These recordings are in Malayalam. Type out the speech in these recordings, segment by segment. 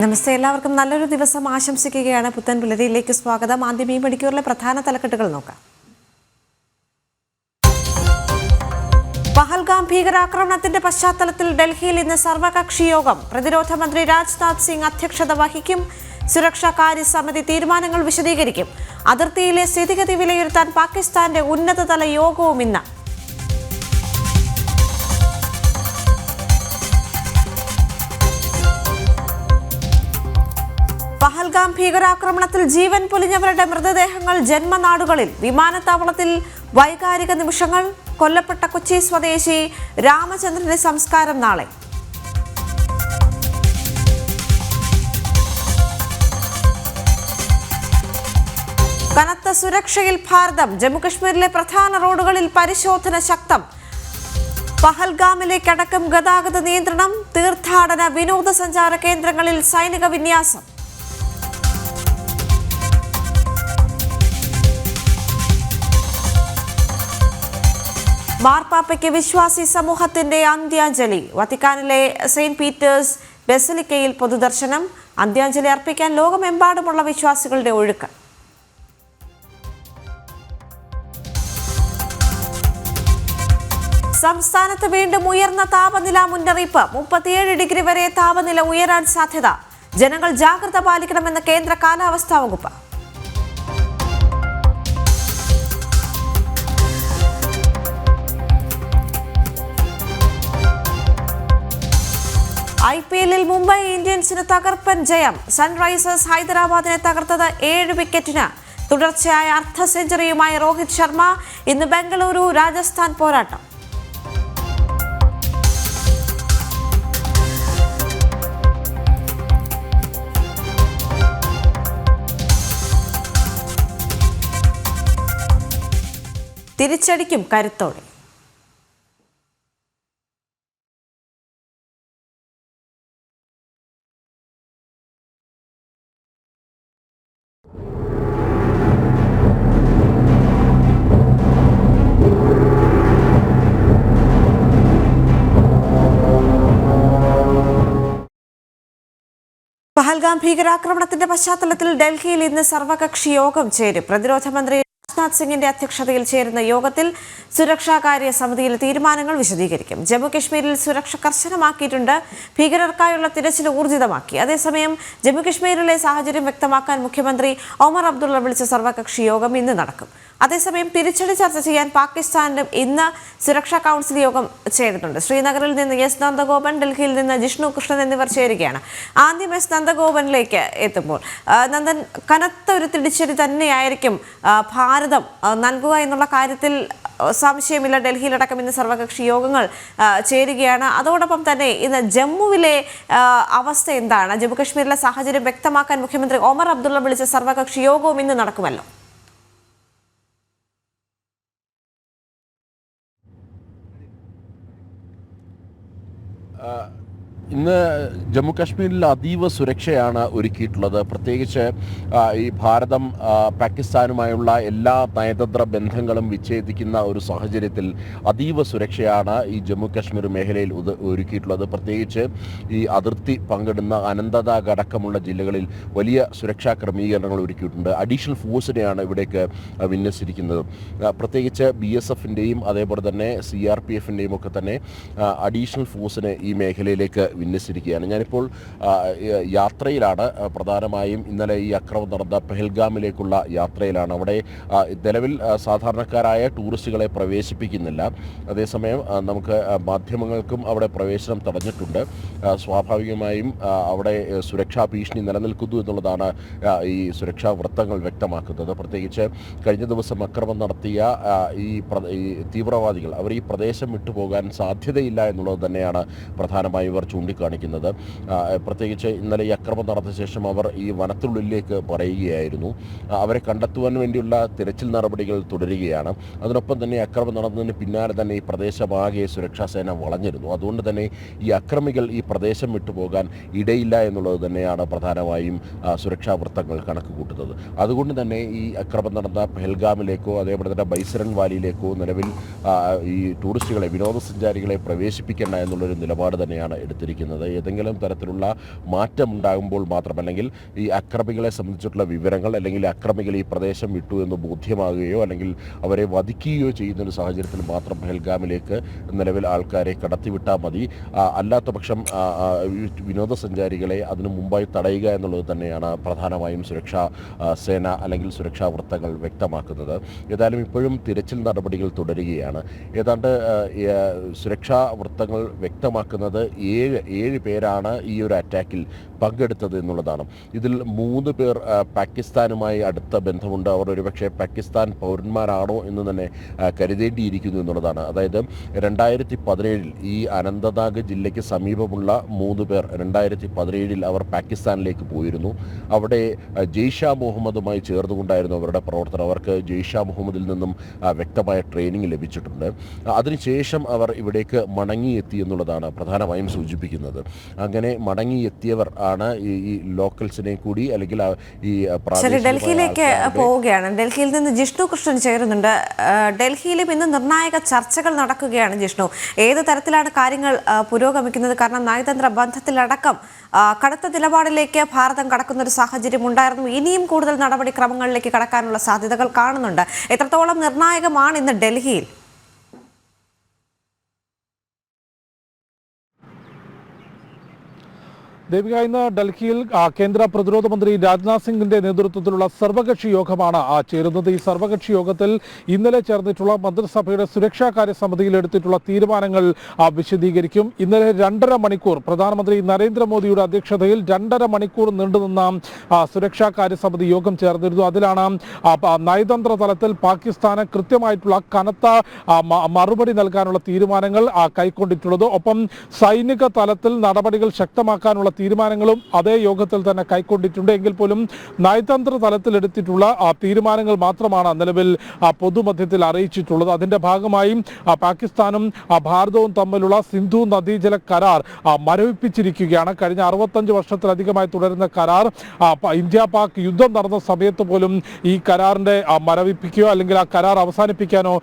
നമസ്തേ, എല്ലാവർക്കും നല്ലൊരു ദിവസം ആശംസിക്കുകയാണ്. പുത്തൻ പുലരിയിലേക്ക് സ്വാഗതം. ആദ്യം ഈ മണിക്കൂറിലെ പ്രധാന തലക്കെട്ടുകൾ നോക്കാം. പഹൽഗാം ഭീകരാക്രമണത്തിന്റെ പശ്ചാത്തലത്തിൽ ഡൽഹിയിൽ ഇന്ന് സർവകക്ഷി യോഗം. പ്രതിരോധ മന്ത്രി രാജ്നാഥ് സിംഗ് അധ്യക്ഷത വഹിക്കും. സുരക്ഷാ കാര്യ സമിതി തീരുമാനങ്ങൾ വിശദീകരിക്കും. അതിർത്തിയിലെ സ്ഥിതിഗതി വിലയിരുത്താൻ പാകിസ്ഥാന്റെ ഉന്നതതല യോഗവും ഇന്ന്. പഹൽഗാം ഭീകരാക്രമണത്തിൽ ജീവൻ പൊലിഞ്ഞവരുടെ മൃതദേഹങ്ങൾ ജന്മനാടുകളിൽ. വിമാനത്താവളത്തിൽ വൈകാരിക നിമിഷങ്ങൾ. കൊല്ലപ്പെട്ട കൊച്ചി സ്വദേശി രാമചന്ദ്രന്റെ സംസ്കാരം നാളെ. കനത്ത സുരക്ഷയിൽ ഭാരതം. ജമ്മുകശ്മീരിലെ പ്രധാന റോഡുകളിൽ പരിശോധന ശക്തം. പഹൽഗാമിലേക്കടക്കം ഗതാഗത നിയന്ത്രണം. തീർത്ഥാടന വിനോദസഞ്ചാര കേന്ദ്രങ്ങളിൽ സൈനിക വിന്യാസം. മാർപ്പാപ്പയ്ക്ക് വിശ്വാസി സമൂഹത്തിന്റെ അന്ത്യാഞ്ജലി. വത്തിക്കാനിലെ സെയിന്റ് പീറ്റേഴ്സ് ബെസിലിക്കയിൽ പൊതുദർശനം. അന്ത്യാഞ്ജലി അർപ്പിക്കാൻ ലോകമെമ്പാടുമുള്ള വിശ്വാസികളുടെ ഒഴുക്ക്. സംസ്ഥാനത്ത് വീണ്ടും ഉയർന്ന താപനില മുന്നറിയിപ്പ്. 37 ഡിഗ്രി വരെ താപനില ഉയരാൻ സാധ്യത. ജനങ്ങൾ ജാഗ്രത പാലിക്കണമെന്ന് കേന്ദ്ര കാലാവസ്ഥാ വകുപ്പ്. IPL-ൽ മുംബൈ ഇന്ത്യൻസിന് തകർപ്പൻ ജയം. സൺറൈസേഴ്സ് ഹൈദരാബാദിനെ തകർത്തത് 7 വിക്കറ്റിന്. തുടർച്ചയായ അർദ്ധ സെഞ്ചുറിയുമായി രോഹിത് ശർമ്മ. ഇന്ന് ബംഗളൂരു രാജസ്ഥാൻ പോരാട്ടം. തിരിച്ചടിക്കും കരുത്തോടെ. പഹൽഗാം ഭീകരാക്രമണത്തിന്റെ പശ്ചാത്തലത്തിൽ ഡൽഹിയിൽ ഇന്ന് സർവകക്ഷി യോഗം ചേരും. പ്രതിരോധ മന്ത്രി രാജ്നാഥ് സിംഗിന്റെ അധ്യക്ഷതയിൽ ചേരുന്ന യോഗത്തിൽ സുരക്ഷാകാര്യ സമിതിയിൽ തീരുമാനങ്ങൾ വിശദീകരിക്കും. ജമ്മുകശ്മീരിൽ സുരക്ഷ കർശനമാക്കിയിട്ടുണ്ട്. ഭീകരർക്കായുള്ള തിരച്ചിൽ ഊർജിതമാക്കി. അതേസമയം ജമ്മുകശ്മീരിലെ സാഹചര്യം വ്യക്തമാക്കാൻ മുഖ്യമന്ത്രി ഒമർ അബ്ദുള്ള വിളിച്ച സർവകക്ഷി യോഗം ഇന്ന് നടക്കും. അതേസമയം തിരിച്ചടി ചർച്ച ചെയ്യാൻ പാകിസ്ഥാനിലും ഇന്ന് സുരക്ഷാ കൗൺസിൽ യോഗം ചേരുന്നുണ്ട്. ശ്രീനഗറിൽ നിന്ന് എസ് നന്ദഗോപൻ, ഡൽഹിയിൽ നിന്ന് ജിഷ്ണു കൃഷ്ണൻ എന്നിവർ ചേരുകയാണ്. ആദ്യം എസ് നന്ദഗോപനിലേക്ക് എത്തുമ്പോൾ, നന്ദൻ, കനത്ത ഒരു തിരിച്ചടി തന്നെയായിരിക്കും ഭാരതം നൽകുക എന്നുള്ള കാര്യത്തിൽ സംശയമില്ല. ഡൽഹിയിലടക്കം ഇന്ന് സർവകക്ഷി യോഗങ്ങൾ ചേരുകയാണ്. അതോടൊപ്പം തന്നെ ഇന്ന് ജമ്മുവിലെ അവസ്ഥ എന്താണ്? ജമ്മുകശ്മീരിലെ സാഹചര്യം വ്യക്തമാക്കാൻ മുഖ്യമന്ത്രി ഒമർ അബ്ദുള്ള വിളിച്ച സർവകക്ഷി യോഗവും ഇന്ന് നടക്കുമല്ലോ. ഇന്ന് ജമ്മു കാശ്മീരിൽ അതീവ സുരക്ഷയാണ് ഒരുക്കിയിട്ടുള്ളത്. പ്രത്യേകിച്ച് ഈ ഭാരതം പാകിസ്ഥാനുമായുള്ള എല്ലാ നയതന്ത്ര ബന്ധങ്ങളും വിച്ഛേദിക്കുന്ന ഒരു സാഹചര്യത്തിൽ അതീവ സുരക്ഷയാണ് ഈ ജമ്മു കാശ്മീർ മേഖലയിൽ ഒരുക്കിയിട്ടുള്ളത്. പ്രത്യേകിച്ച് ഈ അതിർത്തി പങ്കിടുന്ന അനന്തനാഗ് അടക്കമുള്ള ജില്ലകളിൽ വലിയ സുരക്ഷാ ക്രമീകരണങ്ങൾ ഒരുക്കിയിട്ടുണ്ട്. അഡീഷണൽ ഫോഴ്സിനെയാണ് ഇവിടേക്ക് വിന്യസിച്ചിരിക്കുന്നത്. പ്രത്യേകിച്ച് BSFിൻ്റെയും അതേപോലെ തന്നെ CRPFിൻ്റെയും ഒക്കെ തന്നെ അഡീഷണൽ ഫോഴ്സിനെ ഈ മേഖലയിലേക്ക് വിന്യസിച്ചിരിക്കുകയാണ്. ഞാനിപ്പോൾ യാത്രയിലാണ്. പ്രധാനമായും ഇന്നലെ ഈ ആക്രമണം നടന്ന പെഹൽഗാമിലേക്കുള്ള യാത്രയിലാണ്. അവിടെ നിലവിൽ സാധാരണക്കാരായ ടൂറിസ്റ്റുകളെ പ്രവേശിപ്പിക്കുന്നില്ല. അതേസമയം നമുക്ക് മാധ്യമങ്ങൾക്കും അവിടെ പ്രവേശനം തടഞ്ഞിട്ടുണ്ട്. സ്വാഭാവികമായും അവിടെ സുരക്ഷാ ഭീഷണി നിലനിൽക്കുന്നു എന്നുള്ളതാണ് ഈ സുരക്ഷാ വൃത്തങ്ങൾ വ്യക്തമാക്കുന്നത്. പ്രത്യേകിച്ച് കഴിഞ്ഞ ദിവസം ആക്രമണം നടത്തിയ ഈ തീവ്രവാദികൾ അവർ ഈ പ്രദേശം വിട്ടുപോകാൻ സാധ്യതയില്ല എന്നുള്ളത് തന്നെയാണ് പ്രധാനമായും ഇവർ ചൂണ്ടിക്കാണിക്കുന്നത്. പ്രത്യേകിച്ച് ഇന്നലെ ഈ ആക്രമണം നടന്ന ശേഷം അവർ ഈ വനത്തിനുള്ളിലേക്ക് പറയുകയായിരുന്നു. അവരെ കണ്ടെത്തുവാൻ വേണ്ടിയുള്ള തിരച്ചിൽ നടപടികൾ തുടരുകയാണ്. അതിനൊപ്പം തന്നെ ആക്രമണം നടന്നതിന് പിന്നാലെ തന്നെ ഈ പ്രദേശമാകെ സുരക്ഷാ സേന വളഞ്ഞിരുന്നു. അതുകൊണ്ട് തന്നെ ഈ അക്രമികൾ ഈ പ്രദേശം വിട്ടുപോകാൻ ഇടയില്ല എന്നുള്ളത് തന്നെയാണ് പ്രധാനമായും സുരക്ഷാ വൃത്തങ്ങൾ കണക്ക് കൂട്ടുന്നത്. അതുകൊണ്ട് തന്നെ ഈ ആക്രമണം നടന്ന പെഹൽഗാമിലേക്കോ അതേപോലെ തന്നെ ബൈസരൺ വാലിയിലേക്കോ നിലവിൽ ഈ ടൂറിസ്റ്റുകളെ, വിനോദസഞ്ചാരികളെ പ്രവേശിപ്പിക്കേണ്ട എന്നുള്ളൊരു നിലപാട് തന്നെയാണ് എടുത്തിരിക്കുന്നത്. കാത്തിരിക്കുന്നത്. ഏതെങ്കിലും തരത്തിലുള്ള മാറ്റം ഉണ്ടാകുമ്പോൾ മാത്രം, അല്ലെങ്കിൽ ഈ അക്രമികളെ സംബന്ധിച്ചിട്ടുള്ള വിവരങ്ങൾ, അല്ലെങ്കിൽ അക്രമികൾ ഈ പ്രദേശം വിട്ടു എന്ന് ബോധ്യമാകുകയോ അല്ലെങ്കിൽ അവരെ വധിക്കുകയോ ചെയ്യുന്നൊരു സാഹചര്യത്തിൽ മാത്രം പെഹൽഗാമിലേക്ക് നിലവിൽ ആൾക്കാരെ കടത്തിവിട്ടാൽ മതി. അല്ലാത്ത പക്ഷം വിനോദസഞ്ചാരികളെ അതിനു മുമ്പായി തടയുക എന്നുള്ളത് തന്നെയാണ് പ്രധാനമായും സുരക്ഷാ സേന അല്ലെങ്കിൽ സുരക്ഷാ വൃത്തങ്ങൾ വ്യക്തമാക്കുന്നത്. ഏതായാലും ഇപ്പോഴും തിരച്ചിൽ നടപടികൾ തുടരുകയാണ്. ഏതാണ്ട് സുരക്ഷാ വൃത്തങ്ങൾ വ്യക്തമാക്കുന്നത് ഏഴ് പേരാണ് ഈ ഒരു അറ്റാക്കിൽ പങ്കെടുത്തത് എന്നുള്ളതാണ്. ഇതിൽ 3 പേർ പാകിസ്ഥാനുമായി അടുത്ത ബന്ധമുണ്ട്. അവർ ഒരുപക്ഷെ പാകിസ്ഥാൻ പൗരന്മാരാണോ എന്ന് തന്നെ കരുതേണ്ടിയിരിക്കുന്നു എന്നുള്ളതാണ്. അതായത് 2017 ഈ അനന്തനാഗ് ജില്ലയ്ക്ക് സമീപമുള്ള 3 പേർ 2017 അവർ പാകിസ്ഥാനിലേക്ക് പോയിരുന്നു. അവിടെ ജെയ്ഷ മുഹമ്മദുമായി ചേർന്നുകൊണ്ടായിരുന്നു അവരുടെ പ്രവർത്തനം. അവർക്ക് ജെയ്ഷ മുഹമ്മദിൽ നിന്നും വ്യക്തമായ ട്രെയിനിങ് ലഭിച്ചിട്ടുണ്ട്. അതിനുശേഷം അവർ ഇവിടേക്ക് മടങ്ങിയെത്തി എന്നുള്ളതാണ് പ്രധാനമായും സൂചിപ്പിക്കുന്നത്. അങ്ങനെ മടങ്ങിയെത്തിയവർ ആണ് ഈ ലോക്കൽസിനെ കൂടി അല്ലെങ്കിൽ ഈ ഡൽഹിയിലേക്ക് പോവുകയാണ്. ഡൽഹിയിൽ നിന്ന് ജിഷ്ണു കൃഷ്ണൻ ചേരുന്നുണ്ട്. ഡൽഹിയിലും ഇന്ന് നിർണായക ചർച്ചകൾ നടക്കുകയാണ്. ജിഷ്ണു, ഏത് തരത്തിലാണ് കാര്യങ്ങൾ പുരോഗമിക്കുന്നത്? കാരണം നയതന്ത്ര ബന്ധത്തിലടക്കം കടുത്ത നിലപാടിലേക്ക് ഭാരതം കടക്കുന്ന ഒരു സാഹചര്യം ഉണ്ടായിരുന്നു. ഇനിയും കൂടുതൽ നടപടിക്രമങ്ങളിലേക്ക് കടക്കാനുള്ള സാധ്യതകൾ കാണുന്നുണ്ട്. എത്രത്തോളം നിർണായകമാണ് ഇന്ന് ഡൽഹിയിൽ? ദേവിക, ഇന്ന് ഡൽഹിയിൽ കേന്ദ്ര പ്രതിരോധ മന്ത്രി രാജ്നാഥ് സിംഗിന്റെ നേതൃത്വത്തിലുള്ള സർവകക്ഷി യോഗമാണ് ചേരുന്നത്. ഈ സർവകക്ഷി യോഗത്തിൽ ഇന്നലെ ചേർന്നിട്ടുള്ള മന്ത്രിസഭയുടെ സുരക്ഷാകാര്യ സമിതിയിൽ എടുത്തിട്ടുള്ള തീരുമാനങ്ങൾ വിശദീകരിക്കും. ഇന്നലെ 2.5 മണിക്കൂർ പ്രധാനമന്ത്രി നരേന്ദ്രമോദിയുടെ അധ്യക്ഷതയിൽ 2.5 മണിക്കൂർ നീണ്ടുനിന്ന സുരക്ഷാകാര്യ സമിതി യോഗം ചേർന്നിരുന്നു. അതിലാണ് നയതന്ത്ര തലത്തിൽ പാകിസ്ഥാന് കൃത്യമായിട്ടുള്ള കനത്ത മറുപടി നൽകാനുള്ള തീരുമാനങ്ങൾ കൈക്കൊണ്ടിട്ടുള്ളത്. ഒപ്പം സൈനിക തലത്തിൽ നടപടികൾ ശക്തമാക്കാനുള്ള തീരുമാനങ്ങളും അതേ യോഗത്തിൽ തന്നെ കൈക്കൊണ്ടിട്ടുണ്ട്. എങ്കിൽ പോലും നയതന്ത്ര തലത്തിൽ എടുത്തിട്ടുള്ള തീരുമാനങ്ങൾ മാത്രമാണ് നിലവിൽ പൊതുമധ്യത്തിൽ അറിയിച്ചിട്ടുള്ളത്. അതിന്റെ ഭാഗമായി പാകിസ്ഥാനും ഭാരതവും തമ്മിലുള്ള സിന്ധു നദീജല കരാർ മരവിപ്പിച്ചിരിക്കുകയാണ്. കഴിഞ്ഞ 65 വർഷത്തിലധികമായി തുടരുന്ന കരാർ, ഇന്ത്യ പാക് യുദ്ധം നടന്ന സമയത്ത് പോലും ഈ കരാറിന്റെ മരവിപ്പിക്കുകയോ അല്ലെങ്കിൽ ആ കരാർ അവസാനിപ്പിക്കാനോ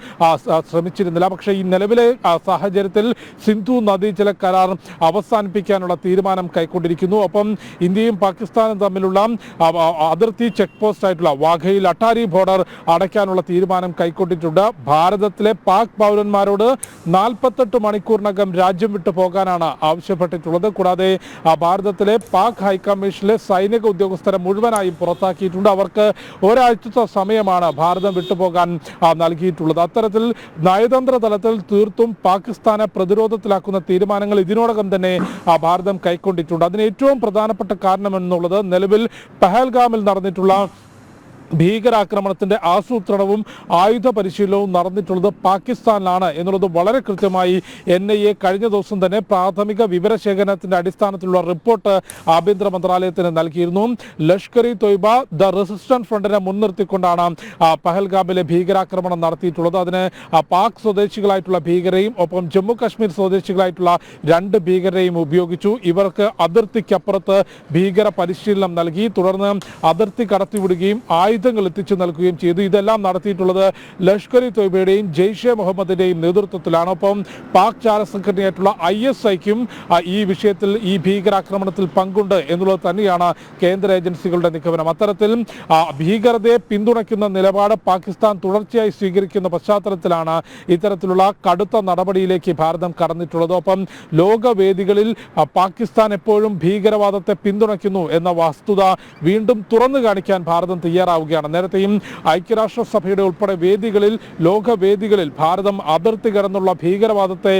ശ്രമിച്ചിരുന്നില്ല. പക്ഷേ ഈ നിലവിലെ സാഹചര്യത്തിൽ സിന്ധു നദീജല കരാർ അവസാനിപ്പിക്കാനുള്ള തീരുമാനം കൈക്കൊണ്ടിരിക്കുന്നു. ഒപ്പം ഇന്ത്യയും പാകിസ്ഥാനും തമ്മിലുള്ള അതിർത്തി ചെക്ക് പോസ്റ്റ് ആയിട്ടുള്ള വാഘയിൽ അട്ടാരി ബോർഡർ അടയ്ക്കാനുള്ള തീരുമാനം കൈക്കൊണ്ടിട്ടുണ്ട്. ഭാരതത്തിലെ പാക് പൗരന്മാരോട് 48 മണിക്കൂറിനകം രാജ്യം വിട്ടു പോകാനാണ് ആവശ്യപ്പെട്ടിട്ടുള്ളത്. കൂടാതെ ഭാരതത്തിലെ പാക് ഹൈക്കമ്മീഷനിലെ സൈനിക ഉദ്യോഗസ്ഥരെ മുഴുവനായും പുറത്താക്കിയിട്ടുണ്ട്. അവർക്ക് ഒരാഴ്ചത്തെ സമയമാണ് ഭാരതം വിട്ടുപോകാൻ നൽകിയിട്ടുള്ളത്. അത്തരത്തിൽ നയതന്ത്ര തലത്തിൽ തീർത്തും പാകിസ്ഥാനെ പ്രതിരോധത്തിലാക്കുന്ന തീരുമാനങ്ങൾ ഇതിനോടകം തന്നെ ഭാരതം കൈക്കൊണ്ടിട്ടുണ്ട്. അതിന് ഏറ്റവും പ്രധാനപ്പെട്ട കാരണം എന്നുള്ളത് നിലവിൽ പഹൽഗാമിൽ നടന്നിട്ടുള്ള ഭീകരാക്രമണത്തിന്റെ ആസൂത്രണവും ആയുധ പരിശീലനവും നടന്നിട്ടുള്ളത് പാകിസ്ഥാനിലാണ് എന്നുള്ളത് വളരെ കൃത്യമായി NIA കഴിഞ്ഞ ദിവസം തന്നെ പ്രാഥമിക വിവരശേഖരണത്തിന്റെ അടിസ്ഥാനത്തിലുള്ള റിപ്പോർട്ട് ആഭ്യന്തര മന്ത്രാലയത്തിന് നൽകിയിരുന്നു. ലഷ്കർ-ഇ തൊയ്ബ ദ റെസിസ്റ്റൻസ് ഫ്രണ്ടിനെ മുൻനിർത്തിക്കൊണ്ടാണ് പഹൽഗാമിലെ ഭീകരാക്രമണം നടത്തിയിട്ടുള്ളത്. അതിന് പാക് സ്വദേശികളായിട്ടുള്ള ഭീകരരെയും ഒപ്പം ജമ്മു കാശ്മീർ സ്വദേശികളായിട്ടുള്ള 2 ഭീകരരെയും ഉപയോഗിച്ചു. ഇവർക്ക് അതിർത്തിക്കപ്പുറത്ത് ഭീകര പരിശീലനം നൽകി. തുടർന്ന് അതിർത്തി കടത്തിവിടുകയും ആയുധങ്ങൾ എത്തിച്ചു നൽകുകയും ചെയ്തു. ഇതെല്ലാം നടത്തിയിട്ടുള്ളത് ലഷ്കർ-ഇ തൊയ്ബയുടെയും ജെയ്ഷെ മുഹമ്മദിന്റെയും നേതൃത്വത്തിലാണ്. ഒപ്പം പാക് ചാരസംഘടനയായിട്ടുള്ള ISIക്കും ഈ വിഷയത്തിൽ ഈ ഭീകരാക്രമണത്തിൽ പങ്കുണ്ട് എന്നുള്ളത് തന്നെയാണ് കേന്ദ്ര ഏജൻസികളുടെ നിഗമനം. അത്തരത്തിൽ ഭീകരതയെ പിന്തുണയ്ക്കുന്ന നിലപാട് പാകിസ്ഥാൻ തുടർച്ചയായി സ്വീകരിക്കുന്ന പശ്ചാത്തലത്തിലാണ് ഇത്തരത്തിലുള്ള കടുത്ത നടപടിയിലേക്ക് ഭാരതം കടന്നിട്ടുള്ളത്. ഒപ്പം ലോകവേദികളിൽ പാകിസ്ഥാൻ എപ്പോഴും ഭീകരവാദത്തെ പിന്തുണയ്ക്കുന്നു എന്ന വസ്തുത വീണ്ടും തുറന്നു കാണിക്കാൻ ഭാരതം തയ്യാറാവുകയാണ്. നേരത്തെയും ഐക്യരാഷ്ട്രസഭയുടെ ഉൾപ്പെടെ വേദികളിൽ, ലോകവേദികളിൽ ഭാരതം അതിർത്തി കടന്നുള്ള ഭീകരവാദത്തെ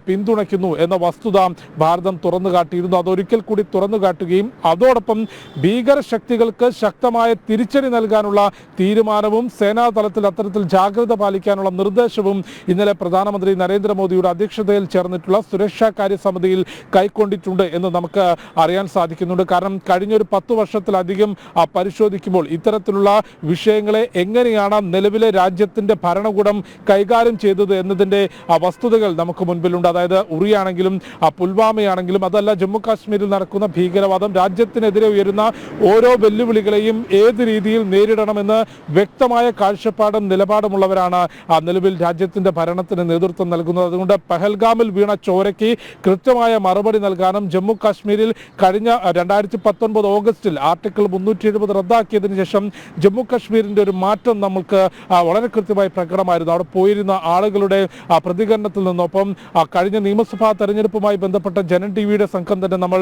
പിന്തുണയ്ക്കുന്നു എന്ന വസ്തുത ഭാരതം തുറന്നു കാട്ടിയിരുന്നു. അതൊരിക്കൽ കൂടി തുറന്നു കാട്ടുകയും അതോടൊപ്പം ഭീകരശക്തികൾക്ക് ശക്തമായ തിരിച്ചടി നൽകാനുള്ള തീരുമാനവും സേനാതലത്തിൽ അത്തരത്തിൽ ജാഗ്രത പാലിക്കാനുള്ള നിർദ്ദേശവും ഇന്നലെ പ്രധാനമന്ത്രി നരേന്ദ്രമോദിയുടെ അധ്യക്ഷതയിൽ ചേർന്നിട്ടുള്ള സുരക്ഷാകാര്യ സമിതിയിൽ കൈക്കൊണ്ടിട്ടുണ്ട് എന്ന് നമുക്ക് അറിയാൻ സാധിക്കുന്നുണ്ട്. കാരണം കഴിഞ്ഞൊരു 10 വർഷത്തിലധികം പരിശോധിക്കുമ്പോൾ ഇത്തരത്തിലുള്ള വിഷയങ്ങളെ എങ്ങനെയാണ് നിലവിലെ രാജ്യത്തിൻ്റെ ഭരണകൂടം കൈകാര്യം ചെയ്തത് എന്നതിൻ്റെ വസ്തുതകൾ നമുക്ക് മുൻപിലുണ്ട്. അതായത് ഉറിയാണെങ്കിലും പുൽവാമയാണെങ്കിലും അതല്ല ജമ്മു കാശ്മീരിൽ നടക്കുന്ന ഭീകരവാദം, രാജ്യത്തിനെതിരെ ഉയരുന്ന ഓരോ വെല്ലുവിളികളെയും ഏത് രീതിയിൽ നേരിടണമെന്ന് വ്യക്തമായ കാഴ്ചപ്പാടും നിലപാടുമുള്ളവരാണ് നിലവിൽ രാജ്യത്തിൻ്റെ ഭരണത്തിന് നേതൃത്വം നൽകുന്നത്. അതുകൊണ്ട് പഹൽഗാമിൽ വീണ ചോരയ്ക്ക് കൃത്യമായ മറുപടി നൽകാനും ജമ്മു കാശ്മീരിൽ കഴിഞ്ഞ 2019 ഓഗസ്റ്റിൽ ആർട്ടിക്കിൾ 370 റദ്ദാക്കിയതിനു ശേഷം ജമ്മു കാശ്മീരിൻ്റെ ഒരു മാറ്റം നമുക്ക് വളരെ കൃത്യമായി പ്രകടമായിരുന്നു. അവിടെ പോയിരുന്ന ആളുകളുടെ പ്രതികരണത്തിൽ നിന്നൊപ്പം കഴിഞ്ഞ നിയമസഭാ തെരഞ്ഞെടുപ്പുമായി ബന്ധപ്പെട്ട ജനൻ ടിവിയുടെ സംഘം തന്നെ നമ്മൾ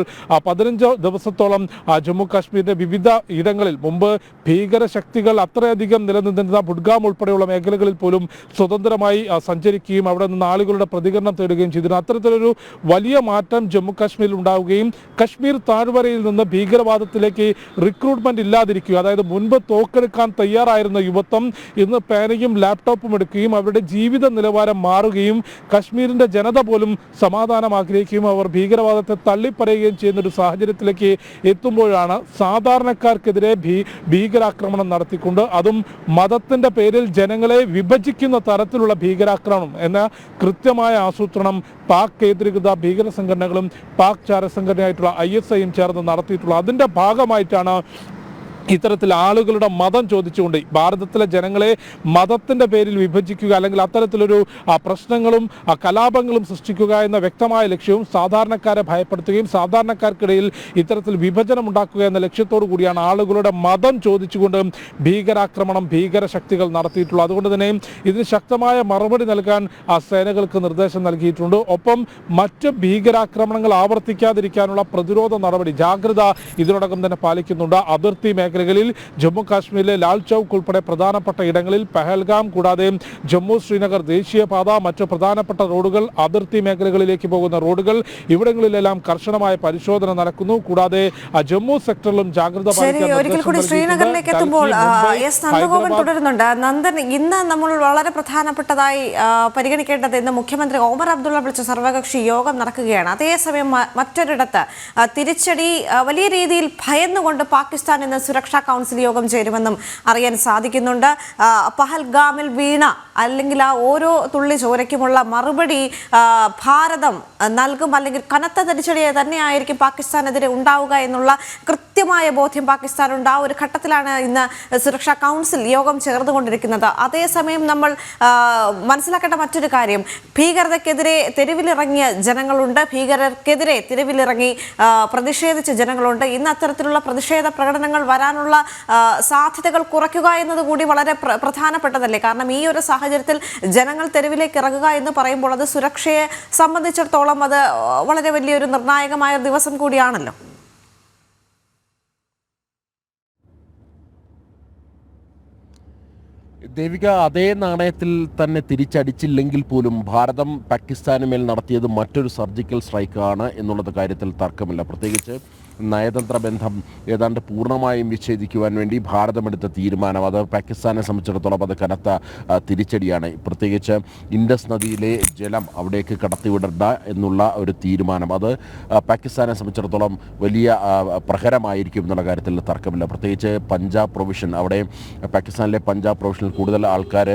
15 ദിവസത്തോളം ജമ്മു കാശ്മീരിന്റെ വിവിധ ഇടങ്ങളിൽ മുമ്പ് ഭീകര ശക്തികൾ അത്രയധികം നിലനിന്നിരുന്ന ബുഡ്ഗാം ഉൾപ്പെടെയുള്ള മേഖലകളിൽ പോലും സ്വതന്ത്രമായി സഞ്ചരിക്കുകയും അവിടെ നിന്ന് ആളുകളുടെ പ്രതികരണം തേടുകയും ചെയ്തിരുന്നു. അത്തരത്തിലൊരു വലിയ മാറ്റം ജമ്മു കാശ്മീരിൽ ഉണ്ടാവുകയും കശ്മീർ താഴ്വരയിൽ നിന്ന് ഭീകരവാദത്തിലേക്ക് റിക്രൂട്ട്മെന്റ് ഇല്ലാതിരിക്കുക, അതായത് മുൻപ് തോക്കെടുക്കാൻ തയ്യാറായിരുന്ന യുവത്വം ഇന്ന് പേനയും ലാപ്ടോപ്പും എടുക്കുകയും അവരുടെ ജീവിത നിലവാരം മാറുകയും കശ്മീരിന്റെ ജനത പോലും സമാധാനം ആഗ്രഹിക്കുകയും അവർ ഭീകരവാദത്തെ തള്ളിപ്പറയുകയും ചെയ്യുന്ന ഒരു സാഹചര്യത്തിലേക്ക് എത്തുമ്പോഴാണ് സാധാരണക്കാർക്കെതിരെ ഭീകരാക്രമണം നടത്തിക്കൊണ്ട് അതും മതത്തിന്റെ പേരിൽ ജനങ്ങളെ വിഭജിക്കുന്ന തരത്തിലുള്ള ഭീകരാക്രമണം എന്ന കൃത്യമായ ആസൂത്രണം പാക് കേന്ദ്രീകൃത ഭീകര സംഘടനകളും പാക് ചാരസംഘടനയായിട്ടുള്ള ISIയും ചേർന്ന് നടത്തിയിട്ടുള്ള അതിൻ്റെ ഭാഗമായിട്ടാണ് ഇത്തരത്തിൽ ആളുകളുടെ മതം ചോദിച്ചുകൊണ്ട് ഭാരതത്തിലെ ജനങ്ങളെ മതത്തിൻ്റെ പേരിൽ വിഭജിക്കുക അല്ലെങ്കിൽ അത്തരത്തിലൊരു പ്രശ്നങ്ങളും കലാപങ്ങളും സൃഷ്ടിക്കുക എന്ന വ്യക്തമായ ലക്ഷ്യവും സാധാരണക്കാരെ ഭയപ്പെടുത്തുകയും സാധാരണക്കാർക്കിടയിൽ ഇത്തരത്തിൽ വിഭജനം ഉണ്ടാക്കുക എന്ന ലക്ഷ്യത്തോടു കൂടിയാണ് ആളുകളുടെ മതം ചോദിച്ചുകൊണ്ട് ഭീകരാക്രമണം ഭീകര ശക്തികൾ നടത്തിയിട്ടുള്ളത്. അതുകൊണ്ട് തന്നെ ഇതിന് ശക്തമായ മറുപടി നൽകാൻ സേനകൾക്ക് നിർദ്ദേശം നൽകിയിട്ടുണ്ട്. ഒപ്പം മറ്റ് ഭീകരാക്രമണങ്ങൾ ആവർത്തിക്കാതിരിക്കാനുള്ള പ്രതിരോധ നടപടി ജാഗ്രത ഇതിനോടകം തന്നെ പാലിക്കുന്നുണ്ട്. അതിർത്തി മേഖലകളിൽ ജമ്മു കാശ്മീരിലെ ലാൽ ചൗക്ക് ഉൾപ്പെടെ പ്രധാനപ്പെട്ട ഇടങ്ങളിൽ പഹൽഗാം കൂടാതെ ജമ്മു ശ്രീനഗർ ദേശീയപാത മറ്റ് പ്രധാനപ്പെട്ട റോഡുകൾ അതിർത്തി മേഖലകളിലേക്ക് പോകുന്ന റോഡുകൾ ഇവിടങ്ങളിലെല്ലാം കർശനമായ പരിശോധന നടക്കുന്നു. കൂടാതെ ജമ്മു സെക്ടറിലും ജാഗ്രത ഒരിക്കൽ കൂടി ശ്രീനഗറിലേക്ക് എത്തുമ്പോൾ നന്ദഗോപൻ തുടരുന്നുണ്ട്. നന്ദൻ, ഇന്ന് നമ്മൾ വളരെ പ്രധാനപ്പെട്ടതായി പരിഗണിക്കേണ്ടത് ഇന്ന് മുഖ്യമന്ത്രി ഒമർ അബ്ദുള്ള വിളിച്ച സർവകക്ഷി യോഗം നടക്കുകയാണ്. അതേസമയം മറ്റൊരിടത്ത് തിരിച്ചടി വലിയ രീതിയിൽ ഭയന്നുകൊണ്ട് പാകിസ്ഥാൻ ഇന്ന് സുരക്ഷാ കൗൺസിൽ യോഗം ചേരുമെന്നും അറിയാൻ സാധിക്കുന്നുണ്ട്. പഹൽഗാമിൽ വീണ അല്ലെങ്കിൽ ആ ഓരോ തുള്ളി ചോരയ്ക്കുമുള്ള മറുപടി ഭാരതം നൽകും, അല്ലെങ്കിൽ കനത്ത തിരിച്ചടി തന്നെയായിരിക്കും പാകിസ്ഥാനെതിരെ ഉണ്ടാവുക എന്നുള്ള കൃത്യമായ ബോധ്യം പാകിസ്ഥാനുണ്ട്. ആ ഒരു ഘട്ടത്തിലാണ് ഇന്ന് സുരക്ഷാ കൗൺസിൽ യോഗം ചേർന്നുകൊണ്ടിരിക്കുന്നത്. അതേസമയം നമ്മൾ മനസ്സിലാക്കേണ്ട മറ്റൊരു കാര്യം, ഭീകരതയ്ക്കെതിരെ തെരുവിലിറങ്ങിയ ജനങ്ങളുണ്ട്, ഭീകരർക്കെതിരെ തെരുവിലിറങ്ങി പ്രതിഷേധിച്ച ജനങ്ങളുണ്ട്. ഇന്ന് അത്തരത്തിലുള്ള പ്രതിഷേധ പ്രകടനങ്ങൾ വരാനുള്ള സാധ്യതകൾ കുറയ്ക്കുക എന്നതുകൂടി വളരെ പ്രധാനപ്പെട്ടതല്ലേ? കാരണം ഈ ഒരു സാഹചര്യത്തിൽ ജനങ്ങൾ തെരുവിലേക്ക് ഇറങ്ങുക എന്ന് പറയുമ്പോൾ അത് സുരക്ഷയെ സംബന്ധിച്ചിടത്തോളം അത് വളരെ വലിയൊരു നിർണായകമായ ദിവസം കൂടിയാണല്ലോ. ദേവിക, അതേ നാണയത്തിൽ തന്നെ തിരിച്ചടിച്ചില്ലെങ്കിൽ പോലും ഭാരതം പാകിസ്ഥാന് മേൽ നടത്തിയത് മറ്റൊരു സർജിക്കൽ സ്ട്രൈക്കാണ് എന്നുള്ളത് കാര്യത്തിൽ തർക്കമില്ല. പ്രത്യേകിച്ച് നയതന്ത്ര ബന്ധം ഏതാണ്ട് പൂർണ്ണമായും വിച്ഛേദിക്കുവാൻ വേണ്ടി ഭാരതമെടുത്ത തീരുമാനം അത് പാകിസ്ഥാനെ സംബന്ധിച്ചിടത്തോളം അത് കനത്ത തിരിച്ചടിയാണ്. പ്രത്യേകിച്ച് ഇൻഡസ് നദിയിലെ ജലം അവിടേക്ക് കടത്തിവിടണ്ട എന്നുള്ള ഒരു തീരുമാനം അത് പാകിസ്ഥാനെ സംബന്ധിച്ചിടത്തോളം വലിയ പ്രഹരമായിരിക്കും എന്നുള്ള കാര്യത്തിൽ തർക്കമില്ല. പ്രത്യേകിച്ച് പഞ്ചാബ് പ്രൊവിഷൻ, അവിടെ പാകിസ്ഥാനിലെ പഞ്ചാബ് പ്രൊവിഷനിൽ കൂടുതൽ ആൾക്കാർ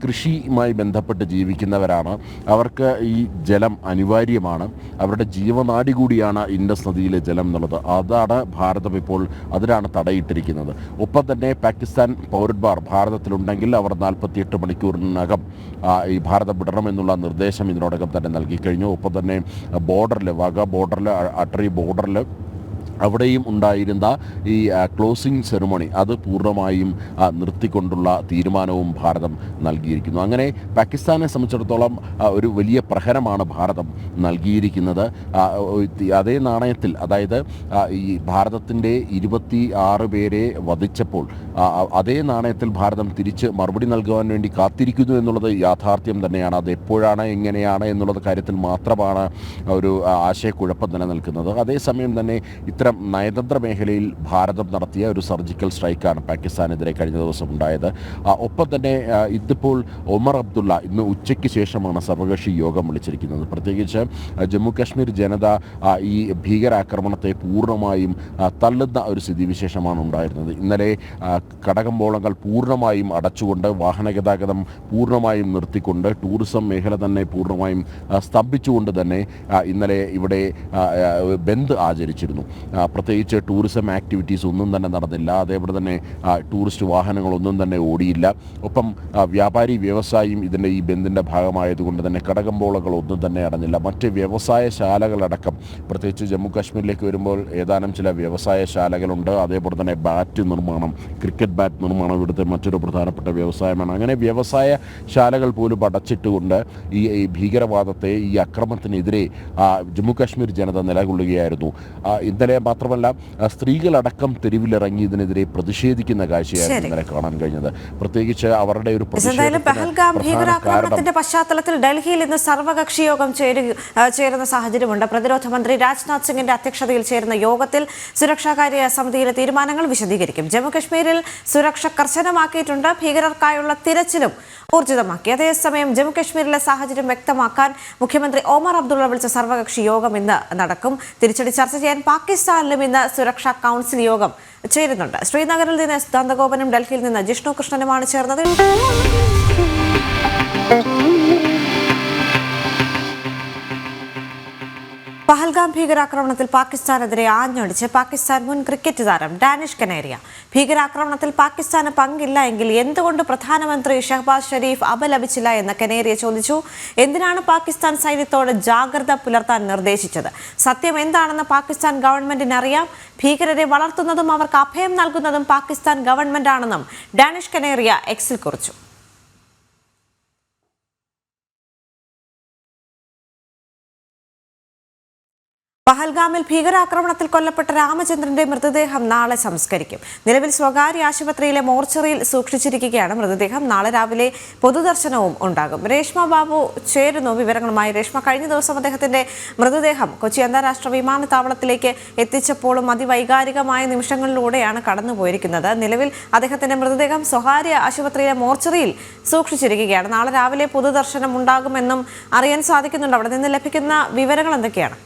കൃഷിയുമായി ബന്ധപ്പെട്ട് ജീവിക്കുന്നവരാണ്. അവർക്ക് ഈ ജലം അനിവാര്യമാണ്, അവരുടെ ജീവനാഡി കൂടിയാണ് ഇൻഡസ് നദിയിലെ ജലം എന്നുള്ളത്. അതാണ് ഭാരതം ഇപ്പോൾ അതിലാണ് തടയിട്ടിരിക്കുന്നത്. ഒപ്പം തന്നെ പാകിസ്ഥാൻ പൗരന്മാർ ഭാരതത്തിലുണ്ടെങ്കിൽ അവർ 48 മണിക്കൂറിനകം ഈ ഭാരതം വിടണമെന്നുള്ള നിർദ്ദേശം ഇതിനോടകം തന്നെ നൽകിക്കഴിഞ്ഞു. ഒപ്പം തന്നെ ബോർഡറിൽ വാഗ ബോർഡറിൽ അട്ടറി ബോർഡറിൽ അവിടെയും ഉണ്ടായിരുന്ന ഈ ക്ലോസിംഗ് സെറിമണി അത് പൂർണ്ണമായും നിർത്തിക്കൊണ്ടുള്ള തീരുമാനവും ഭാരതം നൽകിയിരിക്കുന്നു. അങ്ങനെ പാകിസ്ഥാനെ സംബന്ധിച്ചിടത്തോളം ഒരു വലിയ പ്രഹരമാണ് ഭാരതം നൽകിയിരിക്കുന്നത്. അതേ നാണയത്തിൽ, അതായത് ഈ ഭാരതത്തിൻ്റെ 26 പേരെ വധിച്ചപ്പോൾ അതേ നാണയത്തിൽ ഭാരതം തിരിച്ച് മറുപടി നൽകുവാൻ വേണ്ടി കാത്തിരിക്കുന്നു എന്നുള്ളത് യാഥാർത്ഥ്യം തന്നെയാണ്. അത് എപ്പോഴാണ് എങ്ങനെയാണ് എന്നുള്ളത് കാര്യത്തിൽ മാത്രമാണ് ഒരു ആശയക്കുഴപ്പം നിലനിൽക്കുന്നത്. അതേസമയം തന്നെ ഇത്തരം ഇത്തരം നയതന്ത്ര മേഖലയിൽ ഭാരതം നടത്തിയ ഒരു സർജിക്കൽ സ്ട്രൈക്കാണ് പാകിസ്ഥാനെതിരെ കഴിഞ്ഞ ദിവസം ഉണ്ടായത്. ഒപ്പം തന്നെ ഇതിപ്പോൾ ഒമർ അബ്ദുള്ള ഇന്ന് ഉച്ചയ്ക്ക് ശേഷമാണ് സർവകക്ഷി യോഗം വിളിച്ചിരിക്കുന്നത്. പ്രത്യേകിച്ച് ജമ്മു കാശ്മീർ ജനത ഈ ഭീകരാക്രമണത്തെ പൂർണ്ണമായും തള്ളുന്ന ഒരു സ്ഥിതിവിശേഷമാണ് ഉണ്ടായിരുന്നത്. ഇന്നലെ കടകമ്പോളങ്ങൾ പൂർണ്ണമായും അടച്ചുകൊണ്ട് വാഹന ഗതാഗതം പൂർണ്ണമായും നിർത്തിക്കൊണ്ട് ടൂറിസം മേഖല തന്നെ പൂർണ്ണമായും സ്തംഭിച്ചുകൊണ്ട് തന്നെ ഇന്നലെ ഇവിടെ ബന്ദ് ആചരിച്ചിരുന്നു. പ്രത്യേകിച്ച് ടൂറിസം ആക്ടിവിറ്റീസ് ഒന്നും തന്നെ നടന്നില്ല. അതേപോലെ തന്നെ ടൂറിസ്റ്റ് വാഹനങ്ങളൊന്നും തന്നെ ഓടിയില്ല. ഒപ്പം വ്യാപാരി വ്യവസായിയും ഇതിൻ്റെ ഈ ബന്ദിൻ്റെ ഭാഗമായതുകൊണ്ട് തന്നെ കടകമ്പോളകളൊന്നും തന്നെ അടഞ്ഞില്ല. മറ്റ് വ്യവസായശാലകളടക്കം പ്രത്യേകിച്ച് ജമ്മു കാശ്മീരിലേക്ക് വരുമ്പോൾ ഏതാനും ചില വ്യവസായശാലകളുണ്ട്. അതേപോലെ തന്നെ ബാറ്റ് നിർമ്മാണം, ക്രിക്കറ്റ് ബാറ്റ് നിർമ്മാണം ഇവിടുത്തെ മറ്റൊരു പ്രധാനപ്പെട്ട വ്യവസായമാണ്. അങ്ങനെ വ്യവസായശാലകൾ പോലും അടച്ചിട്ടുകൊണ്ട് ഈ ഭീകരവാദത്തെ, ഈ അക്രമത്തിനെതിരെ ജമ്മു കാശ്മീർ ജനത നിലകൊള്ളുകയായിരുന്നു. ഇന്നലെ മാത്രമല്ല സ്ത്രീകളടക്കം തെരുവിലിറങ്ങി ഇതിനെതിരെ പ്രതിഷേധിക്കുന്ന കാഴ്ചയായിരുന്നു ഇന്നലെ കാണാൻ കഴിഞ്ഞത്. പ്രത്യേകിച്ച് അവരുടെ ഒരു പഹൽഗാം ഭീകരാക്രമണത്തിന്റെ പശ്ചാത്തലത്തിൽ ഡൽഹിയിൽ ഇന്ന് സർവകക്ഷി യോഗം ചേരുന്ന സാഹചര്യമുണ്ട്. പ്രതിരോധ മന്ത്രി രാജ്നാഥ് സിംഗിന്റെ അധ്യക്ഷതയിൽ ചേരുന്ന യോഗത്തിൽ സുരക്ഷാകാര്യ സമിതിയിലെ തീരുമാനങ്ങൾ വിശദീകരിക്കും. ജമ്മുകശ്മീരിൽ സുരക്ഷ കർശനമാക്കിയിട്ടുണ്ട്. ഭീകരർക്കായുള്ള തിരച്ചിലും ഊർജിതമാക്കി. അതേസമയം ജമ്മുകശ്മീരിലെ സാഹചര്യം വ്യക്തമാക്കാൻ മുഖ്യമന്ത്രി ഒമർ അബ്ദുള്ള വിളിച്ച സർവകക്ഷി യോഗം ഇന്ന് നടക്കും. തിരിച്ചടി ചർച്ച ചെയ്യാൻ പാകിസ്ഥാനിലും ഇന്ന് സുരക്ഷാ കൗൺസിൽ യോഗം ചേരുന്നുണ്ട്. ശ്രീനഗറിൽ നിന്ന് എസ് നന്ദഗോപനും ഡൽഹിയിൽ നിന്ന് ജിഷ്ണു കൃഷ്ണനുമാണ് ചേർന്നത്. പഹൽഗാം ഭീകരാക്രമണത്തിൽ പാകിസ്ഥാനെതിരെ ആഞ്ഞടിച്ച് പാകിസ്ഥാൻ മുൻ ക്രിക്കറ്റ് താരം ഡാനിഷ് കനേരിയ. ഭീകരാക്രമണത്തിൽ പാകിസ്ഥാന് പങ്കില്ല എങ്കിൽ എന്തുകൊണ്ട് പ്രധാനമന്ത്രി ഷഹബാസ് ഷരീഫ് അപലപിച്ചില്ല എന്ന് കനേരിയ ചോദിച്ചു. എന്തിനാണ് പാകിസ്ഥാൻ സൈന്യത്തോട് ജാഗ്രത പുലർത്താൻ നിർദ്ദേശിച്ചത്? സത്യം എന്താണെന്ന് പാകിസ്ഥാൻ ഗവൺമെന്റിന് അറിയാം. ഭീകരരെ വളർത്തുന്നതും അവർക്ക് അഭയം നൽകുന്നതും പാകിസ്ഥാൻ ഗവൺമെന്റാണെന്നും ഡാനിഷ് കനേരിയ എക്സിൽ കുറിച്ചു. പഹൽഗാമിൽ ഭീകരാക്രമണത്തിൽ കൊല്ലപ്പെട്ട രാമചന്ദ്രന്റെ മൃതദേഹം നാളെ സംസ്കരിക്കും. നിലവിൽ സ്വകാര്യ ആശുപത്രിയിലെ മോർച്ചറിയിൽ സൂക്ഷിച്ചിരിക്കുകയാണ് മൃതദേഹം. നാളെ രാവിലെ പൊതുദർശനവും ഉണ്ടാകും. രേഷ്മ ബാബു ചേരുന്നു വിവരങ്ങളുമായി. രേഷ്മ, കഴിഞ്ഞ ദിവസം അദ്ദേഹത്തിന്റെ മൃതദേഹം കൊച്ചി അന്താരാഷ്ട്ര വിമാനത്താവളത്തിലേക്ക് എത്തിച്ചപ്പോഴും അതിവൈകാരികമായ നിമിഷങ്ങളിലൂടെയാണ് കടന്നുപോയിരിക്കുന്നത്. നിലവിൽ അദ്ദേഹത്തിന്റെ മൃതദേഹം സ്വകാര്യ ആശുപത്രിയിലെ മോർച്ചറിയിൽ സൂക്ഷിച്ചിരിക്കുകയാണ്. നാളെ രാവിലെ പൊതുദർശനം ഉണ്ടാകുമെന്നും അറിയാൻ സാധിക്കുന്നുണ്ട്. അവിടെ നിന്ന് ലഭിക്കുന്ന വിവരങ്ങൾ എന്തൊക്കെയാണ്?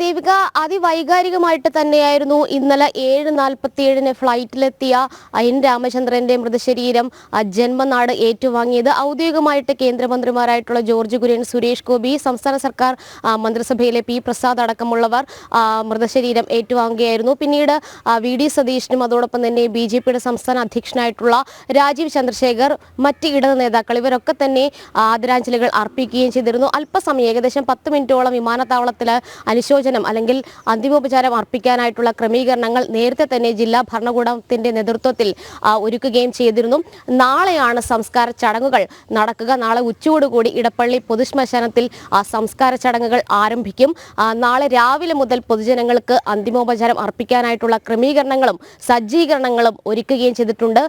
ദേവിക, അതിവൈകാരികമായിട്ട് തന്നെയായിരുന്നു ഇന്നലെ 7:47 ഫ്ലൈറ്റിലെത്തിയ എൻ രാമചന്ദ്രന്റെ മൃതശരീരം ജന്മനാട് ഏറ്റുവാങ്ങിയത്. ഔദ്യോഗികമായിട്ട് കേന്ദ്രമന്ത്രിമാരായിട്ടുള്ള ജോർജ് കുര്യൻ, സുരേഷ് ഗോപി, സംസ്ഥാന സർക്കാർ മന്ത്രിസഭയിലെ പി പ്രസാദ് അടക്കമുള്ളവർ മൃതശരീരം ഏറ്റുവാങ്ങുകയായിരുന്നു. പിന്നീട് വി.ഡി. സതീശനും അതോടൊപ്പം തന്നെ BJPയുടെ സംസ്ഥാന അധ്യക്ഷനായിട്ടുള്ള രാജീവ് ചന്ദ്രശേഖർ, മറ്റ് ഇടത് നേതാക്കൾ ഇവരൊക്കെ തന്നെ ആദരാഞ്ജലികൾ അർപ്പിക്കുകയും ചെയ്തിരുന്നു. അല്പസമയം ഏകദേശം 10 മിനിറ്റോളം വിമാനത്താവളത്തിൽ അനുശോചനം അല്ലെങ്കിൽ അന്തിമോപചാരം അർപ്പിക്കാനായിട്ടുള്ള ക്രമീകരണങ്ങൾ നേരത്തെ തന്നെ ജില്ലാ ഭരണകൂടത്തിന്റെ നേതൃത്വത്തിൽ ഒരുക്കുകയും ചെയ്തിരുന്നു. നാളെയാണ് സംസ്കാര ചടങ്ങുകൾ നടക്കുക. നാളെ ഉച്ചയോടുകൂടി ഇടപ്പള്ളി പൊതുശ്മശാനത്തിൽ സംസ്കാര ചടങ്ങുകൾ ആരംഭിക്കും. നാളെ രാവിലെ മുതൽ പൊതുജനങ്ങൾക്ക് അന്തിമോപചാരം അർപ്പിക്കാനായിട്ടുള്ള ക്രമീകരണങ്ങളും സജ്ജീകരണങ്ങളും ഒരുക്കുകയും ചെയ്തിട്ടുണ്ട്.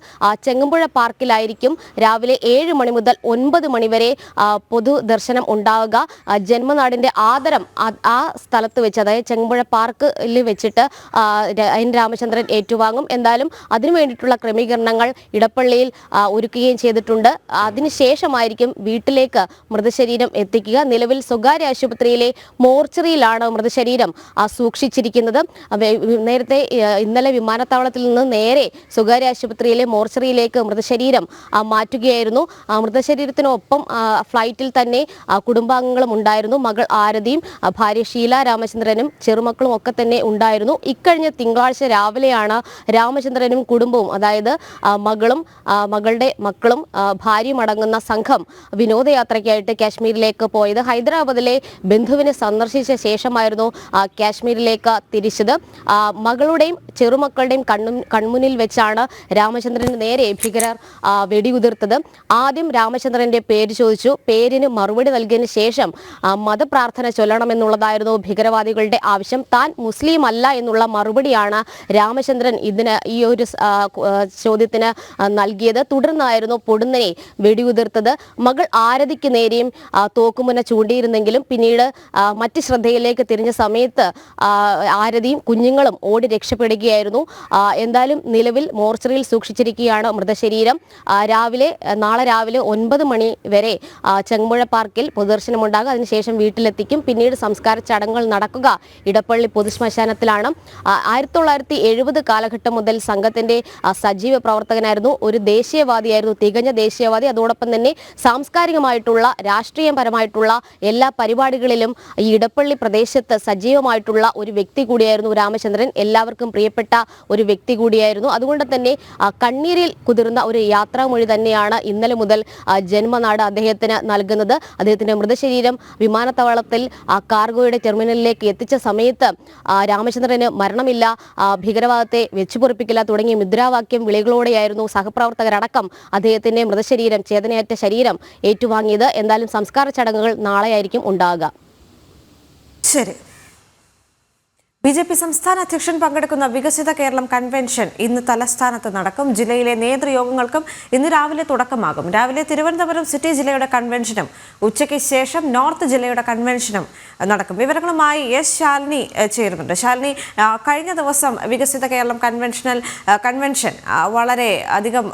ചെങ്ങമ്പുഴ പാർക്കിലായിരിക്കും രാവിലെ 7 മണി മുതൽ 9 മണി വരെ പൊതുദർശനം ഉണ്ടാവുക. ജന്മനാടിന്റെ ആദരം ആ സ്ഥലത്ത് വെച്ച്, അതായത് ചെങ്ങമ്പുഴ പാർക്കിൽ വെച്ചിട്ട് എൻ രാമചന്ദ്രൻ ഏറ്റുവാങ്ങും. എന്തായാലും അതിനു വേണ്ടിയിട്ടുള്ള ക്രമീകരണങ്ങൾ ഇടപ്പള്ളിയിൽ ഒരുക്കുകയും ചെയ്തിട്ടുണ്ട്. അതിനുശേഷമായിരിക്കും വീട്ടിലേക്ക് മൃതശരീരം എത്തിക്കുക. നിലവിൽ സ്വകാര്യ ആശുപത്രിയിലെ മോർച്ചറിയിലാണ് മൃതശരീരം സൂക്ഷിച്ചിരിക്കുന്നത്. നേരത്തെ ഇന്നലെ വിമാനത്താവളത്തിൽ നിന്ന് നേരെ സ്വകാര്യ ആശുപത്രിയിലെ മോർച്ചറിയിലേക്ക് മൃതശരീരം മാറ്റുകയായിരുന്നു. മൃതശരീരത്തിനൊപ്പം ഫ്ലൈറ്റിൽ തന്നെ കുടുംബാംഗങ്ങളും ഉണ്ടായിരുന്നു. മകൾ ആരതിയും ഭാര്യ ഷീല രാമചന്ദ്രനും ചെറുമക്കളും ഒക്കെ തന്നെ ഉണ്ടായിരുന്നു. ഇക്കഴിഞ്ഞ തിങ്കളാഴ്ച രാവിലെയാണ് രാമചന്ദ്രനും കുടുംബവും, അതായത് മകളും മകളുടെ മക്കളും ഭാര്യയും അടങ്ങുന്ന സംഘം വിനോദയാത്രയ്ക്കായിട്ട് കാശ്മീരിലേക്ക് പോയത്. ഹൈദരാബാദിലെ ബന്ധുവിനെ സന്ദർശിച്ച ശേഷമായിരുന്നു കാശ്മീരിലേക്ക് തിരിച്ചത്. മകളുടെയും ചെറുമക്കളുടെയും കൺമുന്നിൽ വെച്ചാണ് രാമചന്ദ്രന് നേരെ ഭീകരർ വെടിയുതിർത്തത്. ആദ്യം രാമചന്ദ്രന്റെ പേര് ചോദിച്ചു. പേരിന് മറുപടി നൽകിയതിനു ശേഷം മതപ്രാർത്ഥന ചൊല്ലണമെന്നുള്ളതായിരുന്നു ഭീകരവാദികൾ പരിപാടികളുടെ ആവശ്യം. താൻ മുസ്ലിം അല്ല എന്നുള്ള മറുപടിയാണ് രാമചന്ദ്രൻ ഇതിന് ഈ ഒരു ചോദ്യത്തിന് നൽകിയത്. തുടർന്നായിരുന്നു പൊടുന്നനെ വെടിയുതിർത്തത്. മകൾ ആരതിക്ക് നേരെയും തോക്കുമുന ചൂണ്ടിയിരുന്നെങ്കിലും പിന്നീട് മറ്റ് ശ്രദ്ധയിലേക്ക് തിരിഞ്ഞ സമയത്ത് ആരതിയും കുഞ്ഞുങ്ങളും ഓടി രക്ഷപ്പെടുകയായിരുന്നു. എന്തായാലും നിലവിൽ മോർച്ചറിയിൽ സൂക്ഷിച്ചിരിക്കുകയാണ് മൃതശരീരം. നാളെ രാവിലെ 9 മണി വരെ ചെങ്ങമ്പുഴ പാർക്കിൽ പൊതുദർശനമുണ്ടാകും. അതിനുശേഷം വീട്ടിലെത്തിക്കും. പിന്നീട് സംസ്കാര ചടങ്ങുകൾ നടക്കുക ഇടപ്പള്ളി പൊതുശ്മശാനത്തിലാണ്. 1970 കാലഘട്ടം മുതൽ സംഘത്തിന്റെ സജീവ പ്രവർത്തകനായിരുന്നു. ഒരു ദേശീയവാദിയായിരുന്നു, തികഞ്ഞ ദേശീയവാദി. അതോടൊപ്പം തന്നെ സാംസ്കാരികമായിട്ടുള്ള രാഷ്ട്രീയപരമായിട്ടുള്ള എല്ലാ പരിപാടികളിലും ഈ ഇടപ്പള്ളി പ്രദേശത്ത് സജീവമായിട്ടുള്ള ഒരു വ്യക്തി കൂടിയായിരുന്നു രാമചന്ദ്രൻ. എല്ലാവർക്കും പ്രിയപ്പെട്ട ഒരു വ്യക്തി കൂടിയായിരുന്നു. അതുകൊണ്ട് തന്നെ കണ്ണീരിൽ കുതിർന്ന ഒരു യാത്രാമൊഴി തന്നെയാണ് ഇന്നലെ മുതൽ ജന്മനാട് അദ്ദേഹത്തിന് നൽകുന്നത്. അദ്ദേഹത്തിന്റെ മൃതശരീരം വിമാനത്താവളത്തിൽ കാർഗോയുടെ ടെർമിനലിലേക്ക് എത്തിച്ച സമയത്ത് രാമചന്ദ്രന് മരണമില്ല, ഭീകരവാദത്തെ വെച്ചുപൊറിപ്പിക്കില്ല തുടങ്ങിയ മുദ്രാവാക്യം വിളികളോടെയായിരുന്നു സഹപ്രവർത്തകരടക്കം അദ്ദേഹത്തിന്റെ മൃതശരീരം, ചേതനയേറ്റ ശരീരം ഏറ്റുവാങ്ങിയത്. എന്തായാലും സംസ്കാര ചടങ്ങുകൾ നാളെയായിരിക്കും ഉണ്ടാകുക. ശരി. BJP സംസ്ഥാന അധ്യക്ഷൻ പങ്കെടുക്കുന്ന വികസിത കേരളം കൺവെൻഷൻ ഇന്ന് തലസ്ഥാനത്ത് നടക്കും. ജില്ലയിലെ നേതൃയോഗങ്ങൾക്കും ഇന്ന് രാവിലെ തുടക്കമാകും. രാവിലെ തിരുവനന്തപുരം സിറ്റി ജില്ലയുടെ കൺവെൻഷനും ഉച്ചയ്ക്ക് ശേഷം നോർത്ത് ജില്ലയുടെ കൺവെൻഷനും നടക്കും. വിവരങ്ങളുമായി ശാലിനി ചേരുന്നുണ്ട്. ശാലിനി, കഴിഞ്ഞ ദിവസം വികസിത കേരളം കൺവെൻഷൻ വളരെ അധികം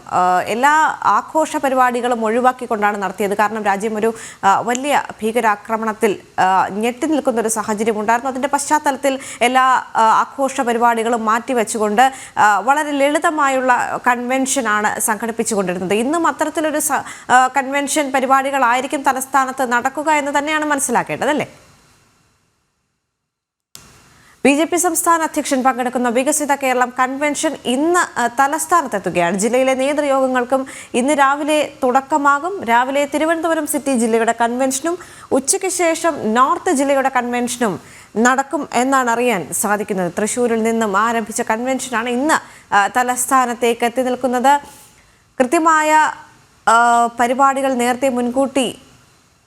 എല്ലാ ആഘോഷ പരിപാടികളും ഒഴിവാക്കിക്കൊണ്ടാണ് നടത്തിയത്. കാരണം രാജ്യം ഒരു വലിയ ഭീകരാക്രമണത്തിൽ ഞെട്ടി നിൽക്കുന്ന ഒരു സാഹചര്യം ഉണ്ടായിരുന്നു. അതിന്റെ പശ്ചാത്തലത്തിൽ എല്ലാ ആഘോഷ പരിപാടികളും മാറ്റിവെച്ചുകൊണ്ട് വളരെ ലളിതമായുള്ള കൺവെൻഷനാണ് സംഘടിപ്പിച്ചുകൊണ്ടിരുന്നത്. ഇന്നും അത്തരത്തിലൊരു കൺവെൻഷൻ പരിപാടികളായിരിക്കും തലസ്ഥാനത്ത് നടക്കുക എന്ന് തന്നെയാണ് മനസ്സിലാക്കേണ്ടത്, അല്ലേ? BJP സംസ്ഥാന അധ്യക്ഷൻ പങ്കെടുക്കുന്ന വികസിത കേരളം കൺവെൻഷൻ ഇന്ന് തലസ്ഥാനത്തെത്തുകയാണ്. ജില്ലയിലെ നേതൃയോഗങ്ങൾക്കും ഇന്ന് രാവിലെ തുടക്കമാകും. രാവിലെ തിരുവനന്തപുരം സിറ്റി ജില്ലയുടെ കൺവെൻഷനും ഉച്ചയ്ക്ക് ശേഷം നോർത്ത് ജില്ലയുടെ കൺവെൻഷനും നടക്കും എന്നാണ് അറിയാൻ സാധിക്കുന്നത്. തൃശ്ശൂരിൽ നിന്നും ആരംഭിച്ച കൺവെൻഷനാണ് ഇന്ന് തലസ്ഥാനത്തേക്ക് എത്തി നിൽക്കുന്നത്. കൃത്യമായ പരിപാടികൾ നേരത്തെ മുൻകൂട്ടി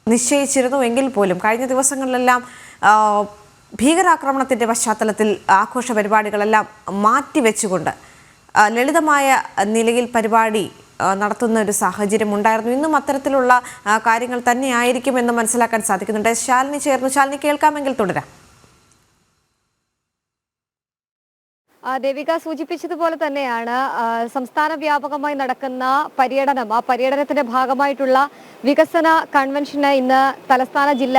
നിശ്ചയിച്ചിരുന്നു എങ്കിൽ പോലും കഴിഞ്ഞ ദിവസങ്ങളിലെല്ലാം ഭീകരാക്രമണത്തിൻ്റെ പശ്ചാത്തലത്തിൽ ആഘോഷ പരിപാടികളെല്ലാം മാറ്റിവെച്ചുകൊണ്ട് ലളിതമായ നിലയിൽ പരിപാടി നടത്തുന്ന ഒരു സാഹചര്യം ഉണ്ടായിരുന്നു. ഇന്നും അത്തരത്തിലുള്ള കാര്യങ്ങൾ തന്നെയായിരിക്കും എന്ന് മനസ്സിലാക്കാൻ സാധിക്കുന്നുണ്ട്. ശാലിനി ചേർന്നു. ശാലിനി, കേൾക്കാമെങ്കിൽ തുടരാം. ദേവിക സൂചിപ്പിച്ചതുപോലെ തന്നെയാണ് സംസ്ഥാന വ്യാപകമായി നടക്കുന്ന പര്യടനം. ആ പര്യടനത്തിന്റെ ഭാഗമായിട്ടുള്ള വികസന കൺവെൻഷന് ഇന്ന് തലസ്ഥാന ജില്ല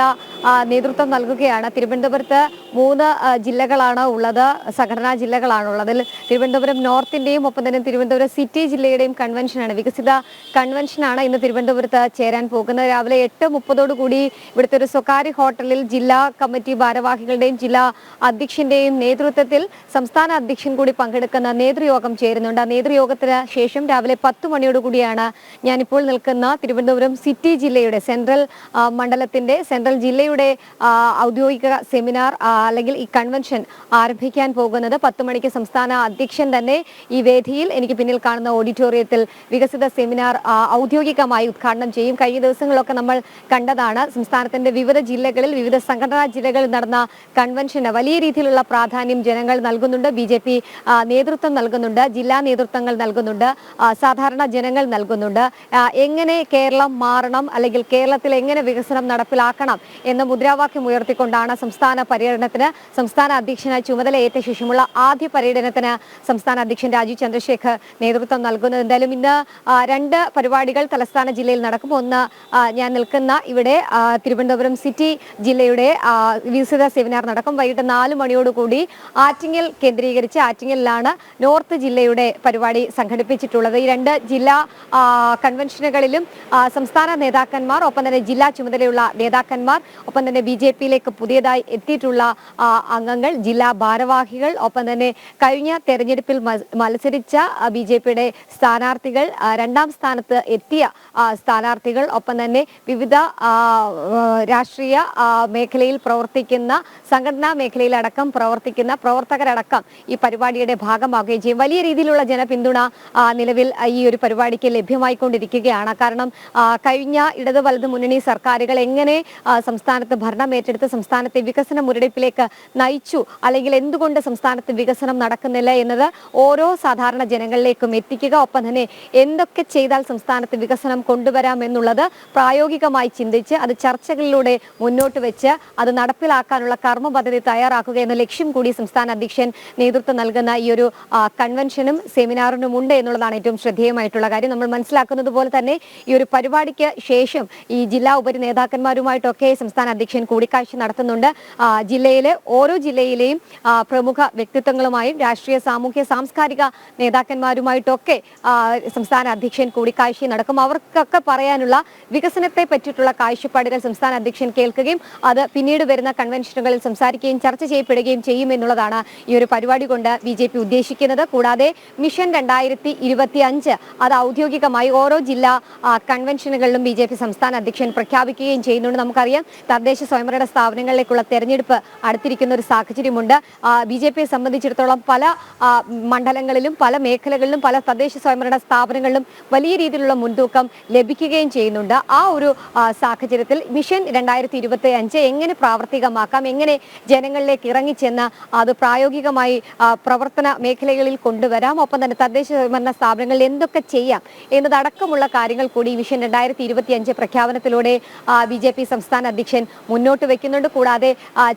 നേതൃത്വം നൽകുകയാണ്. തിരുവനന്തപുരത്ത് 3 ജില്ലകളാണ് ഉള്ളത്, സംഘടനാ ജില്ലകളാണുള്ളത്. അതിൽ തിരുവനന്തപുരം നോർത്തിന്റെയും ഒപ്പം തന്നെ തിരുവനന്തപുരം സിറ്റി ജില്ലയുടെയും കൺവെൻഷനാണ്, വികസിത കൺവെൻഷനാണ് ഇന്ന് തിരുവനന്തപുരത്ത് ചേരാൻ പോകുന്നത്. രാവിലെ 8:30 ഇവിടുത്തെ ഒരു സ്വകാര്യ ഹോട്ടലിൽ ജില്ലാ കമ്മിറ്റി ഭാരവാഹികളുടെയും ജില്ലാ അധ്യക്ഷന്റെയും നേതൃത്വത്തിൽ സംസ്ഥാന അധ്യക്ഷൻ കൂടി പങ്കെടുക്കുന്ന നേതൃയോഗം ചേരുന്നുണ്ട്. ആ നേതൃയോഗത്തിന് ശേഷം രാവിലെ 10 മണിയോടുകൂടിയാണ് ഞാനിപ്പോൾ നിൽക്കുന്ന തിരുവനന്തപുരം സിറ്റി ജില്ലയുടെ സെൻട്രൽ മണ്ഡലത്തിന്റെ സെൻട്രൽ ജില്ലയുടെ ഔദ്യോഗിക സെമിനാർ അല്ലെങ്കിൽ ഈ കൺവെൻഷൻ ആരംഭിക്കാൻ പോകുന്നത്. 10 മണിക്ക് സംസ്ഥാന അധ്യക്ഷൻ തന്നെ ഈ വേദിയിൽ എനിക്ക് പിന്നിൽ കാണുന്ന ഓഡിറ്റോറിയത്തിൽ വികസിത സെമിനാർ ഔദ്യോഗികമായി ഉദ്ഘാടനം ചെയ്യും. കഴിഞ്ഞ ദിവസങ്ങളിലൊക്കെ നമ്മൾ കണ്ടതാണ് സംസ്ഥാനത്തിന്റെ വിവിധ ജില്ലകളിൽ, വിവിധ സംഘടനാ ജില്ലകളിൽ നടന്ന കൺവെൻഷന് വലിയ രീതിയിലുള്ള പ്രാധാന്യം ജനങ്ങൾ നൽകുന്നുണ്ട്. BJP നേതൃത്വം നൽകുന്നുണ്ട്, ജില്ലാ നേതൃത്വങ്ങൾ നൽകുന്നുണ്ട്, സാധാരണ ജനങ്ങൾ നൽകുന്നുണ്ട്. എങ്ങനെ കേരളം മാറണം അല്ലെങ്കിൽ കേരളത്തിൽ എങ്ങനെ വികസനം നടപ്പിലാക്കണം എന്ന മുദ്രാവാക്യം ഉയർത്തിക്കൊണ്ടാണ് സംസ്ഥാന പര്യടനത്തിന് സംസ്ഥാന അധ്യക്ഷനായി ചുമതലയേറ്റ ശേഷമുള്ള ആദ്യ പര്യടനത്തിന് സംസ്ഥാന അധ്യക്ഷൻ രാജീവ് ചന്ദ്രശേഖർ നേതൃത്വം നൽകുന്നത്. എന്തായാലും ഇന്ന് 2 പരിപാടികൾ തലസ്ഥാന ജില്ലയിൽ നടക്കും. ഒന്ന്, ഞാൻ നിൽക്കുന്ന ഇവിടെ തിരുവനന്തപുരം സിറ്റി ജില്ലയുടെ വികസിത സെമിനാർ നടക്കും. വൈകിട്ട് 4 മണിയോടുകൂടി ആറ്റിങ്ങൽ കേന്ദ്രീകരിച്ച് ആറ്റിങ്ങലിലാണ് നോർത്ത് ജില്ലയുടെ പരിപാടി സംഘടിപ്പിച്ചിട്ടുള്ളത്. ഈ 2 ജില്ലാ കൺവെൻഷനുകളിലും സംസ്ഥാന നേതാക്കന്മാർ, ഒപ്പം തന്നെ ജില്ലാ ചുമതലയുള്ള നേതാക്കന്മാർ, ഒപ്പം തന്നെ BJPയിലേക്ക് പുതിയതായി എത്തിയിട്ടുള്ള അംഗങ്ങൾ, ജില്ലാ ഭാരവാഹികൾ, ഒപ്പം തന്നെ കഴിഞ്ഞ തെരഞ്ഞെടുപ്പിൽ മത്സരിച്ച BJPയുടെ സ്ഥാനാർത്ഥികൾ, 2ാം സ്ഥാനത്ത് എത്തിയ സ്ഥാനാർത്ഥികൾ, ഒപ്പം തന്നെ വിവിധ രാഷ്ട്രീയ മേഖലയിൽ പ്രവർത്തിക്കുന്ന, സംഘടനാ മേഖലയിലടക്കം പ്രവർത്തിക്കുന്ന പ്രവർത്തകരടക്കം ഈ പരിപാടിയുടെ ഭാഗമാകുകയും ചെയ്യും. വലിയ രീതിയിലുള്ള ജനപിന്തുണ നിലവിൽ ഈ ഒരു പരിപാടിക്ക് ലഭ്യമായിക്കൊണ്ടിരിക്കുകയാണ്. കാരണം കഴിഞ്ഞ ഇടത് വലത് മുന്നണി സർക്കാരുകൾ എങ്ങനെ സംസ്ഥാനത്ത് ഭരണം ഏറ്റെടുത്ത് സംസ്ഥാനത്തെ വികസന മുരടിപ്പിലേക്ക് അവസ്ഥയിലേക്ക് നയിച്ചു, അല്ലെങ്കിൽ എന്തുകൊണ്ട് സംസ്ഥാനത്ത് വികസനം നടക്കുന്നില്ല എന്നത് ഓരോ സാധാരണ ജനങ്ങളിലേക്കും എത്തിക്കുക, ഒപ്പം തന്നെ എന്തൊക്കെ ചെയ്താൽ സംസ്ഥാനത്ത് വികസനം കൊണ്ടുവരാം എന്നുള്ളത് പ്രായോഗികമായി ചിന്തിച്ച് അത് ചർച്ചകളിലൂടെ മുന്നോട്ട് വെച്ച് അത് നടപ്പിലാക്കാനുള്ള കർമ്മ പദ്ധതി തയ്യാറാക്കുക എന്ന ലക്ഷ്യം കൂടി സംസ്ഥാന അധ്യക്ഷൻ നേതൃത്വം നൽകുന്ന ഈ ഒരു കൺവെൻഷനും സെമിനാറിനും ഉണ്ട് എന്നുള്ളതാണ് ഏറ്റവും ശ്രദ്ധേയമായിട്ടുള്ള കാര്യം. നമ്മൾ മനസ്സിലാക്കുന്നത് പോലെ തന്നെ ഈ ഒരു പരിപാടിക്ക് ശേഷം ഈ ജില്ലാ ഉപരി നേതാക്കന്മാരുമായിട്ടൊക്കെ സംസ്ഥാന അധ്യക്ഷൻ കൂടിക്കാഴ്ച നടത്തുന്നുണ്ട്. ജില്ലയിലെ ഓരോ ജില്ലയിലെയും പ്രമുഖ വ്യക്തിത്വങ്ങളുമായും രാഷ്ട്രീയ സാമൂഹ്യ സാംസ്കാരിക നേതാക്കന്മാരുമായിട്ടൊക്കെ സംസ്ഥാന അധ്യക്ഷൻ കൂടിക്കാഴ്ച നടക്കും. അവർക്കൊക്കെ പറയാനുള്ള വികസനത്തെ പറ്റിയിട്ടുള്ള കാഴ്ചപ്പാടുകൾ സംസ്ഥാന അധ്യക്ഷൻ കേൾക്കുകയും അത് പിന്നീട് വരുന്ന കൺവെൻഷനുകളിൽ സംസാരിക്കുകയും ചർച്ച ചെയ്യപ്പെടുകയും ചെയ്യും എന്നുള്ളതാണ് ഈ ഒരു പരിപാടി കൊണ്ട് BJP ഉദ്ദേശിക്കുന്നത്. കൂടാതെ മിഷൻ 2025 അത് ഔദ്യോഗികമായി ഓരോ ജില്ലാ കൺവെൻഷനുകളിലും BJP സംസ്ഥാന അധ്യക്ഷൻ പ്രഖ്യാപിക്കുകയും ചെയ്യുന്നുണ്ട്. നമുക്കറിയാം തദ്ദേശ സ്വയംഭരണ സ്ഥാപനങ്ങളിലേക്കുള്ള തെരഞ്ഞെടുപ്പ് അടുത്തിരിക്കുന്ന ഒരു സാഹചര്യമുണ്ട്. BJPയെ സംബന്ധിച്ചിടത്തോളം പല മണ്ഡലങ്ങളിലും പല മേഖലകളിലും പല തദ്ദേശ സ്വയംഭരണ സ്ഥാപനങ്ങളിലും വലിയ രീതിയിലുള്ള മുൻതൂക്കം ലഭിക്കുകയും ചെയ്യുന്നുണ്ട്. ആ ഒരു സാഹചര്യത്തിൽ മിഷൻ 2025 എങ്ങനെ പ്രാവർത്തികമാക്കാം, എങ്ങനെ ജനങ്ങളിലേക്ക് ഇറങ്ങിച്ചെന്ന് അത് പ്രായോഗികമായി പ്രവർത്തന മേഖലകളിൽ കൊണ്ടുവരാം, ഒപ്പം തന്നെ തദ്ദേശ സ്വയംഭരണ സ്ഥാപനങ്ങളിൽ എന്തൊക്കെ ചെയ്യാം എന്നതടക്കമുള്ള കാര്യങ്ങൾ കൂടി മിഷൻ 2025 പ്രഖ്യാപനത്തിലൂടെ BJP സംസ്ഥാന അധ്യക്ഷൻ മുന്നോട്ട് വെക്കുന്നുണ്ട്. കൂടാതെ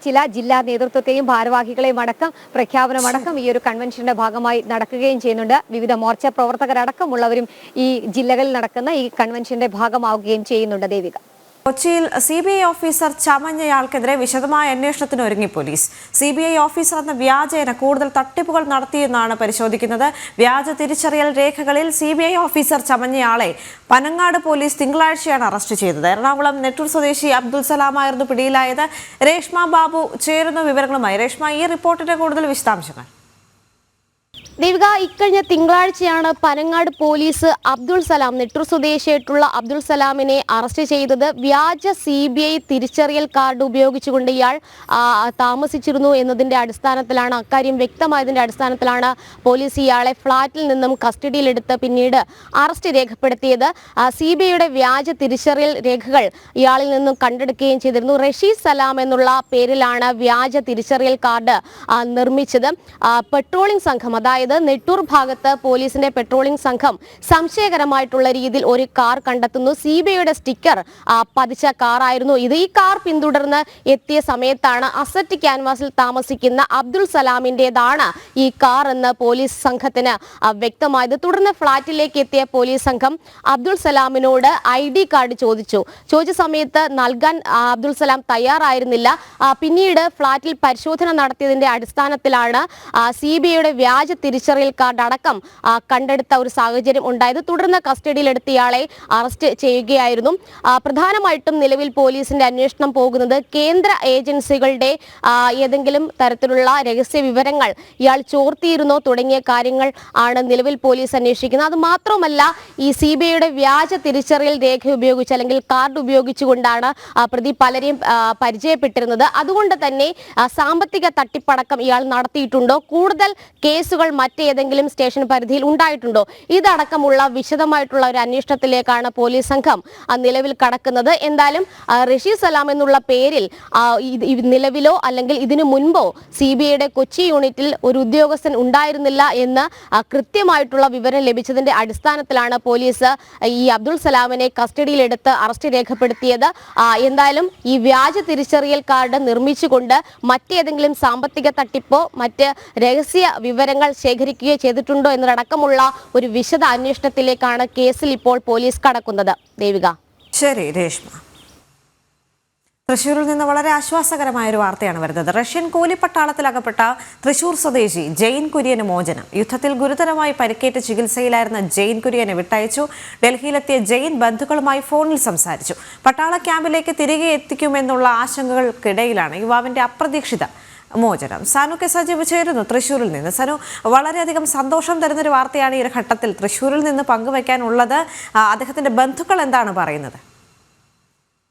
ചില ജില്ലാ നേതൃത്വത്തെയും ഭാരവാഹികളെയും അടക്കം പ്രഖ്യാപനമടക്കം ഈ ഒരു കൺവെൻഷന്റെ ഭാഗമായി നടക്കുകയും ചെയ്യുന്നുണ്ട്. വിവിധ മോർച്ച പ്രവർത്തകരടക്കമുള്ളവരും ഈ ജില്ലകളിൽ നടക്കുന്ന ഈ കൺവെൻഷന്റെ ഭാഗമാവുകയും ചെയ്യുന്നുണ്ട്. ദേവിക, കൊച്ചിയിൽ CBI ഓഫീസർ ചമഞ്ഞയാൾക്കെതിരെ വിശദമായ അന്വേഷണത്തിന് ഒരുങ്ങി പോലീസ്. CBI ഓഫീസർ എന്ന വ്യാജേന കൂടുതൽ തട്ടിപ്പുകൾ നടത്തിയെന്നാണ് പരിശോധിക്കുന്നത്. വ്യാജ തിരിച്ചറിയൽ രേഖകളിൽ CBI ഓഫീസർ ചമഞ്ഞയാളെ പനങ്ങാട് പോലീസ് തിങ്കളാഴ്ചയാണ് അറസ്റ്റ് ചെയ്തത്. എറണാകുളം നെട്ടൂർ സ്വദേശി അബ്ദുൾ സലാമായിരുന്നു പിടിയിലായത്. രേഷ്മ ബാബു ചേരുന്ന വിവരങ്ങളുമായി. രേഷ്മ, ഈ റിപ്പോർട്ടിന്റെ കൂടുതൽ വിശദാംശങ്ങൾ. ദേവിക, ഇക്കഴിഞ്ഞ തിങ്കളാഴ്ചയാണ് പനങ്ങാട് പോലീസ് അബ്ദുൾ സലാം, നെട്ടൂർ സ്വദേശിയായിട്ടുള്ള അബ്ദുൾ സലാമിനെ അറസ്റ്റ് ചെയ്തത്. വ്യാജ CBI തിരിച്ചറിയൽ കാർഡ് ഉപയോഗിച്ചുകൊണ്ട് ഇയാൾ താമസിച്ചിരുന്നു എന്നതിന്റെ അടിസ്ഥാനത്തിലാണ്, അക്കാര്യം വ്യക്തമായതിന്റെ അടിസ്ഥാനത്തിലാണ് പോലീസ് ഇയാളെ ഫ്ളാറ്റിൽ നിന്നും കസ്റ്റഡിയിലെടുത്ത് പിന്നീട് അറസ്റ്റ് രേഖപ്പെടുത്തിയത്. CBIയുടെ വ്യാജ തിരിച്ചറിയൽ രേഖകൾ ഇയാളിൽ നിന്നും കണ്ടെടുക്കുകയും ചെയ്തിരുന്നു. റഷീദ് സലാം എന്നുള്ള പേരിലാണ് വ്യാജ തിരിച്ചറിയൽ കാർഡ് നിർമ്മിച്ചത്. പെട്രോളിംഗ് സംഘം, അതായത് നെട്ടൂർ ഭാഗത്ത് പോലീസിന്റെ പെട്രോളിംഗ് സംഘം സംശയകരമായിട്ടുള്ള രീതിയിൽ ഒരു കാർ കണ്ടെത്തുന്നു. CBIയുടെ സ്റ്റിക്കർ പതിച്ച കാറായിരുന്നു ഇത്. ഈ കാർ പിന്തുടർന്ന് എത്തിയ സമയത്താണ് അസറ്റ് ക്യാൻവാസിൽ താമസിക്കുന്ന അബ്ദുൾ സലാമിൻ്റെതാണ് ഈ കാർ എന്ന് പോലീസ് സംഘത്തിന് വ്യക്തമായത്. തുടർന്ന് ഫ്ളാറ്റിലേക്ക് എത്തിയ പോലീസ് സംഘം അബ്ദുൾ സലാമിനോട് ID കാർഡ് ചോദിച്ച സമയത്ത് നൽകാൻ അബ്ദുൾ സലാം തയ്യാറായിരുന്നില്ല. പിന്നീട് ഫ്ളാറ്റിൽ പരിശോധന നടത്തിയതിന്റെ അടിസ്ഥാനത്തിലാണ് CBIയുടെ വ്യാജ തിരിച്ചറിയൽ കാർഡ് അടക്കം കണ്ടെടുത്ത ഒരു സാഹചര്യം ഉണ്ടായത്. തുടർന്ന് കസ്റ്റഡിയിലെടുത്ത ഇയാളെ അറസ്റ്റ് ചെയ്യുകയായിരുന്നു. പ്രധാനമായിട്ടും നിലവിൽ പോലീസിന്റെ അന്വേഷണം പോകുന്നത് കേന്ദ്ര ഏജൻസികളുടെ ഏതെങ്കിലും തരത്തിലുള്ള രഹസ്യ വിവരങ്ങൾ ഇയാൾ ചോർത്തിയിരുന്നോ തുടങ്ങിയ കാര്യങ്ങൾ ആണ് നിലവിൽ പോലീസ് അന്വേഷിക്കുന്നത്. അത് മാത്രമല്ല, ഈ CBIയുടെ വ്യാജ തിരിച്ചറിയൽ രേഖ ഉപയോഗിച്ച് അല്ലെങ്കിൽ കാർഡ് ഉപയോഗിച്ചുകൊണ്ടാണ് പ്രതി പലരെയും പരിചയപ്പെട്ടിരുന്നത്. അതുകൊണ്ട് തന്നെ സാമ്പത്തിക തട്ടിപ്പടക്കം ഇയാൾ നടത്തിയിട്ടുണ്ടോ, കൂടുതൽ കേസുകൾ മറ്റേതെങ്കിലും സ്റ്റേഷൻ പരിധിയിൽ ഉണ്ടായിട്ടുണ്ടോ, ഇതടക്കമുള്ള വിശദമായിട്ടുള്ള ഒരു അന്വേഷണത്തിലേക്കാണ് പോലീസ് സംഘം നിലവിൽ കടക്കുന്നത്. എന്തായാലും റഷീദ് സലാം എന്നുള്ള പേരിൽ നിലവിലോ അല്ലെങ്കിൽ ഇതിനു മുൻപോ CBIയുടെ കൊച്ചി യൂണിറ്റിൽ ഒരു ഉദ്യോഗസ്ഥൻ ഉണ്ടായിരുന്നില്ല എന്ന് കൃത്യമായിട്ടുള്ള വിവരം ലഭിച്ചതിന്റെ അടിസ്ഥാനത്തിലാണ് പോലീസ് ഈ അബ്ദുൾ സലാമിനെ കസ്റ്റഡിയിലെടുത്ത് അറസ്റ്റ് രേഖപ്പെടുത്തിയത്. എന്തായാലും ഈ വ്യാജ തിരിച്ചറിയൽ കാർഡ് നിർമ്മിച്ചുകൊണ്ട് മറ്റേതെങ്കിലും സാമ്പത്തിക തട്ടിപ്പോ മറ്റ് രഹസ്യ വിവരങ്ങൾ ശേഖരിക്കുകയോ ചെയ്തിട്ടുണ്ടോ എന്നതടക്കമുള്ള ഒരു വിശദ അന്വേഷണത്തിലേക്കാണ് കേസിൽ ഇപ്പോൾ പോലീസ് കടക്കുന്നത്. ദേവിക. ശരി രേഷ്മ. തൃശ്ശൂരിൽ നിന്ന് വളരെ ആശ്വാസകരമായ ഒരു വാർത്തയാണ് വരുന്നത്. റഷ്യൻ കൂലിപ്പട്ടാളത്തിൽ അകപ്പെട്ട തൃശൂർ സ്വദേശി ജെയിൻ കുര്യന് മോചനം. യുദ്ധത്തിൽ ഗുരുതരമായി പരിക്കേറ്റ് ചികിത്സയിലായിരുന്ന ജെയിൻ കുര്യനെ വിട്ടയച്ചു. ഡൽഹിയിലെത്തിയ ജെയിൻ ബന്ധുക്കളുമായി ഫോണിൽ സംസാരിച്ചു. പട്ടാള ക്യാമ്പിലേക്ക് തിരികെ എത്തിക്കുമെന്നുള്ള ആശങ്കകൾക്കിടയിലാണ് യുവാവിന്റെ അപ്രതീക്ഷിത മോചനം. സനു കെ സജീവ് ചേരുന്നു തൃശ്ശൂരിൽ നിന്ന്. സനു, വളരെയധികം സന്തോഷം തരുന്നൊരു വാർത്തയാണ് ഈ ഒരു ഘട്ടത്തിൽ തൃശ്ശൂരിൽ നിന്ന് പങ്കുവയ്ക്കാനുള്ളത്. അദ്ദേഹത്തിന്റെ ബന്ധുക്കൾ എന്താണ് പറയുന്നത്?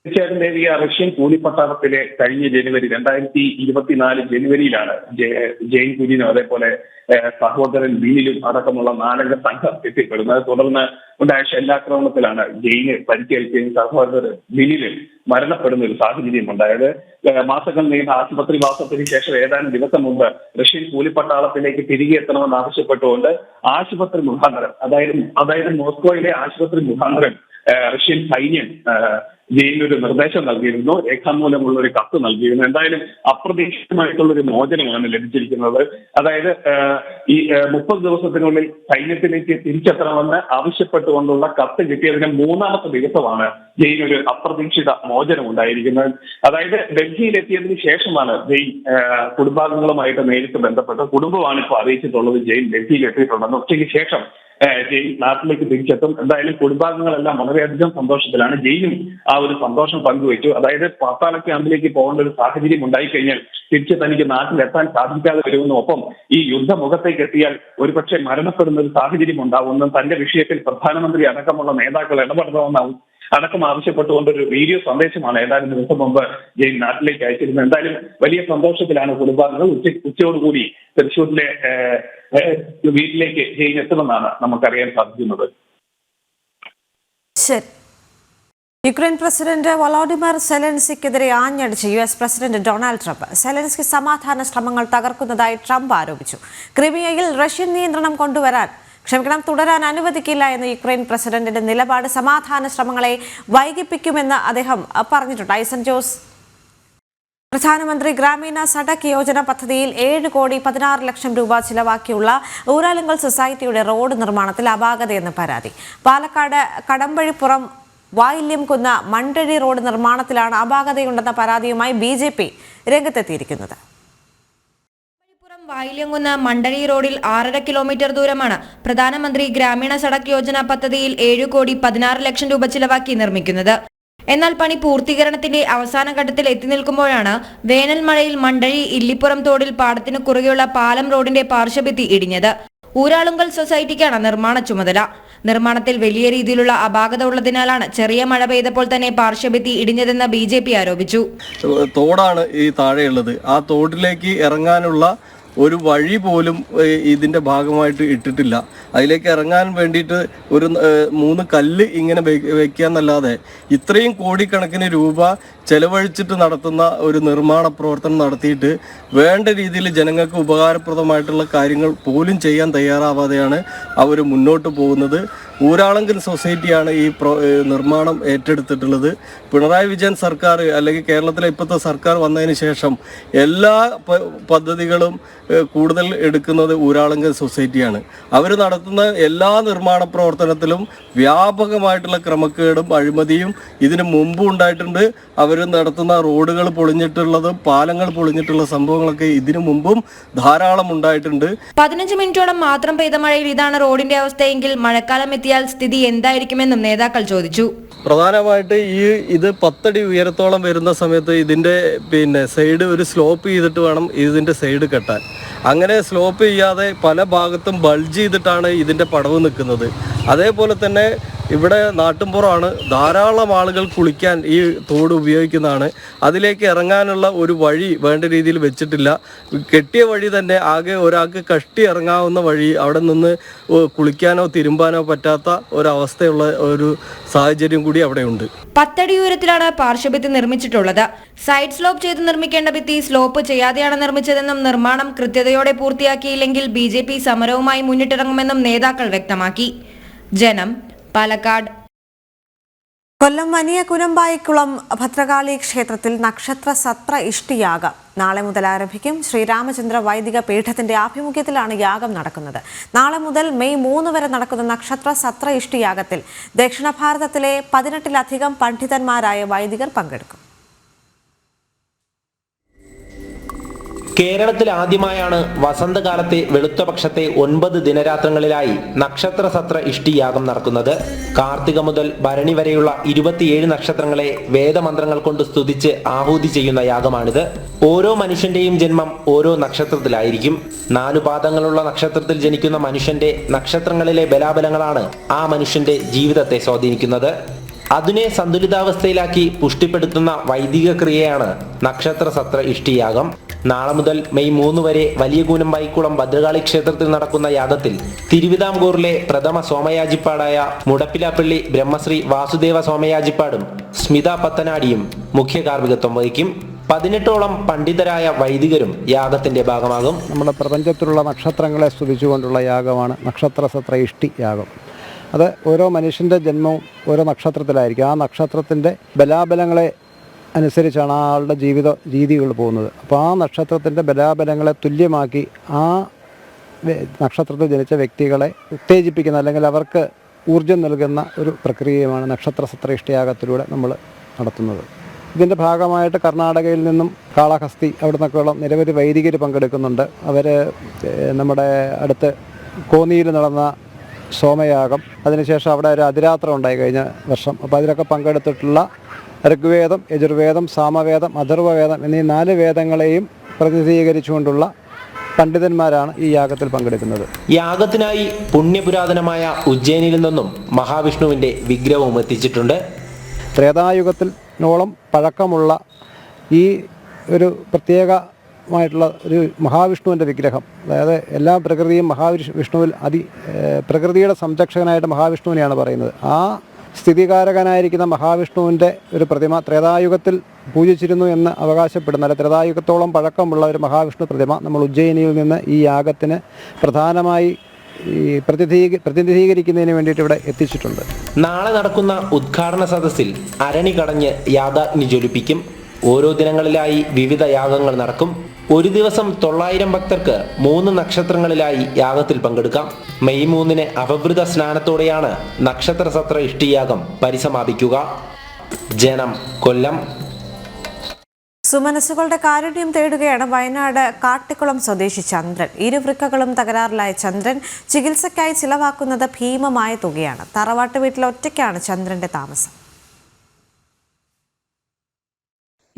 തീർച്ചയായിട്ടും ദേവിക, റഷ്യൻ കൂലിപ്പട്ടാളത്തിലെ കഴിഞ്ഞ ജനുവരി 2024 ജനുവരിയിലാണ് ജെയിൻ കുര്യനും അതേപോലെ സഹോദരൻ ബിനിലും അടക്കമുള്ള 4 അംഗ സംഘം എത്തിപ്പെടുന്നത്. തുടർന്ന് ഉണ്ടായ ഷെല്ലാക്രമണത്തിലാണ് ജെയിന് പരിക്കേൽക്കുകയും സഹോദരൻ ബിനിലും മരണപ്പെടുന്ന ഒരു സാഹചര്യം ഉണ്ടായത്. മാസങ്ങൾ നീണ്ട ആശുപത്രി വാസത്തിന് ശേഷം ഏതാനും ദിവസം മുമ്പ് റഷ്യൻ കൂലിപ്പട്ടാളത്തിലേക്ക് തിരികെ എത്തണമെന്ന് ആവശ്യപ്പെട്ടുകൊണ്ട് ആശുപത്രി മുഖാന്തരം, അതായത് മോസ്കോയിലെ ആശുപത്രി മുഖാന്തരം റഷ്യൻ സൈന്യം ജയിലിനൊരു നിർദ്ദേശം നൽകിയിരുന്നു, രേഖാമൂലമുള്ള ഒരു കത്ത് നൽകിയിരുന്നു. എന്തായാലും അപ്രതീക്ഷിതമായിട്ടുള്ള ഒരു മോചനമാണ് ലഭിച്ചിരിക്കുന്നത്. അതായത് ഈ 30 ദിവസത്തിനുള്ളിൽ സൈന്യത്തിലേക്ക് തിരിച്ചെത്തണമെന്ന് ആവശ്യപ്പെട്ടുകൊണ്ടുള്ള കത്ത് കിട്ടിയതിന് 3ാമത്തെ ദിവസമാണ് ജയിലിനൊരു അപ്രതീക്ഷിത മോചനം ഉണ്ടായിരിക്കുന്നത്. അതായത് ഡൽഹിയിലെത്തിയതിനു ശേഷമാണ് ജയിൽ കുടുംബാംഗങ്ങളുമായിട്ട് നേരിട്ട് ബന്ധപ്പെട്ട് കുടുംബമാണ് ഇപ്പോൾ അറിയിച്ചിട്ടുള്ളത് ജയിൽ ഡൽഹിയിൽ എത്തിയിട്ടുണ്ടെന്ന്. ഉച്ചയ്ക്ക് ശേഷം ജയിൽ നാട്ടിലേക്ക് തിരിച്ചെത്തും. എന്തായാലും കുടുംബാംഗങ്ങളെല്ലാം വളരെയധികം സന്തോഷത്തിലാണ്. ജയിലും ആ ഒരു സന്തോഷം പങ്കുവച്ചു. അതായത് പാത്താള ക്യാമ്പിലേക്ക് പോകേണ്ട ഒരു സാഹചര്യം ഉണ്ടായിക്കഴിഞ്ഞാൽ തിരിച്ച് തനിക്ക് നാട്ടിലെത്താൻ സാധിക്കാതെ വരുമെന്നും ഒപ്പം ഈ യുദ്ധമുഖത്തേക്ക് എത്തിയാൽ ഒരുപക്ഷെ മരണപ്പെടുന്ന ഒരു സാഹചര്യം ഉണ്ടാവുമെന്നും തന്റെ വിഷയത്തിൽ പ്രധാനമന്ത്രി അടക്കമുള്ള നേതാക്കൾ ഇടപെടണമെന്നാവും അടക്കം ആവശ്യപ്പെട്ടുകൊണ്ടൊരു വീഡിയോ സന്ദേശമാണ് ഏതാനും ദിവസം മുമ്പ് ജയിൽ നാട്ടിലേക്ക് അയച്ചിരുന്നത്. എന്തായാലും വലിയ സന്തോഷത്തിലാണ് കുടുംബാംഗങ്ങൾ. ഉച്ചയോടുകൂടി തൃശ്ശൂരിലെ വീട്ടിലേക്ക് ജയിൽ എത്തുമെന്നാണ് നമുക്കറിയാൻ സാധിക്കുന്നത്. ശരി. യുക്രൈൻ പ്രസിഡന്റ് വൊളോഡിമർ സെലൻസ്കിക്കെതിരെ ആഞ്ഞടിച്ച് US president Donald Trump. Zelensky സമാധാന ശ്രമങ്ങൾ തകർക്കുന്നതായി ട്രംപ് ആരോപിച്ചു. ക്രിമിയയിൽ റഷ്യൻ നിയന്ത്രണം തുടരാൻ അനുവദിക്കില്ല എന്ന യുക്രൈൻ പ്രസിഡന്റിന്റെ നിലപാട് സമാധാന ശ്രമങ്ങളെ വൈകിപ്പിക്കുമെന്ന് അദ്ദേഹം പറഞ്ഞിട്ടുണ്ട്. ഐസൻ ജോസ്, പ്രധാനമന്ത്രി ഗ്രാമീണ സഡക് യോജന പദ്ധതിയിൽ 7,16,00,000 രൂപ ചിലവാക്കിയുള്ള ഊരാലുങ്കൽ സൊസൈറ്റിയുടെ റോഡ് നിർമ്മാണത്തിൽ അപാകതയെന്ന് പരാതി. പാലക്കാട് കടമ്പഴിപ്പുറം വായില്യംകുന്ന് മണ്ടഴി റോഡ് നിർമ്മാണത്തിലാണ് അപാകതയുണ്ടെന്ന പരാതിയുമായി BJP രംഗത്തെത്തിയിരിക്കുന്നത്. വായില്യംകുന്ന് മണ്ടഴി റോഡിൽ 6.5 കിലോമീറ്റർ ദൂരമാണ് പ്രധാനമന്ത്രി ഗ്രാമീണ സഡക് യോജന പദ്ധതിയിൽ 7,16,00,000 രൂപ ചിലവാക്കി നിർമ്മിക്കുന്നത്. എന്നാൽ പണി പൂർത്തീകരണത്തിന്റെ അവസാന ഘട്ടത്തിൽ എത്തി നിൽക്കുമ്പോഴാണ് വേനൽ മഴയിൽ മണ്ടഴി ഇല്ലിപ്പുറം തോടിൽ പാടത്തിന് കുറുകെയുള്ള പാലം റോഡിന്റെ പാർശ്വഭിത്തി ഇടിഞ്ഞത്. ഊരാളുങ്കൽ സൊസൈറ്റിക്കാണ് നിർമ്മാണ ചുമതല. നിർമ്മാണത്തിൽ വലിയ രീതിയിലുള്ള അപാകത ഉള്ളതിനാലാണ് ചെറിയ മഴ പെയ്തപ്പോൾ തന്നെ പാർശ്വഭിത്തി ഇടിഞ്ഞതെന്ന് BJP ആരോപിച്ചു. തോടാണ് ഈ താഴെയുള്ളത്. ആ തോട്ടിലേക്ക് ഇറങ്ങാനുള്ള ഒരു വഴി പോലും ഇതിന്റെ ഭാഗമായിട്ട് ഇട്ടിട്ടില്ല. അതിലേക്ക് ഇറങ്ങാൻ വേണ്ടിയിട്ട് ഒരു 3 കല്ല് ഇങ്ങനെ വെക്കാന്നല്ലാതെ ഇത്രയും കോടിക്കണക്കിന് രൂപ ചെലവഴിച്ചിട്ട് നടത്തുന്ന ഒരു നിർമ്മാണ പ്രവർത്തനം നടത്തിയിട്ട് വേണ്ട രീതിയിൽ ജനങ്ങൾക്ക് ഉപകാരപ്രദമായിട്ടുള്ള കാര്യങ്ങൾ പോലും ചെയ്യാൻ തയ്യാറാവാതെയാണ് അവർ മുന്നോട്ട് പോകുന്നത്. ഊരാളുങ്കൽ സൊസൈറ്റിയാണ് ഈ നിർമ്മാണം ഏറ്റെടുത്തിട്ടുള്ളത്. പിണറായി വിജയൻ സർക്കാർ അല്ലെങ്കിൽ കേരളത്തിലെ ഇപ്പോഴത്തെ സർക്കാർ വന്നതിന് ശേഷം എല്ലാ പദ്ധതികളും കൂടുതൽ എടുക്കുന്നത് ഊരാളുങ്കൽ സൊസൈറ്റിയാണ്. അവർ നടത്തുന്ന എല്ലാ നിർമ്മാണ പ്രവർത്തനത്തിലും വ്യാപകമായിട്ടുള്ള ക്രമക്കേടും അഴിമതിയും ഇതിനു മുമ്പും ഉണ്ടായിട്ടുണ്ട്. അവർ നടത്തുന്ന റോഡുകൾ പൊളിഞ്ഞിട്ടുള്ളതും പാലങ്ങൾ പൊളിഞ്ഞിട്ടുള്ള സംഭവങ്ങളൊക്കെ ഇതിനു മുമ്പും ധാരാളം ഉണ്ടായിട്ടുണ്ട്. 15 മിനിറ്റോളം മാത്രം പെയ്ത മഴയിൽ ഇതാണ് റോഡിന്റെ അവസ്ഥയെങ്കിൽ മഴക്കാലം എത്തിയാൽ സ്ഥിതി എന്തായിരിക്കുമെന്നും നേതാക്കൾ ചോദിച്ചു. പ്രധാനമായിട്ട് ഇത് 10 അടി ഉയരത്തോളം വരുന്ന സമയത്ത് ഇതിന്റെ സൈഡ് ഒരു സ്ലോപ്പ് ചെയ്തിട്ട് വേണം ഇതിന്റെ സൈഡ് കെട്ടാൻ. അങ്ങനെ സ്ലോപ്പ് ചെയ്യാതെ പല ഭാഗത്തും ബൾജ് ചെയ്തിട്ടാണ് ഇതിന്റെ പടവ് നിൽക്കുന്നത്. അതേപോലെ തന്നെ ഇവിടെ നാട്ടുംപുറമാണ്, ധാരാളം ആളുകൾ കുളിക്കാൻ ഈ തോട് ഉപയോഗിക്കുന്നതാണ്. അതിലേക്ക് ഇറങ്ങാനുള്ള ഒരു വഴി വേണ്ട രീതിയിൽ വെച്ചിട്ടില്ല. കെട്ടിയ വഴി തന്നെ ആകെ ഒരാൾക്ക് കഷ്ടി ഇറങ്ങാവുന്ന വഴി, അവിടെ നിന്ന് കുളിക്കാനോ തിരുമ്പാനോ പറ്റാത്ത ഒരവസ്ഥയുള്ള ഒരു സാഹചര്യം കൂടി അവിടെയുണ്ട്. 10 അടി ഉയരത്തിലാണ് പാർശ്വഭിത്തി നിർമ്മിച്ചിട്ടുള്ളത്. സൈഡ് സ്ലോപ്പ് ചെയ്ത് നിർമ്മിക്കേണ്ട ഭിത്തി സ്ലോപ്പ് ചെയ്യാതെയാണ് നിർമ്മിച്ചതെന്നും നിർമ്മാണം കൃത്യതയോടെ പൂർത്തിയാക്കിയില്ലെങ്കിൽ BJP സമരവുമായി മുന്നിട്ടിറങ്ങുമെന്നും നേതാക്കൾ വ്യക്തമാക്കി. ജനം, പാലക്കാട്. കൊല്ലം വലിയ കുരമ്പായിക്കുളം ഭദ്രകാളി ക്ഷേത്രത്തിൽ നക്ഷത്ര സത്ര ഇഷ്ടിയാഗം നാളെ മുതൽ ആരംഭിക്കും. ശ്രീരാമചന്ദ്ര വൈദിക പീഠത്തിന്റെ ആഭിമുഖ്യത്തിലാണ് യാഗം നടക്കുന്നത്. നാളെ മുതൽ മെയ് 3 വരെ നടക്കുന്ന നക്ഷത്ര സത്ര ഇഷ്ടിയാഗത്തിൽ ദക്ഷിണ ഭാരതത്തിലെ 18-ലധികം പണ്ഡിതന്മാരായ വൈദികർ പങ്കെടുക്കും. കേരളത്തിൽ ആദ്യമായാണ് വസന്തകാലത്തെ വെളുത്തപക്ഷത്തെ 9 ദിനരാത്രങ്ങളിലായി നക്ഷത്ര സത്ര ഇഷ്ടിയാഗം നടക്കുന്നത്. കാർത്തിക മുതൽ ഭരണി വരെയുള്ള 27 നക്ഷത്രങ്ങളെ വേദമന്ത്രങ്ങൾ കൊണ്ട് സ്തുതിച്ച് ആഹൂതി ചെയ്യുന്ന യാഗമാണിത്. ഓരോ മനുഷ്യന്റെയും ജന്മം ഓരോ നക്ഷത്രത്തിലായിരിക്കും. 4 പാദങ്ങളുള്ള നക്ഷത്രത്തിൽ ജനിക്കുന്ന മനുഷ്യന്റെ നക്ഷത്രങ്ങളിലെ ബലാബലങ്ങളാണ് ആ മനുഷ്യന്റെ ജീവിതത്തെ സ്വാധീനിക്കുന്നത്. അതിനെ സന്തുലിതാവസ്ഥയിലാക്കി പുഷ്ടിപ്പെടുത്തുന്ന വൈദിക ക്രിയയാണ് നക്ഷത്ര സത്ര ഇഷ്ടിയാഗം. നാളെ മുതൽ മെയ് 3 വരെ വലിയകൂനം വൈക്കുളം ഭദ്രകാളി ക്ഷേത്രത്തിൽ നടക്കുന്ന യാഗത്തിൽ തിരുവിതാംകൂറിലെ പ്രഥമ സോമയാജിപ്പാടായ മുടപ്പിലാപ്പള്ളി ബ്രഹ്മശ്രീ വാസുദേവ സോമയാജിപ്പാടും സ്മിത പത്തനാടിയും മുഖ്യ കാർമ്മികത്വം വഹിക്കും. 18ഓളം പണ്ഡിതരായ വൈദികരും യാഗത്തിന്റെ ഭാഗമാകും. നമ്മുടെ പ്രപഞ്ചത്തിലുള്ള നക്ഷത്രങ്ങളെ സ്തുതിച്ചുകൊണ്ടുള്ള യാഗമാണ് നക്ഷത്ര സത്ര ഇഷ്ടി യാഗം. അത് ഓരോ മനുഷ്യൻ്റെ ജന്മവും ഓരോ നക്ഷത്രത്തിലായിരിക്കും. ആ നക്ഷത്രത്തിൻ്റെ ബലാബലങ്ങളെ അനുസരിച്ചാണ് ആളുടെ ജീവിത രീതികൾ പോകുന്നത്. അപ്പോൾ ആ നക്ഷത്രത്തിൻ്റെ ബലാബലങ്ങളെ തുല്യമാക്കി ആ നക്ഷത്രത്തിൽ ജനിച്ച വ്യക്തികളെ ഉത്തേജിപ്പിക്കുന്ന അല്ലെങ്കിൽ അവർക്ക് ഊർജം നൽകുന്ന ഒരു പ്രക്രിയയുമാണ് നക്ഷത്ര സത്ര ഇഷ്ടിയാഗത്തിലൂടെ നമ്മൾ നടത്തുന്നത്. ഇതിൻ്റെ ഭാഗമായിട്ട് കർണാടകയിൽ നിന്നും കാളഹസ്തി അവിടെ നിന്നൊക്കെയുള്ള നിരവധി വൈദികർ പങ്കെടുക്കുന്നുണ്ട്. അവർ നമ്മുടെ അടുത്ത് കോന്നിയിൽ നടന്ന സോമയാഗം, അതിനുശേഷം അവിടെ ഒരു അതിരാത്രം ഉണ്ടായി കഴിഞ്ഞ വർഷം. അപ്പോൾ അതിലൊക്കെ പങ്കെടുത്തിട്ടുള്ള ഋഗ്വേദം, യജുർവേദം, സാമവേദം, അഥർവവേദം എന്നീ 4 വേദങ്ങളെയും പ്രതിനിധീകരിച്ചുകൊണ്ടുള്ള പണ്ഡിതന്മാരാണ് ഈ യാഗത്തിൽ പങ്കെടുക്കുന്നത്. യാഗത്തിനായി പുണ്യപുരാതനമായ ഉജ്ജയിനിൽ നിന്നും മഹാവിഷ്ണുവിന്റെ വിഗ്രഹവും എത്തിച്ചിട്ടുണ്ട്. ത്രേതായുഗത്തിനോളം പഴക്കമുള്ള ഈ ഒരു പ്രത്യേകമായിട്ടുള്ള ഒരു മഹാവിഷ്ണുവിൻ്റെ വിഗ്രഹം, അതായത് എല്ലാ പ്രകൃതിയും മഹാവിഷ്ണുവിൽ പ്രകൃതിയുടെ സംരക്ഷകനായിട്ട് മഹാവിഷ്ണുവിനെയാണ് പറയുന്നത്. ആ സ്ഥിതികാരകനായിരിക്കുന്ന മഹാവിഷ്ണുവിൻ്റെ ഒരു പ്രതിമ ത്രേതായുഗത്തിൽ പൂജിച്ചിരുന്നു എന്ന് അവകാശപ്പെടുന്ന, അല്ല ത്രേതായുഗത്തോളം പഴക്കമുള്ള ഒരു മഹാവിഷ്ണു പ്രതിമ നമ്മൾ ഉജ്ജയിനിയിൽ നിന്ന് ഈ യാഗത്തിന് പ്രധാനമായി പ്രതിനിധീകരിക്കുന്നതിന് വേണ്ടിയിട്ട് ഇവിടെ എത്തിച്ചിട്ടുണ്ട്. നാളെ നടക്കുന്ന ഉദ്ഘാടന സദസ്സിൽ അരണി കടഞ്ഞ് യാഗാഗ്നി ജ്വലിപ്പിക്കും. ഓരോ ദിനങ്ങളിലായി വിവിധ യാഗങ്ങൾ നടക്കും. ഒരു ദിവസം 900 ഭക്തർക്ക് 3 നക്ഷത്രങ്ങളിലായി യാഗത്തിൽ പങ്കെടുക്കാം. മെയ് 3 അപവൃത സ്നാനത്തോടെയാണ് നക്ഷത്ര സത്ര ഇഷ്ടിയാഗം പരിസമാപിക്കുക. ജനം, കൊല്ലം. സുമനസ്സുകളുടെ കാരുണ്യം തേടുകയാണ് വയനാട് കാട്ടിക്കുളം സ്വദേശി ചന്ദ്രൻ. ഇരുവൃക്കകളും തകരാറിലായ ചന്ദ്രൻ ചികിത്സയ്ക്കായി ചിലവാക്കുന്നത് ഭീമമായ തുകയാണ്. തറവാട്ട് വീട്ടിൽ ഒറ്റയ്ക്കാണ് ചന്ദ്രന്റെ താമസം.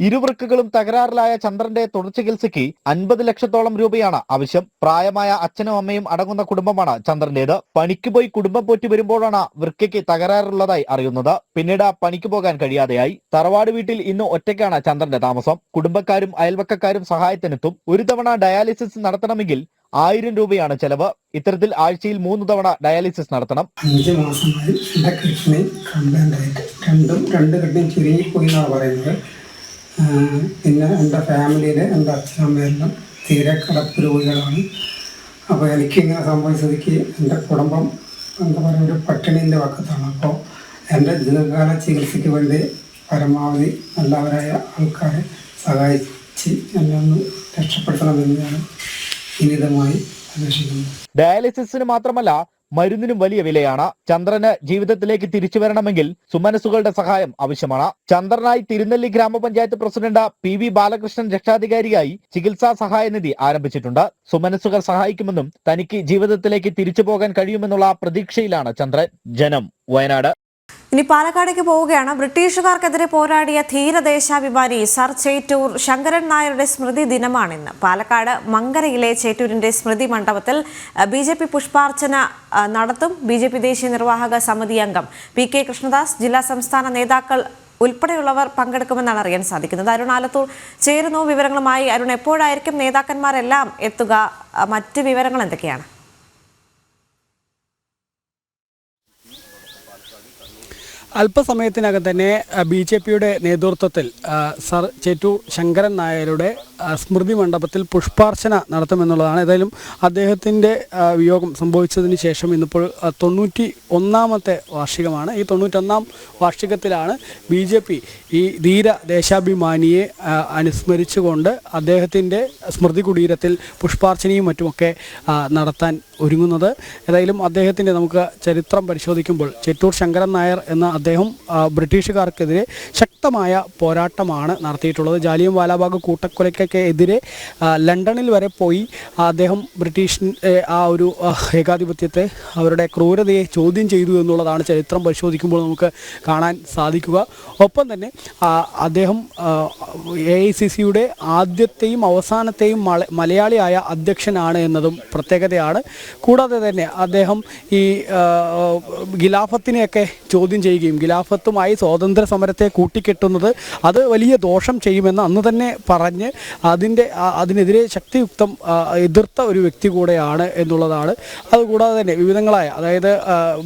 ഇരുവൃക്കകളും തകരാറിലായ ചന്ദ്രന്റെ തുടർ ചികിത്സയ്ക്ക് 50 ലക്ഷത്തോളം രൂപയാണ് ആവശ്യം. പ്രായമായ അച്ഛനും അമ്മയും അടങ്ങുന്ന കുടുംബമാണ് ചന്ദ്രന്റേത്. പണിക്ക് പോയി കുടുംബം പോറ്റി വരുമ്പോഴാണ് വൃക്കയ്ക്ക് തകരാറുള്ളതായി അറിയുന്നത്. പിന്നീട് പണിക്ക് പോകാൻ കഴിയാതെയായി. തറവാട് വീട്ടിൽ ഇന്ന് ഒറ്റയ്ക്കാണ് ചന്ദ്രന്റെ താമസം. കുടുംബക്കാരും അയൽവക്കക്കാരും സഹായത്തിനെത്തും. ഒരു തവണ ഡയാലിസിസ് നടത്തണമെങ്കിൽ 1000 രൂപയാണ് ചെലവ്. ഇത്തരത്തിൽ ആഴ്ചയിൽ 3 തവണ ഡയാലിസിസ് നടത്തണം. 5 മാസമായി എന്റെ കിഡ്നി കംപ്ലൈന്റ് ആയിട്ട് രണ്ട് കിഡ്നി ചുരുങ്ങിപ്പോയി എന്നാണ് പറയുന്നത്. പിന്നെ എൻ്റെ ഫാമിലിയിൽ എൻ്റെ അച്ഛനമ്മയെല്ലാം തീരെ കിടപ്പ് രോഗികളാണ്. അപ്പോൾ എനിക്കിങ്ങനെ സംഭവിച്ചതിക്ക് എൻ്റെ കുടുംബം എന്താ പറയുക ഒരു പട്ടിണീൻ്റെ വക്കത്താണ്. അപ്പോൾ എൻ്റെ ദീർഘകാല ചികിത്സയ്ക്ക് വേണ്ടി പരമാവധി നല്ലവരായ ആൾക്കാരെ സഹായിച്ച് എന്നെ ഒന്ന് രക്ഷപ്പെടുത്തണമെന്ന് ഞാൻ വിനീതമായി അപേക്ഷിക്കുന്നു. ഡയാലിസിസിന് മാത്രമല്ല മരുന്നിനും വലിയ വിലയാണ്. ചന്ദ്രന് ജീവിതത്തിലേക്ക് തിരിച്ചു വരണമെങ്കിൽ സുമനസ്സുകളുടെ സഹായം ആവശ്യമാണ്. ചന്ദ്രനായി തിരുനെല്ലി ഗ്രാമപഞ്ചായത്ത് പ്രസിഡന്റ് PV ബാലകൃഷ്ണൻ രക്ഷാധികാരിയായി ചികിത്സാ സഹായനിധി ആരംഭിച്ചിട്ടുണ്ട്. സുമനസ്സുകൾ സഹായിക്കുമെന്നും തനിക്ക് ജീവിതത്തിലേക്ക് തിരിച്ചു പോകാൻ കഴിയുമെന്നുള്ള പ്രതീക്ഷയിലാണ് ചന്ദ്രൻ. ജനം, വയനാട്. ഇനി പാലക്കാടേക്ക് പോവുകയാണ്. ബ്രിട്ടീഷുകാർക്കെതിരെ പോരാടിയ ധീരദേശാഭിമാനി സർ ചേറ്റൂർ ശങ്കരൻ നായരുടെ സ്മൃതി ദിനമാണിന്ന്. പാലക്കാട് മങ്കരയിലെ ചേറ്റൂരിന്റെ സ്മൃതി മണ്ഡപത്തിൽ BJP പുഷ്പാർച്ചന നടത്തും. BJP ദേശീയ നിർവാഹക സമിതി അംഗം PK കൃഷ്ണദാസ്, ജില്ലാ സംസ്ഥാന നേതാക്കൾ ഉൾപ്പെടെയുള്ളവർ പങ്കെടുക്കുമെന്നാണ് അറിയാൻ സാധിക്കുന്നത്. അരുൺ ആലത്തൂർ ചേരുന്നു വിവരങ്ങളുമായി. അരുൺ, എപ്പോഴായിരിക്കും നേതാക്കന്മാരെല്ലാം എത്തുക? മറ്റ് വിവരങ്ങൾ എന്തൊക്കെയാണ്? അല്പസമയത്തിനകം തന്നെ BJPയുടെ നേതൃത്വത്തിൽ സർ ചേറ്റൂർ ശങ്കരൻ നായരുടെ സ്മൃതി മണ്ഡപത്തിൽ പുഷ്പാർച്ചന നടത്തുമെന്നുള്ളതാണ്. ഏതായാലും അദ്ദേഹത്തിൻ്റെ വിയോഗം സംഭവിച്ചതിന് ശേഷം ഇന്നിപ്പോൾ 91ാമത്തെ വാർഷികമാണ്. ഈ 91ാം വാർഷികത്തിലാണ് BJP ഈ ധീര ദേശാഭിമാനിയെ അനുസ്മരിച്ചുകൊണ്ട് അദ്ദേഹത്തിൻ്റെ സ്മൃതി കുടീരത്തിൽ പുഷ്പാർച്ചനയും മറ്റുമൊക്കെ നടത്താൻ ഒരുങ്ങുന്നത്. ഏതായാലും അദ്ദേഹത്തിൻ്റെ നമുക്ക് ചരിത്രം പരിശോധിക്കുമ്പോൾ ചേറ്റൂർ ശങ്കരൻ നായർ എന്ന അദ്ദേഹം ബ്രിട്ടീഷുകാർക്കെതിരെ ശക്തമായ പോരാട്ടമാണ് നടത്തിയിട്ടുള്ളത്. ജാലിയൻ വാലാബാഗ് കൂട്ടക്കൊലയ്ക്കൊക്കെ എതിരെ ലണ്ടനിൽ വരെ പോയി അദ്ദേഹം ബ്രിട്ടീഷ് ആ ഒരു ഏകാധിപത്യത്തെ, അവരുടെ ക്രൂരതയെ ചോദ്യം ചെയ്തു എന്നുള്ളതാണ് ചരിത്രം പരിശോധിക്കുമ്പോൾ നമുക്ക് കാണാൻ സാധിക്കുക. ഒപ്പം തന്നെ അദ്ദേഹം AICCയുടെ ആദ്യത്തെയും അവസാനത്തെയും മലയാളിയായ അധ്യക്ഷനാണ് എന്നതും പ്രത്യേകതയാണ്. കൂടാതെ തന്നെ അദ്ദേഹം ഈ ഖിലാഫത്തിനെയൊക്കെ ചോദ്യം ചെയ്യുകയും പറയുകയും ഖിലാഫത്തുമായി സ്വാതന്ത്ര്യ സമരത്തെ കൂട്ടിക്കെട്ടുന്നത് അത് വലിയ ദോഷം ചെയ്യുമെന്ന് അന്ന് തന്നെ പറഞ്ഞ് അതിനെതിരെ ശക്തിയുക്തം എതിർത്ത ഒരു വ്യക്തി കൂടെയാണ് എന്നുള്ളതാണ്. അതുകൂടാതെ തന്നെ വിവിധങ്ങളായ, അതായത്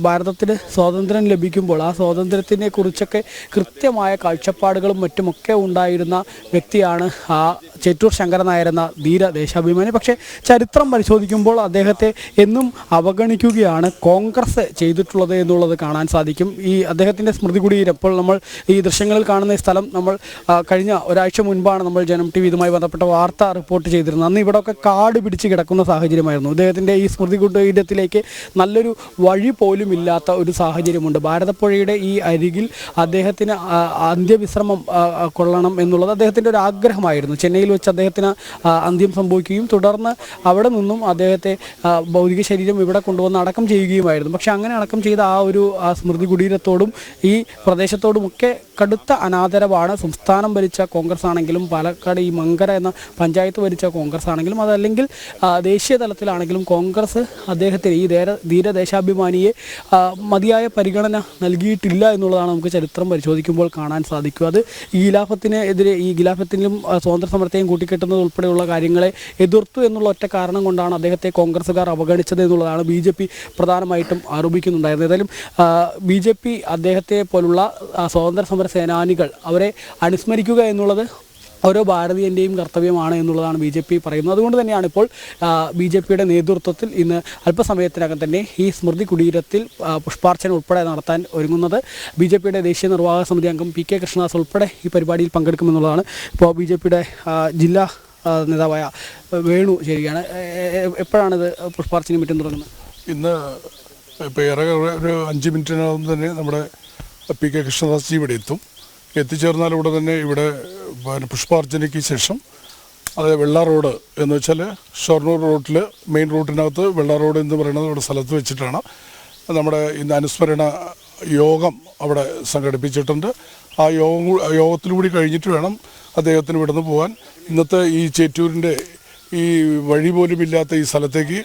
ഭാരതത്തിന് സ്വാതന്ത്ര്യം ലഭിക്കുമ്പോൾ ആ സ്വാതന്ത്ര്യത്തിനെ കുറിച്ചൊക്കെ കൃത്യമായ കാഴ്ചപ്പാടുകളും മറ്റുമൊക്കെ ഉണ്ടായിരുന്ന വ്യക്തിയാണ് ആ ചേറ്റൂർ ശങ്കരൻ നായർ എന്ന ധീര ദേശാഭിമാനി. പക്ഷേ ചരിത്രം പരിശോധിക്കുമ്പോൾ അദ്ദേഹത്തെ എന്നും അവഗണിക്കുകയാണ് കോൺഗ്രസ് ചെയ്തിട്ടുള്ളത് എന്നുള്ളത് കാണാൻ സാധിക്കും. ഈ അദ്ദേഹത്തിൻ്റെ സ്മൃതി കുടീരം, ഇപ്പോൾ നമ്മൾ ഈ ദൃശ്യങ്ങളിൽ കാണുന്ന ഈ സ്ഥലം നമ്മൾ കഴിഞ്ഞ ഒരാഴ്ച മുൻപാണ് നമ്മൾ ജനം TV ഇതുമായി ബന്ധപ്പെട്ട വാർത്ത റിപ്പോർട്ട് ചെയ്തിരുന്നത്. അന്ന് ഇവിടെയൊക്കെ കാട് പിടിച്ച് കിടക്കുന്ന സാഹചര്യമായിരുന്നു. അദ്ദേഹത്തിൻ്റെ ഈ സ്മൃതി കുടീരത്തിലേക്ക് നല്ലൊരു വഴി പോലും ഇല്ലാത്ത ഒരു സാഹചര്യമുണ്ട്. ഭാരതപ്പുഴയുടെ ഈ അരികിൽ അദ്ദേഹത്തിന് അന്ത്യവിശ്രമം കൊള്ളണം എന്നുള്ളത് അദ്ദേഹത്തിൻ്റെ ഒരു ആഗ്രഹമായിരുന്നു. ചെന്നൈയിൽ വെച്ച് അദ്ദേഹത്തിന് അന്ത്യം സംഭവിക്കുകയും തുടർന്ന് അവിടെ നിന്നും അദ്ദേഹത്തെ ഭൗതിക ശരീരം ഇവിടെ കൊണ്ടുവന്ന് അടക്കം ചെയ്യുകയുമായിരുന്നു. പക്ഷേ അങ്ങനെ അടക്കം ചെയ്ത ആ ഒരു സ്മൃതി കുടീരത്തോടും ഈ പ്രദേശത്തോടുമൊക്കെ കടുത്ത അനാദരവാണ് സംസ്ഥാനം ഭരിച്ച കോൺഗ്രസ് ആണെങ്കിലും പാലക്കാട് ഈ മങ്കര എന്ന പഞ്ചായത്ത് ഭരിച്ച കോൺഗ്രസ് ആണെങ്കിലും അതല്ലെങ്കിൽ ദേശീയ തലത്തിലാണെങ്കിലും കോൺഗ്രസ് അദ്ദേഹത്തിന് ഈ ധീരദേശാഭിമാനിയെ മതിയായ പരിഗണന നൽകിയിട്ടില്ല എന്നുള്ളതാണ് നമുക്ക് ചരിത്രം പരിശോധിക്കുമ്പോൾ കാണാൻ സാധിക്കുക. അത് ഈ ഖിലാഫത്തിനെതിരെ, ഈ ഖിലാഫത്തിലും സ്വാതന്ത്ര്യ സമരത്തെയും കൂട്ടിക്കെട്ടുന്നത് ഉൾപ്പെടെയുള്ള കാര്യങ്ങളെ എതിർത്തു എന്നുള്ള ഒറ്റ കാരണം കൊണ്ടാണ് അദ്ദേഹത്തെ കോൺഗ്രസ്സുകാർ അവഗണിച്ചത് എന്നുള്ളതാണ് BJP പ്രധാനമായിട്ടും ആരോപിക്കുന്നുണ്ടായിരുന്നത്. ഏതായാലും BJP അദ്ദേഹത്തെ പോലുള്ള സ്വാതന്ത്ര്യ സമര സേനാനികൾ അവരെ അനുസ്മരിക്കുക എന്നുള്ളത് ഓരോ ഭാരതീയൻ്റെയും കർത്തവ്യമാണ് എന്നുള്ളതാണ് BJP പറയുന്നത്. അതുകൊണ്ട് തന്നെയാണ് ഇപ്പോൾ BJPയുടെ നേതൃത്വത്തിൽ ഇന്ന് അല്പസമയത്തിനകം തന്നെ ഈ സ്മൃതി കുടീരത്തിൽ പുഷ്പാർച്ചന ഉൾപ്പെടെ നടത്താൻ ഒരുങ്ങുന്നത്. BJPയുടെ ദേശീയ നിർവാഹക സമിതി അംഗം PK കൃഷ്ണദാസ് ഉൾപ്പെടെ ഈ പരിപാടിയിൽ പങ്കെടുക്കുമെന്നുള്ളതാണ്. ഇപ്പോൾ BJPയുടെ ജില്ലാ നേതാവായ വേണു ചേരുകയാണ്. എപ്പോഴാണിത് പുഷ്പാർച്ചനയും മറ്റും തുടങ്ങുന്നത്? ഇന്ന് ഇപ്പോൾ ഒരു 5 മിനിറ്റിനകം തന്നെ നമ്മുടെ PK കൃഷ്ണദാസ് ജി ഇവിടെ എത്തിച്ചേർന്നാലൂടെ തന്നെ ഇവിടെ പുഷ്പാർച്ചനയ്ക്ക് ശേഷം അത് വെള്ള റോഡ് എന്ന് വെച്ചാൽ ഷൊർണൂർ റോഡിൽ മെയിൻ റൂട്ടിനകത്ത് വെള്ള റോഡ് എന്ന് പറയുന്നത് ഇവിടെ സ്ഥലത്ത് വെച്ചിട്ടാണ് നമ്മുടെ ഇന്ന് അനുസ്മരണ യോഗം അവിടെ സംഘടിപ്പിച്ചിട്ടുണ്ട്. ആ യോഗത്തിലൂടെ കഴിഞ്ഞിട്ട് വേണം അദ്ദേഹത്തിന് ഇവിടുന്ന് പോകാൻ. ഇന്നത്തെ ഈ ചേറ്റൂരിൻ്റെ ഈ വഴി പോലും ഇല്ലാത്ത ഈ സ്ഥലത്തേക്ക്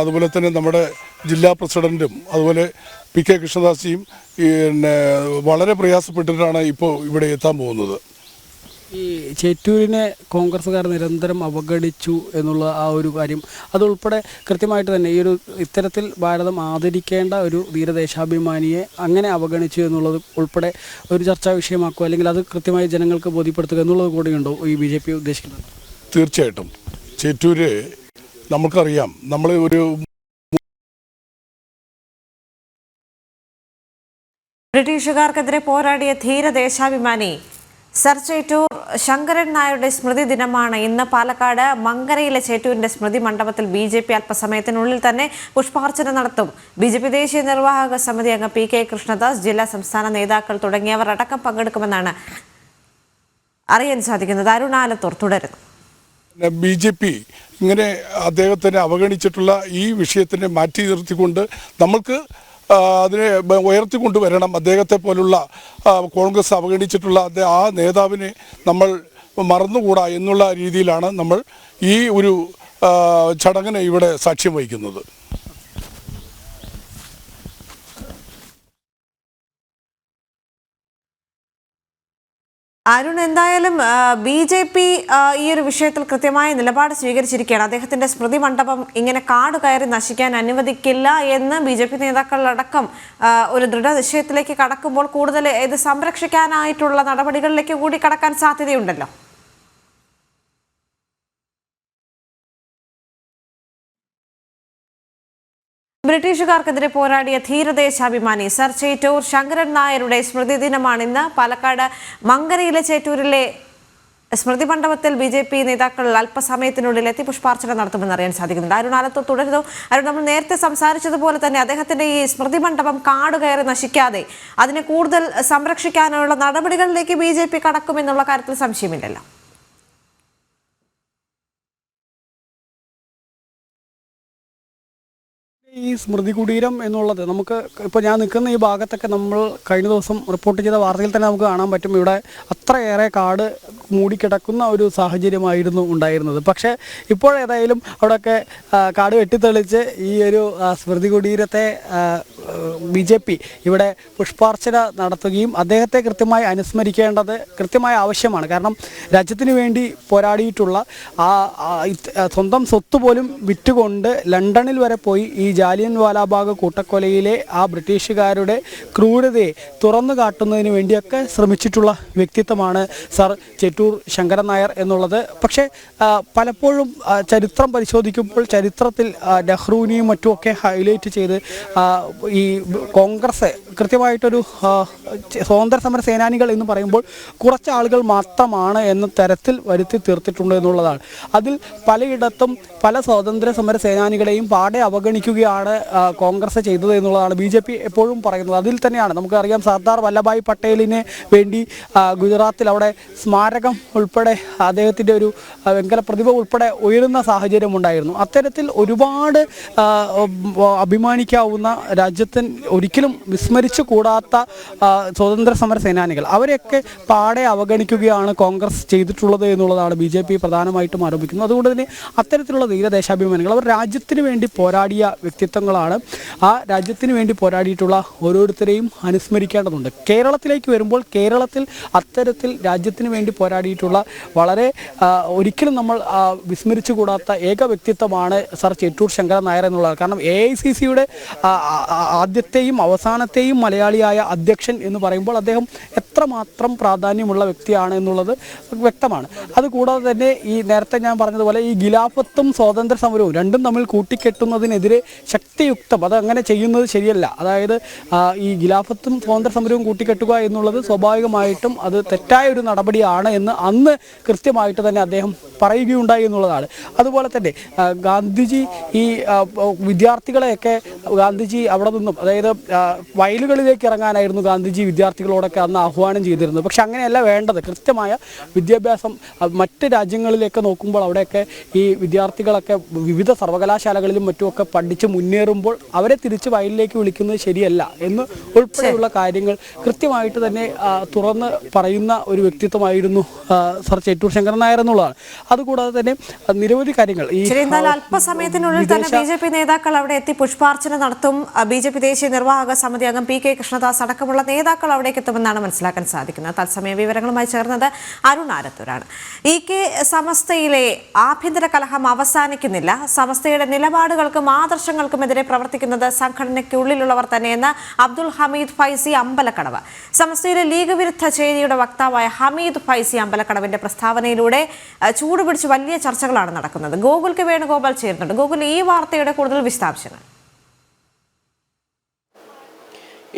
അതുപോലെ തന്നെ നമ്മുടെ ജില്ലാ പ്രസിഡൻറ്റും അതുപോലെ PK കൃഷ്ണദാസിയും പിന്നെ വളരെ പ്രയാസപ്പെട്ടിട്ടാണ് ഇപ്പോൾ ഇവിടെ എത്താൻ പോകുന്നത്. ഈ ചേറ്റൂരിനെ കോൺഗ്രസ്സുകാർ നിരന്തരം അവഗണിച്ചു എന്നുള്ള ആ ഒരു കാര്യം അതുൾപ്പെടെ കൃത്യമായിട്ട് തന്നെ ഈ ഒരു ഇത്തരത്തിൽ ഭാരതം ആദരിക്കേണ്ട ഒരു ധീരദേശാഭിമാനിയെ അങ്ങനെ അവഗണിച്ചു എന്നുള്ളത് ഉൾപ്പെടെ ഒരു ചർച്ചാ വിഷയമാക്കുക, അല്ലെങ്കിൽ അത് കൃത്യമായി ജനങ്ങൾക്ക് ബോധ്യപ്പെടുത്തുക എന്നുള്ളത് കൂടിയുണ്ടോ ഈ BJP ഉദ്ദേശിക്കുന്നത്? തീർച്ചയായിട്ടും ചേറ്റൂര് നമുക്കറിയാം. നമ്മൾ ഒരു ബ്രിട്ടീഷുകാർക്കെതിരെ പോരാടിയ ധീരദേശാഭിമാനി സർ ചേറ്റൂർ ശങ്കരൻ നായരുടെ സ്മൃതി ദിനമാണ് ഇന്ന്. പാലക്കാട് മങ്കരയിലെ ചേറ്റൂരിന്റെ സ്മൃതി മണ്ഡപത്തിൽ BJP അല്പസമയത്തിനുള്ളിൽ തന്നെ പുഷ്പാർച്ചന നടത്തും. BJP ദേശീയ നിർവാഹക സമിതി അംഗം PK കൃഷ്ണദാസ്, ജില്ലാ സംസ്ഥാന നേതാക്കൾ തുടങ്ങിയവർ അടക്കം പങ്കെടുക്കുമെന്നാണ് അറിയാൻ സാധിക്കുന്നത്. അരുണാലത്തൂർ തുടരുന്നു. BJP ഇങ്ങനെ അദ്ദേഹത്തിനെ അവഗണിച്ചിട്ടുള്ള ഈ വിഷയത്തിനെ മാറ്റി നിർത്തിക്കൊണ്ട് നമ്മൾക്ക് അതിനെ ഉയർത്തിക്കൊണ്ടുവരണം. അദ്ദേഹത്തെ പോലുള്ള കോൺഗ്രസ് അവഗണിച്ചിട്ടുള്ള ആ നേതാവിനെ നമ്മൾ മറന്നുകൂടാ എന്നുള്ള രീതിയിലാണ് നമ്മൾ ഈ ഒരു ചടങ്ങിന് ഇവിടെ സാക്ഷ്യം വഹിക്കുന്നത്. അരുൺ, എന്തായാലും BJP ഈ ഒരു വിഷയത്തിൽ കൃത്യമായ നിലപാട് സ്വീകരിച്ചിരിക്കുകയാണ്. അദ്ദേഹത്തിന്റെ സ്മൃതി മണ്ഡപം ഇങ്ങനെ കാട് കയറി നശിക്കാൻ അനുവദിക്കില്ല എന്ന് BJP നേതാക്കളടക്കം ഒരു ദൃഢനിശ്ചയത്തിലേക്ക് കടക്കുമ്പോൾ കൂടുതൽ ഇത് സംരക്ഷിക്കാനായിട്ടുള്ള നടപടികളിലേക്ക് കൂടി കടക്കാൻ സാധ്യതയുണ്ടല്ലോ. ബ്രിട്ടീഷുകാർക്കെതിരെ പോരാടിയ ധീരദേശാഭിമാനി സർ ചേറ്റൂർ ശങ്കരൻ നായരുടെ സ്മൃതി ദിനമാണ് ഇന്ന്. പാലക്കാട് മങ്കരയിലെ ചേറ്റൂരിലെ സ്മൃതി മണ്ഡപത്തിൽ BJP നേതാക്കൾ അല്പസമയത്തിനുള്ളിൽ എത്തി പുഷ്പാർച്ചന നടത്തുമെന്ന് അറിയാൻ സാധിക്കുന്നുണ്ട്. അരുണാലത്തൂർ തുടരുന്നു. അരുൺ, നമ്മൾ നേരത്തെ സംസാരിച്ചതുപോലെ തന്നെ അദ്ദേഹത്തിന്റെ ഈ സ്മൃതി മണ്ഡപം കാട് കയറി നശിക്കാതെ അതിനെ കൂടുതൽ സംരക്ഷിക്കാനുള്ള നടപടികളിലേക്ക് BJP കടക്കുമെന്നുള്ള കാര്യത്തിൽ സംശയമില്ലല്ലോ. ഈ സ്മൃതി കുടീരം എന്നുള്ളത് നമുക്ക് ഇപ്പോൾ ഞാൻ നിൽക്കുന്ന ഈ ഭാഗത്തൊക്കെ നമ്മൾ കഴിഞ്ഞ ദിവസം റിപ്പോർട്ട് ചെയ്ത വാർത്തയിൽ തന്നെ നമുക്ക് കാണാൻ പറ്റും. ഇവിടെ അത്രയേറെ കാട് മൂടിക്കിടക്കുന്ന ഒരു സാഹചര്യമായിരുന്നു ഉണ്ടായിരുന്നത്. പക്ഷേ ഇപ്പോഴേതായാലും അവിടെയൊക്കെ കാട് വെട്ടിത്തെളിച്ച് ഈ ഒരു സ്മൃതി കുടീരത്തെ BJP ഇവിടെ പുഷ്പാർച്ചന നടത്തുകയും അദ്ദേഹത്തെ കൃത്യമായി അനുസ്മരിക്കേണ്ടത് കൃത്യമായ ആവശ്യമാണ്. കാരണം രാജ്യത്തിന് വേണ്ടി പോരാടിയിട്ടുള്ള സ്വന്തം സ്വത്ത് പോലും വിറ്റുകൊണ്ട് ലണ്ടനിൽ വരെ പോയി ഈ ജാലിയൻ വാലാബാഗ് കൂട്ടക്കൊലയിലെ ആ ബ്രിട്ടീഷുകാരുടെ ക്രൂരതയെ തുറന്നു കാട്ടുന്നതിന് വേണ്ടിയൊക്കെ ശ്രമിച്ചിട്ടുള്ള വ്യക്തിത്വമാണ് സർ ചെറ്റൂർ ശങ്കരൻ നായർ എന്നുള്ളത്. പക്ഷേ പലപ്പോഴും ചരിത്രം പരിശോധിക്കുമ്പോൾ ചരിത്രത്തിൽ നെഹ്റുവിനെയും മറ്റുമൊക്കെ ഹൈലൈറ്റ് ചെയ്ത് ഈ കോൺഗ്രസ് കൃത്യമായിട്ടൊരു സ്വാതന്ത്ര്യ സമര സേനാനികൾ എന്ന് പറയുമ്പോൾ കുറച്ച് ആളുകൾ മാത്രമാണ് എന്ന തരത്തിൽ വരുത്തി തീർത്തിട്ടുണ്ട് എന്നുള്ളതാണ്. അതിൽ പലയിടത്തും പല സ്വാതന്ത്ര്യ സമര സേനാനികളെയും പാടെ അവഗണിക്കുകയാണ് കോൺഗ്രസ് ചെയ്തത് എന്നുള്ളതാണ് BJP എപ്പോഴും പറയുന്നത്. അതിൽ തന്നെയാണ് നമുക്കറിയാം സർദാർ വല്ലഭായ് പട്ടേലിന് വേണ്ടി ഗുജറാത്തിൽ അവിടെ സ്മാരകം ഉൾപ്പെടെ അദ്ദേഹത്തിൻ്റെ ഒരു വെങ്കല പ്രതിഭ ഉൾപ്പെടെ ഉയരുന്ന സാഹചര്യം ഉണ്ടായിരുന്നു. അത്തരത്തിൽ ഒരുപാട് അഭിമാനിക്കാവുന്ന രാജ്യത്തിന് ഒരിക്കലും വിസ്മരിച്ചു കൂടാത്ത സ്വാതന്ത്ര്യ സമര സേനാനികൾ അവരെയൊക്കെ പാടെ അവഗണിക്കുകയാണ് കോൺഗ്രസ് ചെയ്തിട്ടുള്ളത് എന്നുള്ളതാണ് BJP പ്രധാനമായിട്ടും ആരോപിക്കുന്നത്. അതുകൊണ്ട് തന്നെ അത്തരത്തിലുള്ള ധീരദേശാഭിമാനികൾ അവർ രാജ്യത്തിന് വേണ്ടി പോരാടിയ വ്യക്തിത്വങ്ങളാണ്. ആ രാജ്യത്തിന് വേണ്ടി പോരാടിയിട്ടുള്ള ഓരോരുത്തരെയും അനുസ്മരിക്കേണ്ടതുണ്ട്. കേരളത്തിലേക്ക് വരുമ്പോൾ കേരളത്തിൽ അത്തരത്തിൽ രാജ്യത്തിന് വേണ്ടി പോരാടിയിട്ടുള്ള വളരെ ഒരിക്കലും നമ്മൾ വിസ്മരിച്ചു കൂടാത്ത ഏക വ്യക്തിത്വമാണ് സർ ചെറ്റൂർ ശങ്കരൻ നായർ എന്നുള്ളത്. കാരണം AICCയുടെ ആദ്യത്തെയും അവസാനത്തെയും മലയാളിയായ അധ്യക്ഷൻ എന്ന് പറയുമ്പോൾ അദ്ദേഹം എത്രമാത്രം പ്രാധാന്യമുള്ള വ്യക്തിയാണ് എന്നുള്ളത് വ്യക്തമാണ്. അതുകൂടാതെ തന്നെ ഈ നേരത്തെ ഞാൻ പറഞ്ഞതുപോലെ ഈ ഖിലാഫത്തും സ്വാതന്ത്ര്യ സമരവും രണ്ടും തമ്മിൽ കൂട്ടിക്കെട്ടുന്നതിനെതിരെ ശക്തിയുക്തം അതങ്ങനെ ചെയ്യുന്നത് ശരിയല്ല. അതായത് ഈ ഖിലാഫത്തും സ്വാതന്ത്ര്യ സമരവും കൂട്ടിക്കെട്ടുക എന്നുള്ളത് സ്വാഭാവികമായിട്ടും അത് തെറ്റായ ഒരു നടപടിയാണ് എന്ന് അന്ന് കൃത്യമായിട്ട് തന്നെ അദ്ദേഹം പറയുകയുണ്ടായി എന്നുള്ളതാണ്. അതുപോലെ തന്നെ ഗാന്ധിജി ഈ വിദ്യാർത്ഥികളെയൊക്കെ ഗാന്ധിജി അവിടെ നിന്നും അതായത് വയലുകളിലേക്ക് ഇറങ്ങാനായിരുന്നു ഗാന്ധിജി വിദ്യാർത്ഥികളോടൊക്കെ അന്ന് ആഹ്വാനം ചെയ്തിരുന്നത്. പക്ഷെ അങ്ങനെയല്ല വേണ്ടത്. കൃത്യമായ വിദ്യാഭ്യാസം മറ്റ് രാജ്യങ്ങളിലേക്ക് നോക്കുമ്പോൾ അവിടെയൊക്കെ ഈ വിദ്യാർത്ഥികളൊക്കെ വിവിധ സർവകലാശാലകളിലും മറ്റുമൊക്കെ പഠിച്ച് മുന്നേറുമ്പോൾ അവരെ തിരിച്ച് വയലിലേക്ക് വിളിക്കുന്നത് ശരിയല്ല എന്ന് ഉൾപ്പെടെയുള്ള കാര്യങ്ങൾ കൃത്യമായിട്ട് തന്നെ തുറന്ന് പറയുന്ന ഒരു വ്യക്തിത്വമായിരുന്നു സർ ചെറ്റൂർ ശങ്കരൻ നായർ എന്നുള്ളതാണ്. അതുകൂടാതെ തന്നെ നിരവധി കാര്യങ്ങൾ ഈ അല്പസമയത്തിനുള്ളിൽ തന്നെ BJP നേതാക്കൾ അവിടെ എത്തി പുഷ്പാർച്ചന നടത്തും. BJP ദേശീയ നിർവാഹക സമിതി അംഗം PK കൃഷ്ണദാസ് അടക്കമുള്ള നേതാക്കൾ അവിടേക്ക് എത്തുമെന്നാണ് മനസ്സിലാക്കാൻ സാധിക്കുന്നത്. തത്സമയ വിവരങ്ങളുമായി ചേർന്നത് അരുൺ ആരത്തൂരാണ്. സമസ്തയിലെ ആഭ്യന്തര കലഹം അവസാനിക്കുന്നില്ല. സമസ്തയുടെ നിലപാടുകൾക്കും ആദർശങ്ങൾക്കുമെതിരെ പ്രവർത്തിക്കുന്നത് സംഘടനയ്ക്കുള്ളിലുള്ളവർ തന്നെയെന്ന് അബ്ദുൽ ഹമീദ് ഫൈസി അമ്പലക്കടവ്. സമസ്തയിലെ ലീഗ് വിരുദ്ധ ചേരിയുടെ വക്താവായ ഹമീദ് ഫൈസി അമ്പലക്കടവിന്റെ പ്രസ്താവനയിലൂടെ ചൂടുപിടിച്ച് വലിയ ചർച്ചകളാണ് നടക്കുന്നത്. ഗോകുൽ കെ വേണുഗോപാൽ ചേരുന്നുണ്ട്. ഗോകുൽ, ഈ വാർത്തയുടെ കൂടുതൽ വിശദാംശങ്ങൾ.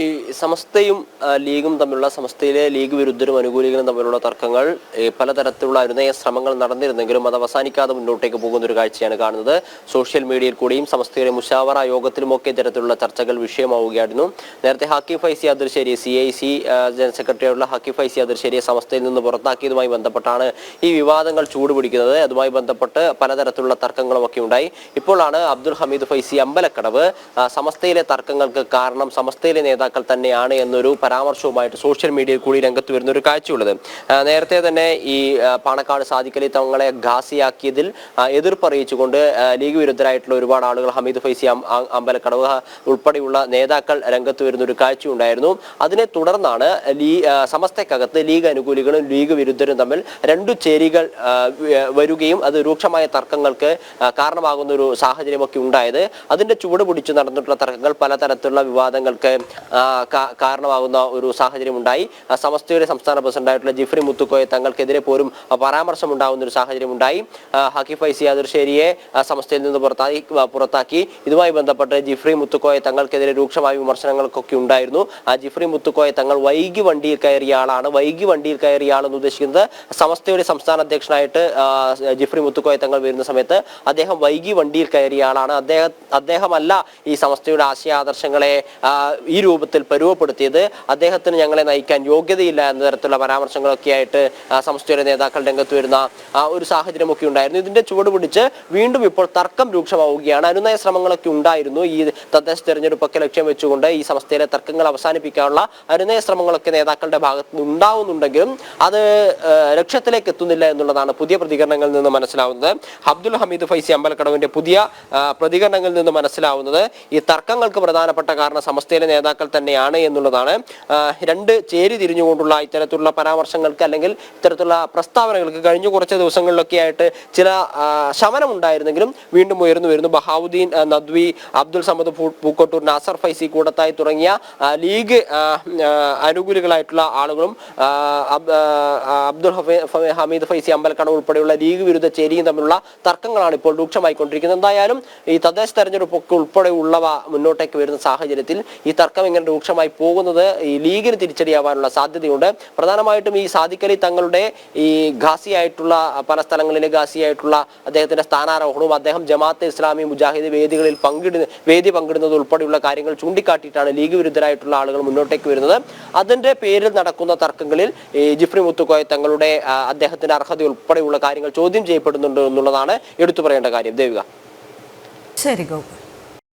ഈ സമസ്തയും ലീഗും തമ്മിലുള്ള സമസ്തയിലെ ലീഗ് വിരുദ്ധരും അനുകൂലികളും തമ്മിലുള്ള തർക്കങ്ങൾ പലതരത്തിലുള്ള അനുനയ ശ്രമങ്ങൾ നടന്നിരുന്നെങ്കിലും അത് അവസാനിക്കാതെ മുന്നോട്ടേക്ക് പോകുന്ന ഒരു കാഴ്ചയാണ് കാണുന്നത്. സോഷ്യൽ മീഡിയയിൽ കൂടിയും സമസ്തയുടെ മുഷാവറ യോഗത്തിലുമൊക്കെ ഇത്തരത്തിലുള്ള ചർച്ചകൾ വിഷയമാവുകയായിരുന്നു. നേരത്തെ ഹാക്കിം ഫൈസി അദർശേരി CIC ജനറൽ സെക്രട്ടറിയായുള്ള ഹാക്കിം ഫൈസി അദർശേരിയെ സമസ്തയിൽ നിന്ന് പുറത്താക്കിയതുമായി ബന്ധപ്പെട്ടാണ് ഈ വിവാദങ്ങൾ ചൂടുപിടിക്കുന്നത്. അതുമായി ബന്ധപ്പെട്ട് പലതരത്തിലുള്ള തർക്കങ്ങളുമൊക്കെ ഉണ്ടായി. ഇപ്പോഴാണ് അബ്ദുൽ ഹമീദ് ഫൈസി അമ്പലക്കടവ് സമസ്തയിലെ തർക്കങ്ങൾക്ക് കാരണം സമസ്തയിലെ നേതാക്കൾ തന്നെയാണ് എന്നൊരു പരാമർശവുമായിട്ട് സോഷ്യൽ മീഡിയയിൽ കൂടി രംഗത്ത് വരുന്ന ഒരു കാഴ്ചയുള്ളത്. നേരത്തെ തന്നെ ഈ പാണക്കാട് സാദിഖലി തങ്ങളെ ഘാസിയാക്കിയതിൽ എതിർപ്പറിയിച്ചുകൊണ്ട് ലീഗ് വിരുദ്ധരായിട്ടുള്ള ഒരുപാട് ആളുകൾ ഹമീദ് ഫൈസി അമ്പലക്കടവ് ഉൾപ്പെടെയുള്ള നേതാക്കൾ രംഗത്ത് വരുന്ന ഒരു കാഴ്ചയുണ്ടായിരുന്നു. അതിനെ തുടർന്നാണ് സമസ്തക്കകത്ത് ലീഗ് അനുകൂലികളും ലീഗ് വിരുദ്ധരും തമ്മിൽ രണ്ടു ചേരികൾ വരികയും അത് രൂക്ഷമായ തർക്കങ്ങൾക്ക് കാരണമാകുന്ന ഒരു സാഹചര്യമൊക്കെ ഉണ്ടായത്. അതിന്റെ ചുവട് പിടിച്ചു നടന്നിട്ടുള്ള തർക്കങ്ങൾ പലതരത്തിലുള്ള വിവാദങ്ങൾക്ക് കാരണമാകുന്ന ഒരു സാഹചര്യം ഉണ്ടായി. സമസ്തയുടെ സംസ്ഥാന പ്രസിഡന്റായിട്ടുള്ള ജിഫ്രി മുത്തുക്കോയ തങ്ങൾക്കെതിരെ പോലും പരാമർശം ഉണ്ടാകുന്ന ഒരു സാഹചര്യം ഉണ്ടായി. ഹാക്കി ഫൈസി അദർശേരിയെ സമസ്തയിൽ നിന്ന് പുറത്താക്കി. ഇതുമായി ബന്ധപ്പെട്ട് ജിഫ്രി മുത്തുക്കോയ തങ്ങൾക്കെതിരെ രൂക്ഷമായ വിമർശനങ്ങൾക്കൊക്കെ ഉണ്ടായിരുന്നു. ജിഫ്രി മുത്തുക്കോയ തങ്ങൾ വൈകി വണ്ടിയിൽ കയറിയ ആളാണ്. വൈകി വണ്ടിയിൽ കയറിയ ആളെന്ന് ഉദ്ദേശിക്കുന്നത് സമസ്തയുടെ സംസ്ഥാന അധ്യക്ഷനായിട്ട് ജിഫ്രി മുത്തുക്കോയ തങ്ങൾ വരുന്ന സമയത്ത് അദ്ദേഹം വൈകി വണ്ടിയിൽ കയറിയ ആളാണ്. അദ്ദേഹമല്ല ഈ സമസ്തയുടെ ആശയാദർശങ്ങളെ ഈ രൂപത്തിൽ രൂപത്തിൽ പരുവപ്പെടുത്തിയത് അദ്ദേഹത്തിന് ഞങ്ങളെ നയിക്കാൻ യോഗ്യതയില്ല എന്ന തരത്തിലുള്ള പരാമർശങ്ങളൊക്കെ ആയിട്ട് സമസ്തയുടെ നേതാക്കൾ രംഗത്ത് വരുന്ന ഒരു സാഹചര്യമൊക്കെ ഉണ്ടായിരുന്നു. ഇതിന്റെ ചുവട് പിടിച്ച് വീണ്ടും ഇപ്പോൾ തർക്കം രൂക്ഷമാവുകയാണ്. അനുനയ ശ്രമങ്ങളൊക്കെ ഉണ്ടായിരുന്നു. ഈ തദ്ദേശ തെരഞ്ഞെടുപ്പൊക്കെ ലക്ഷ്യം വെച്ചുകൊണ്ട് ഈ സമസ്തയിലെ തർക്കങ്ങൾ അവസാനിപ്പിക്കാനുള്ള അനുനയ ശ്രമങ്ങളൊക്കെ നേതാക്കളുടെ ഭാഗത്ത് നിന്ന് ഉണ്ടാവുന്നുണ്ടെങ്കിലും അത് ലക്ഷ്യത്തിലേക്ക് എത്തുന്നില്ല എന്നുള്ളതാണ് പുതിയ പ്രതികരണങ്ങളിൽ നിന്ന് മനസ്സിലാവുന്നത്. അബ്ദുൽ ഹമീദ് ഫൈസി അമ്പലക്കടവിന്റെ പുതിയ പ്രതികരണങ്ങളിൽ നിന്ന് മനസ്സിലാവുന്നത് ഈ തർക്കങ്ങൾക്ക് പ്രധാനപ്പെട്ട കാരണം സമസ്തയിലെ നേതാക്കൾ തന്നെയാണ് എന്നുള്ളതാണ്. രണ്ട് ചേരി തിരിഞ്ഞുകൊണ്ടുള്ള ഇത്തരത്തിലുള്ള പരാമർശങ്ങൾക്ക് അല്ലെങ്കിൽ ഇത്തരത്തിലുള്ള പ്രസ്താവനകൾക്ക് കഴിഞ്ഞ കുറച്ച് ദിവസങ്ങളിലൊക്കെ ആയിട്ട് ചില ശമനം ഉണ്ടായിരുന്നെങ്കിലും വീണ്ടും ഉയർന്നു വരുന്നു. ബഹാവുദ്ദീൻ നദ്വി, അബ്ദുൽ സമദ് പൂക്കോട്ടൂർ, നാസർ ഫൈസി കൂടത്തായി തുടങ്ങിയ ലീഗ് അനുകൂലികളായിട്ടുള്ള ആളുകളും അബ്ദുൽ ഹമീദ് ഫൈസി അമ്പലക്കടവ് ഉൾപ്പെടെയുള്ള ലീഗ് വിരുദ്ധ ചേരിയും തമ്മിലുള്ള തർക്കങ്ങളാണ് ഇപ്പോൾ രൂക്ഷമായിക്കൊണ്ടിരിക്കുന്നത്. എന്തായാലും ഈ തദ്ദേശ തെരഞ്ഞെടുപ്പൊക്കെ ഉൾപ്പെടെയുള്ളവ മുന്നോട്ടേക്ക് വരുന്ന സാഹചര്യത്തിൽ ഈ തർക്കം ഇങ്ങനെ രൂക്ഷമായി പോകുന്നത് ഈ ലീഗിന് തിരിച്ചടിയാവാനുള്ള സാധ്യതയുണ്ട്. പ്രധാനമായിട്ടും ഈ സാദിഖ് അലി തങ്ങളുടെ ഈ ഘാസിയായിട്ടുള്ള പല സ്ഥലങ്ങളിലെ ഘാസിയായിട്ടുള്ള അദ്ദേഹത്തിന്റെ സ്ഥാനാരോഹണവും അദ്ദേഹം ജമാഅത്തെ ഇസ്ലാമി മുജാഹിദ് വേദി പങ്കിടുന്നത് ഉൾപ്പെടെയുള്ള കാര്യങ്ങൾ ചൂണ്ടിക്കാട്ടിയിട്ടാണ് ലീഗ് വിരുദ്ധരായിട്ടുള്ള ആളുകൾ മുന്നോട്ടേക്ക് വരുന്നത്. അതിന്റെ പേരിൽ നടക്കുന്ന തർക്കങ്ങളിൽ ജിഫ്രി മുത്തുക്കോയ തങ്ങളുടെ അദ്ദേഹത്തിന്റെ അർഹത ഉൾപ്പെടെയുള്ള കാര്യങ്ങൾ ചോദ്യം ചെയ്യപ്പെടുന്നുണ്ട് എന്നുള്ളതാണ് എടുത്തു പറയേണ്ട കാര്യം. ദേവിക. ശരി ഗോകുൽ.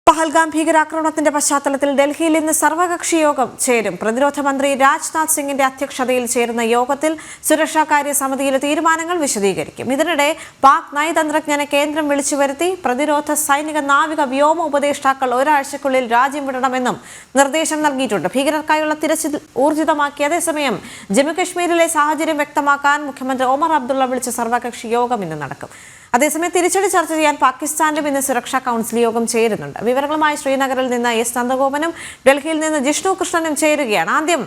പഹൽഗാം ഭീകരാക്രമണത്തിന്റെ പശ്ചാത്തലത്തിൽ ഡൽഹിയിൽ ഇന്ന് സർവകക്ഷി യോഗം ചേരും. പ്രതിരോധ മന്ത്രി രാജ്നാഥ് സിംഗിന്റെ അധ്യക്ഷതയിൽ ചേരുന്ന യോഗത്തിൽ സുരക്ഷാകാര്യ സമിതിയിലെ തീരുമാനങ്ങൾ വിശദീകരിക്കും. ഇതിനിടെ പാക് നയതന്ത്രജ്ഞനെ കേന്ദ്രം വിളിച്ചു വരുത്തി പ്രതിരോധ സൈനിക നാവിക വ്യോമ ഉപദേഷ്ടാക്കൾ ഒരാഴ്ചക്കുള്ളിൽ രാജ്യം വിടണമെന്നും നിർദ്ദേശം നൽകിയിട്ടുണ്ട്. ഭീകരർക്കായുള്ള തിരച്ചിൽ ഊർജിതമാക്കി. അതേസമയം ജമ്മുകശ്മീരിലെ സാഹചര്യം വ്യക്തമാക്കാൻ മുഖ്യമന്ത്രി ഒമർ അബ്ദുള്ള വിളിച്ച സർവകക്ഷി യോഗം ഇന്ന് നടക്കും. അതേസമയം തിരിച്ചടി ചർച്ച ചെയ്യാൻ പാകിസ്ഥാനിലും ഇന്ന് സുരക്ഷാ കൗൺസിൽ യോഗം ചേരുന്നുണ്ട്. വിവരങ്ങളുമായി ശ്രീനഗറിൽ നിന്ന് എസ് നന്ദഗോപനും ഡൽഹിയിൽ നിന്ന് ജിഷ്ണു കൃഷ്ണനും ചേരുകയാണ്. ആദ്യം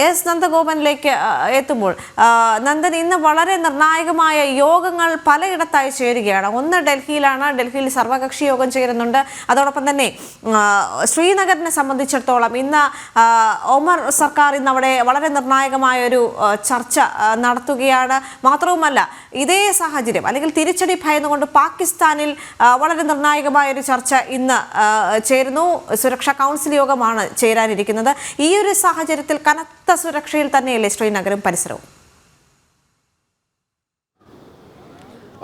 എസ് നന്ദഗോപനിലേക്ക് എത്തുമ്പോൾ, നന്ദൻ, ഇന്ന് വളരെ നിർണായകമായ യോഗങ്ങൾ പലയിടത്തായി ചേരുകയാണ്. ഒന്ന് ഡൽഹിയിലാണ്. ഡൽഹിയിൽ സർവകക്ഷി യോഗം ചേരുന്നുണ്ട്. അതോടൊപ്പം തന്നെ ശ്രീനഗറിനെ സംബന്ധിച്ചിടത്തോളം ഇന്ന് ഒമർ സർക്കാർ ഇന്ന് അവിടെ വളരെ നിർണായകമായ ഒരു ചർച്ച നടത്തുകയാണ്. മാത്രവുമല്ല, ഇതേ സാഹചര്യം അല്ലെങ്കിൽ തിരിച്ചടി ഭയന്നുകൊണ്ട് പാകിസ്ഥാനിൽ വളരെ നിർണായകമായ ഒരു ചർച്ച ഇന്ന് ചേരുന്നു. സുരക്ഷാ കൗൺസിൽ യോഗമാണ് ചേരാനിരിക്കുന്നത്. ഈ ഒരു സാഹചര്യത്തിൽ കനത്ത സുരക്ഷയിൽ തന്നെയല്ലേ ശ്രീനഗറും പരിസരവും?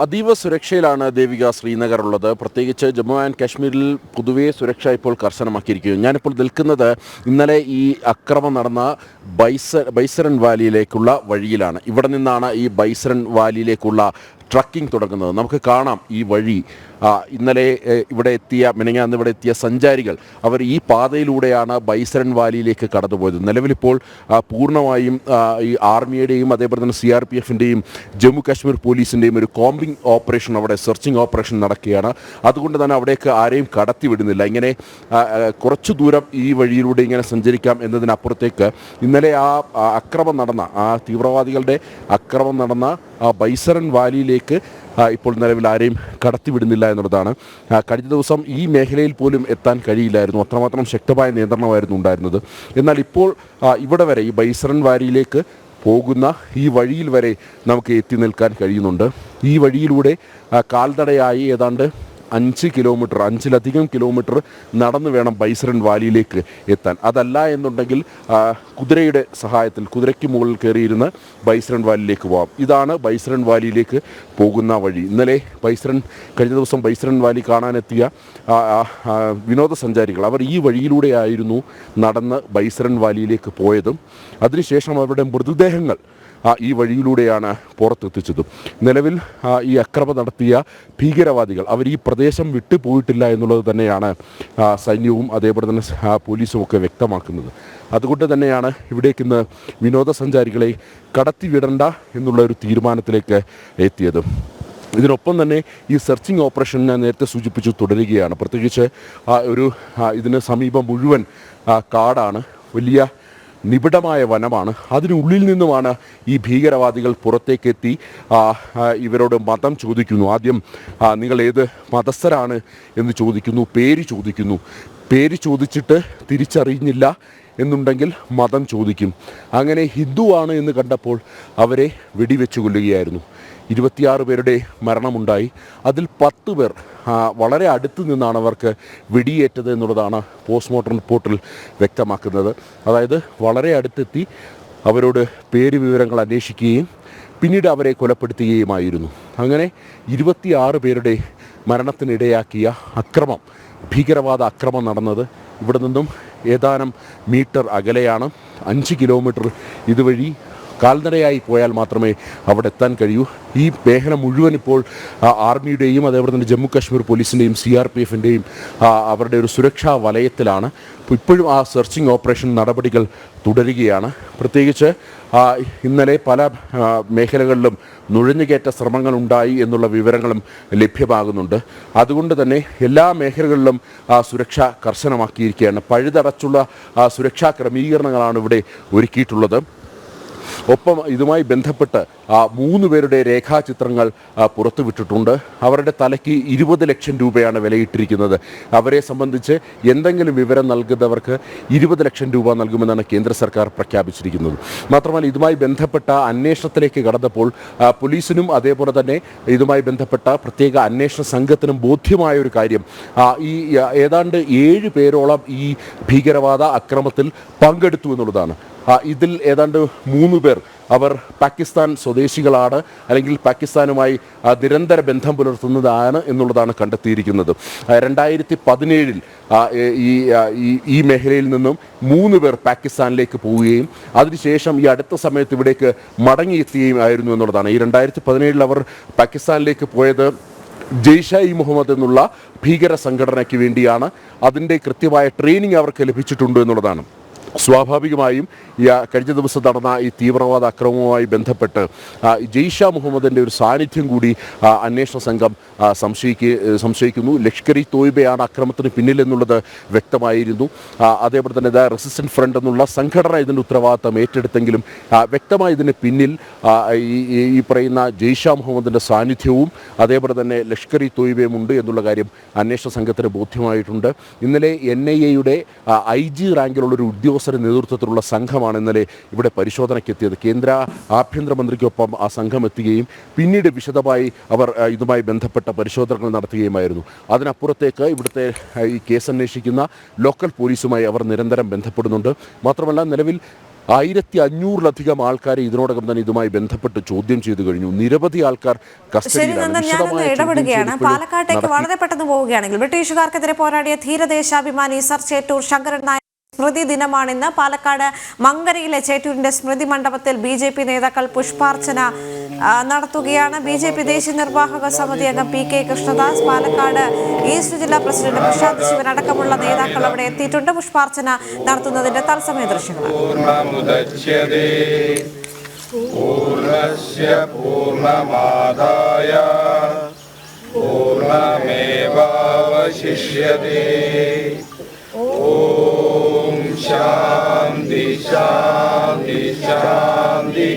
അതീവ സുരക്ഷയിലാണ് ദേവിക ശ്രീനഗർ ഉള്ളത്. പ്രത്യേകിച്ച് ജമ്മു ആൻഡ് കാശ്മീരിൽ പൊതുവേ സുരക്ഷ ഇപ്പോൾ കർശനമാക്കിയിരിക്കുന്നു. ഞാനിപ്പോൾ നിൽക്കുന്നത് ഇന്നലെ ഈ അക്രമം നടന്ന ബൈസരൻ വാലിയിലേക്കുള്ള വഴിയിലാണ്. ഇവിടെ നിന്നാണ് ഈ ബൈസരൻ വാലിയിലേക്കുള്ള ട്രക്കിംഗ് തുടങ്ങുന്നത്. നമുക്ക് കാണാം ഈ വഴി. ഇന്നലെ മിനിഞ്ഞാന്ന് ഇവിടെ എത്തിയ സഞ്ചാരികൾ അവർ ഈ പാതയിലൂടെയാണ് ബൈസരൻ വാലിയിലേക്ക് കടന്നുപോയത്. നിലവിലിപ്പോൾ പൂർണ്ണമായും ഈ ആർമിയുടെയും അതേപോലെ തന്നെ CRPFൻ്റെയും ജമ്മു കാശ്മീർ പോലീസിൻ്റെയും ഒരു കോമ്പിംഗ് ഓപ്പറേഷൻ, അവിടെ സെർച്ചിങ് ഓപ്പറേഷൻ നടക്കുകയാണ്. അതുകൊണ്ട് തന്നെ അവിടേക്ക് ആരെയും കടത്തി വിടുന്നില്ല. ഇങ്ങനെ കുറച്ചു ദൂരം ഈ വഴിയിലൂടെ ഇങ്ങനെ സഞ്ചരിക്കാം എന്നതിനപ്പുറത്തേക്ക് ഇന്നലെ അക്രമം നടന്ന തീവ്രവാദികളുടെ അക്രമം നടന്ന ബൈസരൻ വാലിയിലേക്ക് ഇപ്പോൾ നിലവിൽ ആരെയും കടത്തിവിടുന്നില്ല എന്നുള്ളതാണ്. കഴിഞ്ഞ ദിവസം ഈ മേഖലയിൽ പോലും എത്താൻ കഴിയില്ലായിരുന്നു. അത്രമാത്രം ശക്തമായ നിയന്ത്രണമായിരുന്നു ഉണ്ടായിരുന്നത്. എന്നാൽ ഇപ്പോൾ ഇവിടെ വരെ ഈ ബൈസരൻ വാലിയിലേക്ക് പോകുന്ന ഈ വഴിയിൽ വരെ നമുക്ക് എത്തി നിൽക്കാൻ കഴിയുന്നുണ്ട്. ഈ വഴിയിലൂടെ കാൽനടയായി ഏതാണ്ട് 5-ലധികം കിലോമീറ്റർ നടന്നു വേണം ബൈസരൻ വാലിയിലേക്ക് എത്താൻ. അതല്ല എന്നുണ്ടെങ്കിൽ കുതിരയുടെ സഹായത്തിൽ കുതിരയ്ക്ക് മുകളിൽ കയറിയിരുന്ന് ബൈസരൻ വാലിയിലേക്ക് പോകാം. ഇതാണ് ബൈസരൻ വാലിയിലേക്ക് പോകുന്ന വഴി. ഇന്നലെ കഴിഞ്ഞ ദിവസം ബൈസരൻ വാലി കാണാനെത്തിയ വിനോദസഞ്ചാരികൾ അവർ ഈ വഴിയിലൂടെയായിരുന്നു നടന്ന് ബൈസരൻ വാലിയിലേക്ക് പോയതും. അതിനുശേഷം അവരുടെ മൃതദേഹങ്ങൾ ഈ വഴിയിലൂടെയാണ് പുറത്തെത്തിച്ചതും. നിലവിൽ ഈ അക്രമം നടത്തിയ ഭീകരവാദികൾ അവർ ഈ പ്രദേശം വിട്ടുപോയിട്ടില്ല എന്നുള്ളത് തന്നെയാണ് സൈന്യവും അതേപോലെ തന്നെ പോലീസും ഒക്കെ വ്യക്തമാക്കുന്നത്. അതുകൊണ്ട് തന്നെയാണ് ഇവിടേക്ക് ഇന്ന് വിനോദസഞ്ചാരികളെ കടത്തിവിടണ്ട എന്നുള്ള ഒരു തീരുമാനത്തിലേക്ക് എത്തിയത്. ഇതിനൊപ്പം തന്നെ ഈ സെർച്ചിങ് ഓപ്പറേഷൻ ഞാൻ നേരത്തെ സൂചിപ്പിച്ചു തുടരുകയാണ്. പ്രത്യേകിച്ച് ഇതിന് സമീപം മുഴുവൻ കാടാണ്, വലിയ നിബിഡമായ വനമാണ്. അതിനുള്ളിൽ നിന്നുമാണ് ഈ ഭീകരവാദികൾ പുറത്തേക്കെത്തി ഇവരോട് മതം ചോദിക്കുന്നു. ആദ്യം നിങ്ങൾ ഏത് മതസ്ഥരാണ് എന്ന് ചോദിക്കുന്നു, പേര് ചോദിച്ചിട്ട് തിരിച്ചറിഞ്ഞില്ല എന്നുണ്ടെങ്കിൽ മതം ചോദിക്കും. അങ്ങനെ ഹിന്ദുവാണ് എന്ന് കണ്ടപ്പോൾ അവരെ വെടിവെച്ച് കൊല്ലുകയായിരുന്നു. 26 പേരുടെ മരണമുണ്ടായി. അതിൽ 10 പേർ വളരെ അടുത്ത് നിന്നാണ് അവർക്ക് വെടിയേറ്റത് എന്നുള്ളതാണ് പോസ്റ്റ്മോർട്ടം റിപ്പോർട്ടിൽ വ്യക്തമാക്കുന്നത്. അതായത് വളരെ അടുത്തെത്തി അവരോട് പേര് വിവരങ്ങൾ അന്വേഷിക്കുകയും പിന്നീട് അവരെ കൊലപ്പെടുത്തുകയുമായിരുന്നു. അങ്ങനെ 26 പേരുടെ മരണത്തിനിടയാക്കിയ അക്രമം, ഭീകരവാദ അക്രമം നടന്നത് ഇവിടെ നിന്നും ഏതാനും മീറ്റർ അകലെയാണ്. 5 കിലോമീറ്റർ ഇതുവഴി കാൽനടയായി പോയാൽ മാത്രമേ അവിടെ എത്താൻ കഴിയൂ. ഈ മേഖല മുഴുവൻ ഇപ്പോൾ ആർമിയുടെയും അതേപോലെ തന്നെ ജമ്മു കാശ്മീർ പോലീസിൻ്റെയും CRPFിൻ്റെയും അവരുടെ ഒരു സുരക്ഷാ വലയത്തിലാണ്. ഇപ്പോഴും ആ സെർച്ചിങ് ഓപ്പറേഷൻ നടപടികൾ തുടരുകയാണ്. പ്രത്യേകിച്ച് ഇന്നലെ പല മേഖലകളിലും നുഴഞ്ഞുകയറ്റ ശ്രമങ്ങളുണ്ടായി എന്നുള്ള വിവരങ്ങളും ലഭ്യമാകുന്നുണ്ട്. അതുകൊണ്ട് തന്നെ എല്ലാ മേഖലകളിലും സുരക്ഷ കർശനമാക്കിയിരിക്കുകയാണ്. പഴുതടച്ചുള്ള സുരക്ഷാ ക്രമീകരണങ്ങളാണ് ഇവിടെ ഒരുക്കിയിട്ടുള്ളത്. ഒപ്പം ഇതുമായി ബന്ധപ്പെട്ട് 3 പേരുടെ രേഖാചിത്രങ്ങൾ പുറത്തുവിട്ടിട്ടുണ്ട്. അവരുടെ തലയ്ക്ക് 20 ലക്ഷം രൂപയാണ് വിലയിട്ടിരിക്കുന്നത്. അവരെ സംബന്ധിച്ച് എന്തെങ്കിലും വിവരം നൽകുന്നവർക്ക് 20 ലക്ഷം രൂപ നൽകുമെന്നാണ് കേന്ദ്ര സർക്കാർ പ്രഖ്യാപിച്ചിരിക്കുന്നത്. മാത്രമല്ല ഇതുമായി ബന്ധപ്പെട്ട അന്വേഷണത്തിലേക്ക് കടന്നപ്പോൾ പോലീസിനും അതേപോലെ തന്നെ ഇതുമായി ബന്ധപ്പെട്ട പ്രത്യേക അന്വേഷണ സംഘത്തിനും ബോധ്യമായ ഒരു കാര്യം, ഈ ഏതാണ്ട് 7 പേരോളം ഈ ഭീകരവാദ അക്രമത്തിൽ പങ്കെടുത്തു എന്നുള്ളതാണ്. ഇതിൽ ഏതാണ്ട് 3 പേർ അവർ പാകിസ്ഥാൻ സ്വദേശികളാണ്, അല്ലെങ്കിൽ പാകിസ്ഥാനുമായി നിരന്തര ബന്ധം പുലർത്തുന്നതാണ് എന്നുള്ളതാണ് കണ്ടെത്തിയിരിക്കുന്നത്. 2017 ഈ മേഖലയിൽ നിന്നും 3 പേർ പാകിസ്ഥാനിലേക്ക് പോവുകയും അതിനുശേഷം ഈ അടുത്ത സമയത്ത് ഇവിടേക്ക് മടങ്ങിയെത്തുകയും ആയിരുന്നു എന്നുള്ളതാണ്. ഈ 2017 അവർ പാകിസ്ഥാനിലേക്ക് പോയത് ജെയ്ഷെ ഇ മുഹമ്മദ് എന്നുള്ള ഭീകര സംഘടനയ്ക്ക് വേണ്ടിയാണ്. അതിൻ്റെ കൃത്യമായ ട്രെയിനിങ് അവർക്ക് ലഭിച്ചിട്ടുണ്ട് എന്നുള്ളതാണ്. സ്വാഭാവികമായും കഴിഞ്ഞ ദിവസം നടന്ന ഈ തീവ്രവാദ അക്രമവുമായി ബന്ധപ്പെട്ട് ജെയ്ഷെ മുഹമ്മദിൻ്റെ ഒരു സാന്നിധ്യം കൂടി അന്വേഷണ സംഘം സംശയിക്കുന്നു. ലഷ്കർ ഇ തോയ്ബയാണ് അക്രമത്തിന് പിന്നിലെന്നുള്ളത് വ്യക്തമായിരുന്നു. അതേപോലെ തന്നെ റെസിസ്റ്റൻസ് ഫ്രണ്ട് എന്നുള്ള സംഘടന ഇതിൻ്റെ ഉത്തരവാദിത്തം ഏറ്റെടുത്തെങ്കിലും വ്യക്തമായി ഇതിന് പിന്നിൽ ഈ പറയുന്ന ജെയ്ഷെ മുഹമ്മദിൻ്റെ സാന്നിധ്യവും അതേപോലെ തന്നെ ലഷ്കർ ഇ തോയ്ബയും ഉണ്ട് എന്നുള്ള കാര്യം അന്വേഷണ സംഘത്തിന് ബോധ്യമായിട്ടുണ്ട്. ഇന്നലെ NIA-യുടെ IG റാങ്കിലുള്ളൊരു ഉദ്യോഗസ്ഥരുടെ നേതൃത്വത്തിലുള്ള സംഘമാണ് ഇന്നലെ ഇവിടെ പരിശോധനയ്ക്കെത്തിയത്. കേന്ദ്ര ആഭ്യന്തരമന്ത്രിക്കൊപ്പം ആ സംഘം എത്തുകയും പിന്നീട് വിശദമായി അവർ ഇതുമായി ബന്ധപ്പെട്ട പരിശോധനകൾ നടത്തുകയുമായിരുന്നു. അതിനപ്പുറത്തേക്ക് ഇവിടുത്തെ ഈ കേസ് അന്വേഷിക്കുന്ന ലോക്കൽ പോലീസുമായി അവർ നിരന്തരം ബന്ധപ്പെടുന്നുണ്ട്. മാത്രമല്ല നിലവിൽ 1500-ലധികം ആൾക്കാരെ ഇതിനോടകം തന്നെ ഇതുമായി ബന്ധപ്പെട്ട് ചോദ്യം ചെയ്തു കഴിഞ്ഞു. നിരവധി ആൾക്കാർ കസ്റ്റഡിയിലാണ്. ഞാനൊന്ന് ഇടപെടുകയാണ്. പാലക്കാട്ടേക്ക് വളരെ പെട്ടെന്ന് പോവുകയാണെങ്കിൽ ബ്രിട്ടീഷുകാർക്കെതിരെ പോരാടിയ ധീരദേശാഭിമാനി സർ ചേറ്റൂർ ശങ്കരൻ നായർ സ്മൃതി ദിനമാണിന്ന്. പാലക്കാട് മങ്കരയിലെ ചേറ്റൂരിന്റെ സ്മൃതി മണ്ഡപത്തിൽ BJP നേതാക്കൾ പുഷ്പാർച്ചന നടത്തുകയാണ്. BJP ദേശീയ നിർവാഹക സമിതി അംഗം PK കൃഷ്ണദാസ്, പാലക്കാട് ഈസ്റ്റ് ജില്ലാ പ്രസിഡന്റ് പ്രശാന്ത് ശിവൻ അടക്കമുള്ള നേതാക്കൾ അവിടെ എത്തിയിട്ടുണ്ട്. പുഷ്പാർച്ചന നടത്തുന്നതിന്റെ തത്സമയ ദൃശ്യങ്ങളാണ്. ശാന്തി ശാന്തി ശാന്തി.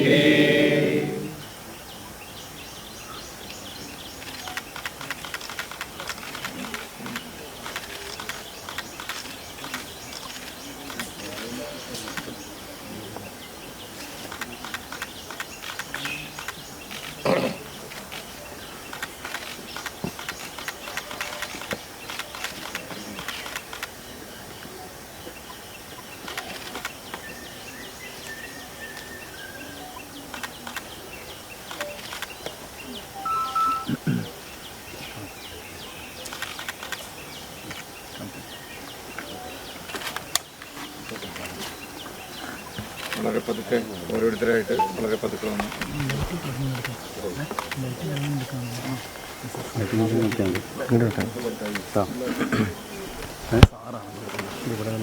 വളരെ പതുക്കെ ഓരോരുത്തരായിട്ട് വളരെ പതുക്കെ വന്നു.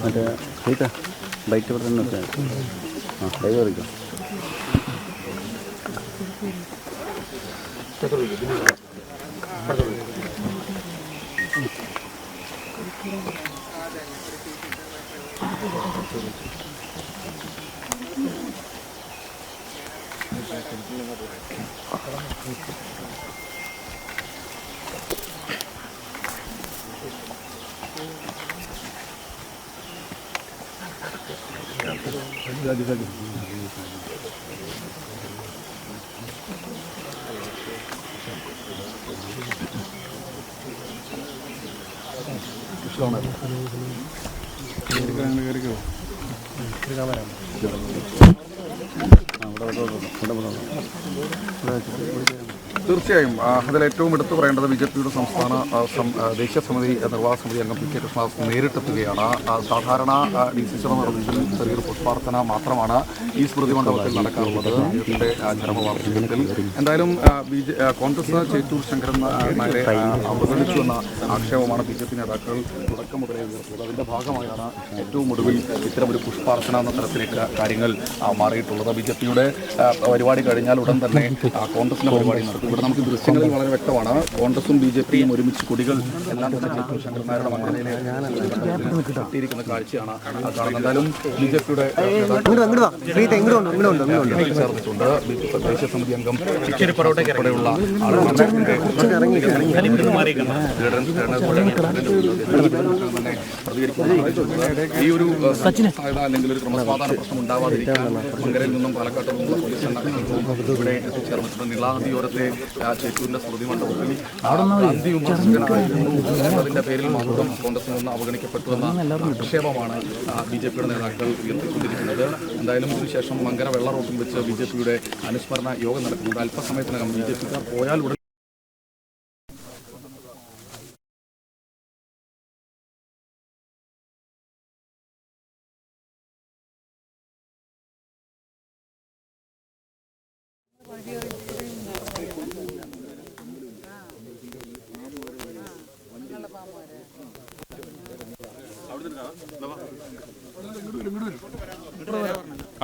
മറ്റേ ബൈറ്റ് ഇവിടെ തന്നെ വെച്ചാൽ ലൈവ് അറിയിക്കാം. തീർച്ചയായും അതിൽ ഏറ്റവും എടുത്തു പറയേണ്ടത് ബിജെപിയുടെ സംസ്ഥാന ദേശീയ സമിതി നിർവാഹക സമിതി അംഗം പി കെ കൃഷ്ണദാസ് നേരിട്ടെത്തുകയാണ്. സാധാരണ DCC നിർദ്ദേശിച്ച ചെറിയൊരു പുഷ്പാർച്ചന മാത്രമാണ് ഈ സ്മൃതി മണ്ഡപത്തിൽ നടക്കാറുള്ളത്. ഇതിന്റെ ചരമവാർഷികത്തിൽ എന്തായാലും കോൺഗ്രസ് ചേറ്റൂർ ശങ്കരൻ നായരെ അവഗണിച്ചുവെന്ന ആക്ഷേപമാണ് BJP നേതാക്കൾ തുടക്കം മുതലേ ഉയർത്തിയത്. അതിന്റെ ഭാഗമായാണ് ഏറ്റവും ഒടുവിൽ ഇത്തരമൊരു പുഷ്പാർച്ചന എന്ന തരത്തിലേക്ക് കാര്യങ്ങൾ മാറിയിട്ടുള്ളത്. BJPയുടെ പരിപാടി കഴിഞ്ഞാൽ ഉടൻ തന്നെ കോൺഗ്രസിന്റെ പരിപാടി നടത്തും. ഇവിടെ നമുക്ക് ദൃശ്യങ്ങളിൽ വളരെ വ്യക്തമാണ് കോൺഗ്രസും BJPയും ഒരുമിച്ച് കൊടികൾ എല്ലാം തന്നെ ചേറ്റൂർ ശങ്കരൻ നായരുടെ മണ്ഡലയിലെ കെട്ടിയിരിക്കുന്ന കാഴ്ചയാണ് കാണുന്നത്. എന്തായാലും BJPയുടെ ചേർന്നിട്ടുണ്ട്. ദേശീയ സമിതി അംഗം ഉൾപ്പെടെയുള്ള ഈ ഒരു അല്ലെങ്കിൽ ഒരു ക്രമസമാധാന പ്രശ്നം ഉണ്ടാവാതിരിക്കാൻ മങ്കരയിൽ നിന്നും പാലക്കാട്ട് നിന്നുള്ള പോലീസ് ഇവിടെ എത്തിച്ചേർന്നിട്ടുണ്ട്. നീളാനദിയോരത്തെ ചേറ്റൂരിന്റെ സ്മൃതി മണ്ഡപത്തിൽ ഗാന്ധി വിമർശകനായിരുന്നു എന്നതിന്റെ പേരിൽ മാത്രം കോൺഗ്രസിൽ നിന്ന് അവഗണിക്കപ്പെട്ടു എന്ന ആക്ഷേപമാണ് BJPയുടെ നേതാക്കൾ ഉയർത്തിക്കൊണ്ടിരിക്കുന്നത്. എന്തായാലും ഇതിനുശേഷം മങ്കര വെള്ള റോട്ടിൽ വെച്ച് BJPയുടെ അനുസ്മരണ യോഗം നടക്കുന്നുണ്ട്. അല്പസമയത്തിനകം BJPക്കാർ പോയാൽ ഉടൻ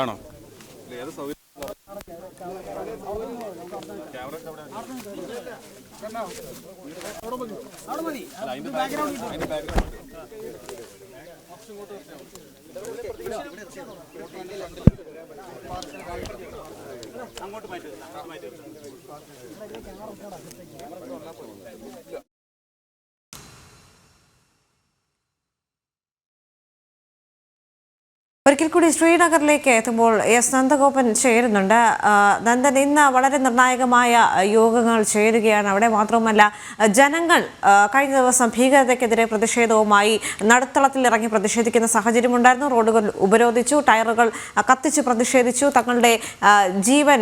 ആണോ ഒരിക്കൽ കൂടി ശ്രീനഗറിലേക്ക് എത്തുമ്പോൾ എസ് നന്ദഗോപൻ ചേരുന്നുണ്ട്. നന്ദൻ, ഇന്ന് വളരെ നിർണായകമായ യോഗങ്ങൾ ചേരുകയാണ്. അവിടെ മാത്രമല്ല ജനങ്ങൾ കഴിഞ്ഞ ദിവസം ഭീകരതയ്ക്കെതിരെ പ്രതിഷേധവുമായി നടുത്തളത്തിൽ ഇറങ്ങി പ്രതിഷേധിക്കുന്ന സാഹചര്യമുണ്ടായിരുന്നു. റോഡുകൾ ഉപരോധിച്ചു, ടയറുകൾ കത്തിച്ച് പ്രതിഷേധിച്ചു. തങ്ങളുടെ ജീവൻ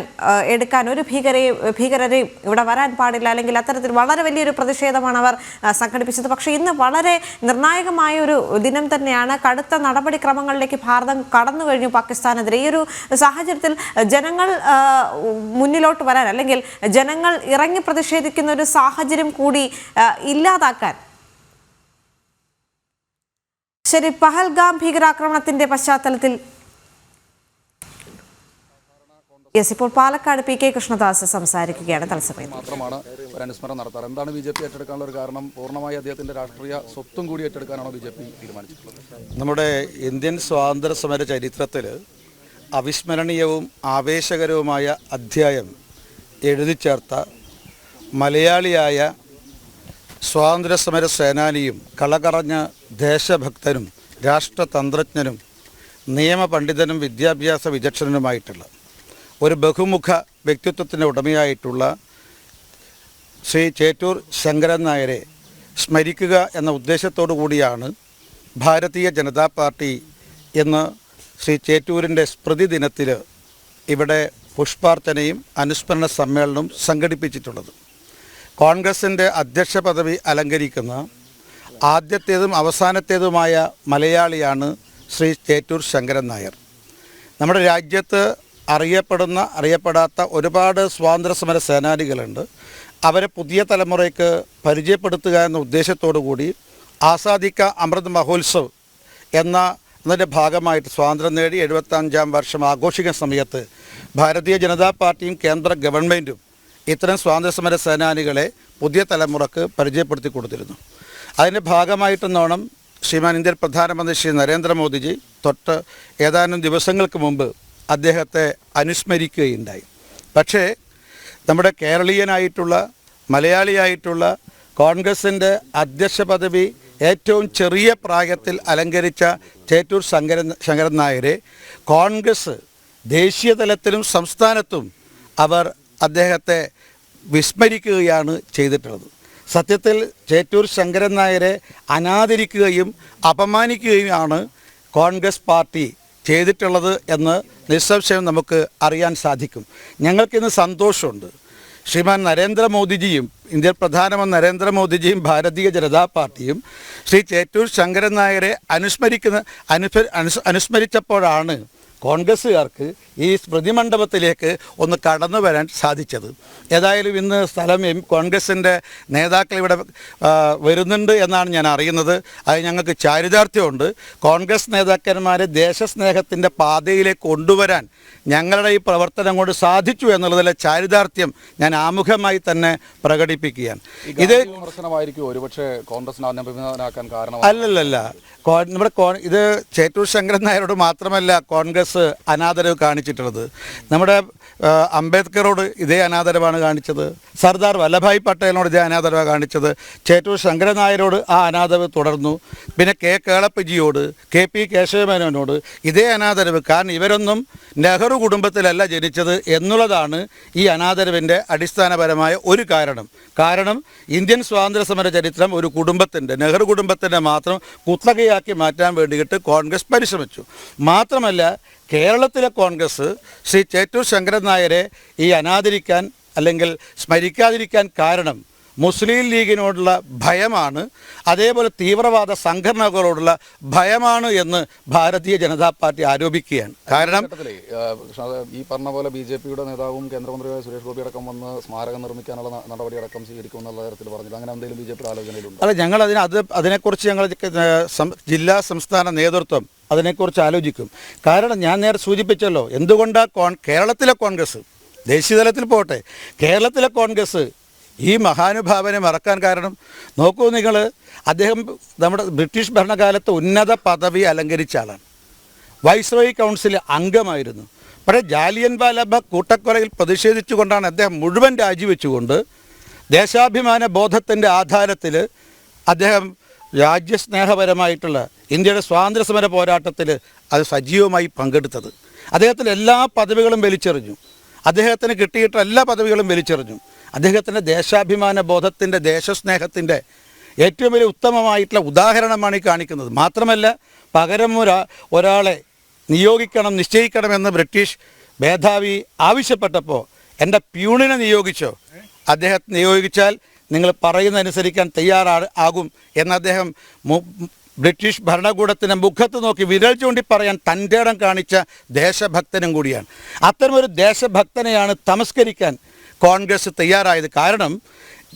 എടുക്കാൻ ഒരു ഭീകരരെയും ഇവിടെ വരാൻ പാടില്ല, അല്ലെങ്കിൽ അത്തരത്തിൽ വളരെ വലിയൊരു പ്രതിഷേധമാണ് അവർ സംഘടിപ്പിച്ചത്. പക്ഷേ ഇന്ന് വളരെ നിർണായകമായ ഒരു ദിനം തന്നെയാണ്. കടുത്ത നടപടിക്രമങ്ങളിലേക്ക് ഭാരതം കടന്നു കഴിഞ്ഞു പാകിസ്ഥാനെതിരെ. ഈ ഒരു സാഹചര്യത്തിൽ ജനങ്ങൾ മുന്നിലോട്ട് വരാൻ, അല്ലെങ്കിൽ ജനങ്ങൾ ഇറങ്ങി പ്രതിഷേധിക്കുന്ന ഒരു സാഹചര്യം കൂടി ഇല്ലാതാക്കാൻ. ശരി, പഹൽഗാം ഭീകരാക്രമണത്തിന്റെ പശ്ചാത്തലത്തിൽ ഇപ്പോൾ പാലക്കാട് പി കെ കൃഷ്ണദാസ് സംസാരിക്കുകയാണ് തത്സമയം. മാത്രമാണ് ഒരു അനുസ്മരണം നടത്താറ്. എന്താണ് BJP ഏറ്റെടുക്കാനുള്ള ഒരു കാരണം? പൂർണ്ണമായി അദ്ദേഹത്തിന്റെ രാഷ്ട്രീയ സ്വത്തും കൂടി ഏറ്റെടുക്കാനാണോ BJP തീരുമാനിച്ചിട്ടുള്ളത്? നമ്മുടെ ഇന്ത്യൻ സ്വാതന്ത്ര്യ സമര ചരിത്രത്തിൽ അവിസ്മരണീയവും ആവേശകരവുമായ അധ്യായം എഴുതി ചേർത്ത മലയാളിയായ സ്വാതന്ത്ര്യ സമര സേനാനിയും കളകറഞ്ഞ ദേശഭക്തനും രാഷ്ട്രതന്ത്രജ്ഞനും നിയമപണ്ഡിതനും വിദ്യാഭ്യാസ വിചക്ഷണനുമായിട്ടുള്ള ഒരു ബഹുമുഖ വ്യക്തിത്വത്തിൻ്റെ ഉടമയായിട്ടുള്ള ശ്രീ ചേറ്റൂർ ശങ്കരൻ നായരെ സ്മരിക്കുക എന്ന ഉദ്ദേശത്തോടു കൂടിയാണ് ഭാരതീയ ജനതാ പാർട്ടി ഇന്ന് ശ്രീ ചേറ്റൂരിൻ്റെ സ്മൃതി ദിനത്തിൽ ഇവിടെ പുഷ്പാർച്ചനയും അനുസ്മരണ സമ്മേളനവും സംഘടിപ്പിച്ചിട്ടുള്ളത്. കോൺഗ്രസിൻ്റെ അധ്യക്ഷ പദവി അലങ്കരിക്കുന്ന ആദ്യത്തേതും അവസാനത്തേതുമായ മലയാളിയാണ് ശ്രീ ചേറ്റൂർ ശങ്കരൻ നായർ. നമ്മുടെ രാജ്യത്ത് അറിയപ്പെടാത്ത ഒരുപാട് സ്വാതന്ത്ര്യസമര സേനാനികളുണ്ട്. അവരെ പുതിയ തലമുറയ്ക്ക് പരിചയപ്പെടുത്തുക എന്ന ഉദ്ദേശത്തോടു കൂടി ആസാദി കാ അമൃത് മഹോത്സവ് എന്നതിൻ്റെ ഭാഗമായിട്ട് സ്വാതന്ത്ര്യം നേടി 75-ാം വർഷം ആഘോഷിക്കുന്ന സമയത്ത് ഭാരതീയ ജനതാ പാർട്ടിയും കേന്ദ്ര ഗവൺമെൻറ്റും ഇത്തരം സ്വാതന്ത്ര്യസമര സേനാനികളെ പുതിയ തലമുറക്ക് പരിചയപ്പെടുത്തി കൊടുത്തിരുന്നു. അതിൻ്റെ ഭാഗമായിട്ടെന്നോണം ശ്രീമാൻ ഇന്ത്യൻ പ്രധാനമന്ത്രി ശ്രീ നരേന്ദ്രമോദിജി തൊട്ട് ഏതാനും ദിവസങ്ങൾക്ക് മുമ്പ് അദ്ദേഹത്തെ അനുസ്മരിക്കുകയുണ്ടായി. പക്ഷേ നമ്മുടെ കേരളീയനായിട്ടുള്ള മലയാളിയായിട്ടുള്ള കോൺഗ്രസിൻ്റെ അധ്യക്ഷ പദവി ഏറ്റവും ചെറിയ പ്രായത്തിൽ അലങ്കരിച്ച ചേറ്റൂർ ശങ്കരൻ നായരെ കോൺഗ്രസ് ദേശീയ തലത്തിലും സംസ്ഥാനത്തും അവർ അദ്ദേഹത്തെ വിസ്മരിക്കുകയാണ് ചെയ്തിട്ടുള്ളത്. സത്യത്തിൽ ചേറ്റൂർ ശങ്കരൻ നായരെ അനാദരിക്കുകയും അപമാനിക്കുകയുമാണ് കോൺഗ്രസ് പാർട്ടി ചെയ്തിട്ടുള്ളത് എന്ന് നിസ്സംശയം നമുക്ക് അറിയാൻ സാധിക്കും. ഞങ്ങൾക്കിന്ന് സന്തോഷമുണ്ട്. ശ്രീമാൻ നരേന്ദ്രമോദിജിയും ഇന്ത്യൻ പ്രധാനമന്ത്രി നരേന്ദ്രമോദിജിയും ഭാരതീയ ജനതാ പാർട്ടിയും ശ്രീ ചേറ്റൂർ ശങ്കരൻ നായരെ അനുസ്മരിച്ചപ്പോഴാണ് കോൺഗ്രസ്സുകാർക്ക് ഈ സ്മൃതി മണ്ഡപത്തിലേക്ക് ഒന്ന് കടന്നു വരാൻ സാധിച്ചത്. ഏതായാലും ഇന്ന് കോൺഗ്രസിൻ്റെ നേതാക്കൾ ഇവിടെ വരുന്നുണ്ട് എന്നാണ് ഞാൻ അറിയുന്നത്. അത് ഞങ്ങൾക്ക് ചാരിതാർത്ഥ്യമുണ്ട്. കോൺഗ്രസ് നേതാക്കന്മാരെ ദേശസ്നേഹത്തിൻ്റെ പാതയിലേക്ക് കൊണ്ടുവരാൻ ഞങ്ങളുടെ ഈ പ്രവർത്തനം കൊണ്ട് സാധിച്ചു എന്നുള്ളതിലെ ചാരിതാർത്ഥ്യം ഞാൻ ആമുഖമായി തന്നെ പ്രകടിപ്പിക്കുകയാണ്. ഇത് ഒരുപക്ഷെ കോൺഗ്രസിനെ അഭിനന്ദനാക്കാൻ കാരണം അല്ലല്ല. നമ്മുടെ ഇത് ചേറ്റൂർ ശങ്കരൻ നായരോട് മാത്രമല്ല കോൺഗ്രസ് അനാദരവ് കാണിച്ചിട്ടുള്ളത്. നമ്മുടെ അംബേദ്കറോട് ഇതേ അനാദരവാണ് കാണിച്ചത്. സർദാർ വല്ലഭായ് പട്ടേലിനോട് ഇതേ അനാദരവാണ് കാണിച്ചത്. ചേറ്റൂർ ശങ്കരൻ നായരോട് ആ അനാദരവ് തുടർന്നു. പിന്നെ കേളപ്പജിയോട്, KP കേശവമേനോനോട് ഇതേ അനാദരവ്. കാരണം ഇവരൊന്നും നെഹ്റു കുടുംബത്തിലല്ല ജനിച്ചത് എന്നുള്ളതാണ് ഈ അനാദരവിൻ്റെ അടിസ്ഥാനപരമായ ഒരു കാരണം ഇന്ത്യൻ സ്വാതന്ത്ര്യ സമര ചരിത്രം ഒരു കുടുംബത്തിൻ്റെ, നെഹ്റു കുടുംബത്തിൻ്റെ മാത്രം കുത്തകയാക്കി മാറ്റാൻ വേണ്ടിയിട്ട് കോൺഗ്രസ് പരിശ്രമിച്ചു. മാത്രമല്ല കേരളത്തിലെ കോൺഗ്രസ് ശ്രീ ചേറ്റൂർ ശങ്കരൻ നായരെ ഈ അനാദരിക്കാൻ അല്ലെങ്കിൽ സ്മരിക്കാതിരിക്കാൻ കാരണം മുസ്ലിം ലീഗിനോടുള്ള ഭയമാണ്, അതേപോലെ തീവ്രവാദ സംഘടനകളോടുള്ള ഭയമാണ് എന്ന് ഭാരതീയ ജനതാ പാർട്ടി ആരോപിക്കുകയാണ്. കാരണം ഈ പറഞ്ഞ പോലെ BJPയുടെ നേതാവും കേന്ദ്രമന്ത്രിയായ സുരേഷ് ഗോപി അടക്കം വന്ന് സ്മാരകം നിർമ്മിക്കാനുള്ള നടപടി അടക്കം സ്വീകരിക്കുമെന്നുള്ള തരത്തിൽ പറഞ്ഞില്ല. അങ്ങനെ എന്തെങ്കിലും BJPയുടെ ആലോചനയിലുണ്ട്? അല്ല, ഞങ്ങൾ അതിനെക്കുറിച്ച് ഞങ്ങൾ ജില്ലാ സംസ്ഥാന നേതൃത്വം അതിനെക്കുറിച്ച് ആലോചിക്കും. കാരണം ഞാൻ നേരെ സൂചിപ്പിച്ചല്ലോ, എന്തുകൊണ്ടാണ് കേരളത്തിലെ കോൺഗ്രസ്, ദേശീയതലത്തിൽ പോട്ടെ, കേരളത്തിലെ കോൺഗ്രസ് ഈ മഹാനുഭാവനെ മറക്കാൻ കാരണം? നോക്കൂ നിങ്ങൾ, അദ്ദേഹം നമ്മുടെ ബ്രിട്ടീഷ് ഭരണകാലത്ത് ഉന്നത പദവി അലങ്കരിച്ച ആളാണ്. വൈസ്രോയി കൗൺസിൽ അംഗമായിരുന്നു. പക്ഷേ ജാലിയൻ വാലാബാഗ് കൂട്ടക്കൊലയിൽ പ്രതിഷേധിച്ചുകൊണ്ടാണ് അദ്ദേഹം മുഴുവൻ രാജിവെച്ചുകൊണ്ട് ദേശാഭിമാന ബോധത്തിൻ്റെ ആധാരത്തിൽ അദ്ദേഹം രാജ്യസ്നേഹപരമായിട്ടുള്ള ഇന്ത്യയുടെ സ്വാതന്ത്ര്യ സമര പോരാട്ടത്തിൽ അത് സജീവമായി പങ്കെടുത്തത്. അദ്ദേഹത്തിൻ്റെ എല്ലാ പദവികളും വലിച്ചെറിഞ്ഞു. അദ്ദേഹത്തിന് കിട്ടിയിട്ടുള്ള എല്ലാ പദവികളും വലിച്ചെറിഞ്ഞു. അദ്ദേഹത്തിൻ്റെ ദേശാഭിമാന ബോധത്തിൻ്റെ, ദേശസ്നേഹത്തിൻ്റെ ഏറ്റവും വലിയ ഉത്തമമായിട്ടുള്ള ഉദാഹരണമാണ് ഈ കാണിക്കുന്നത്. മാത്രമല്ല പകരം ഒരാളെ നിശ്ചയിക്കണമെന്ന് ബ്രിട്ടീഷ് മേധാവി ആവശ്യപ്പെട്ടപ്പോൾ എൻ്റെ പ്യൂണിനെ നിയോഗിച്ചോ, അദ്ദേഹത്തെ നിയോഗിച്ചാൽ നിങ്ങൾ പറയുന്നതനുസരിക്കാൻ തയ്യാറാകും എന്ന് അദ്ദേഹം ബ്രിട്ടീഷ് ഭരണകൂടത്തിൻ്റെ മുഖത്ത് നോക്കി വിരൽ ചൂണ്ടി പറയാൻ തൻ്റെ ഇടം കാണിച്ച ദേശഭക്തനും കൂടിയാണ്. അത്തരമൊരു ദേശഭക്തനെയാണ് തമസ്കരിക്കാൻ കോൺഗ്രസ് തയ്യാറായത്. കാരണം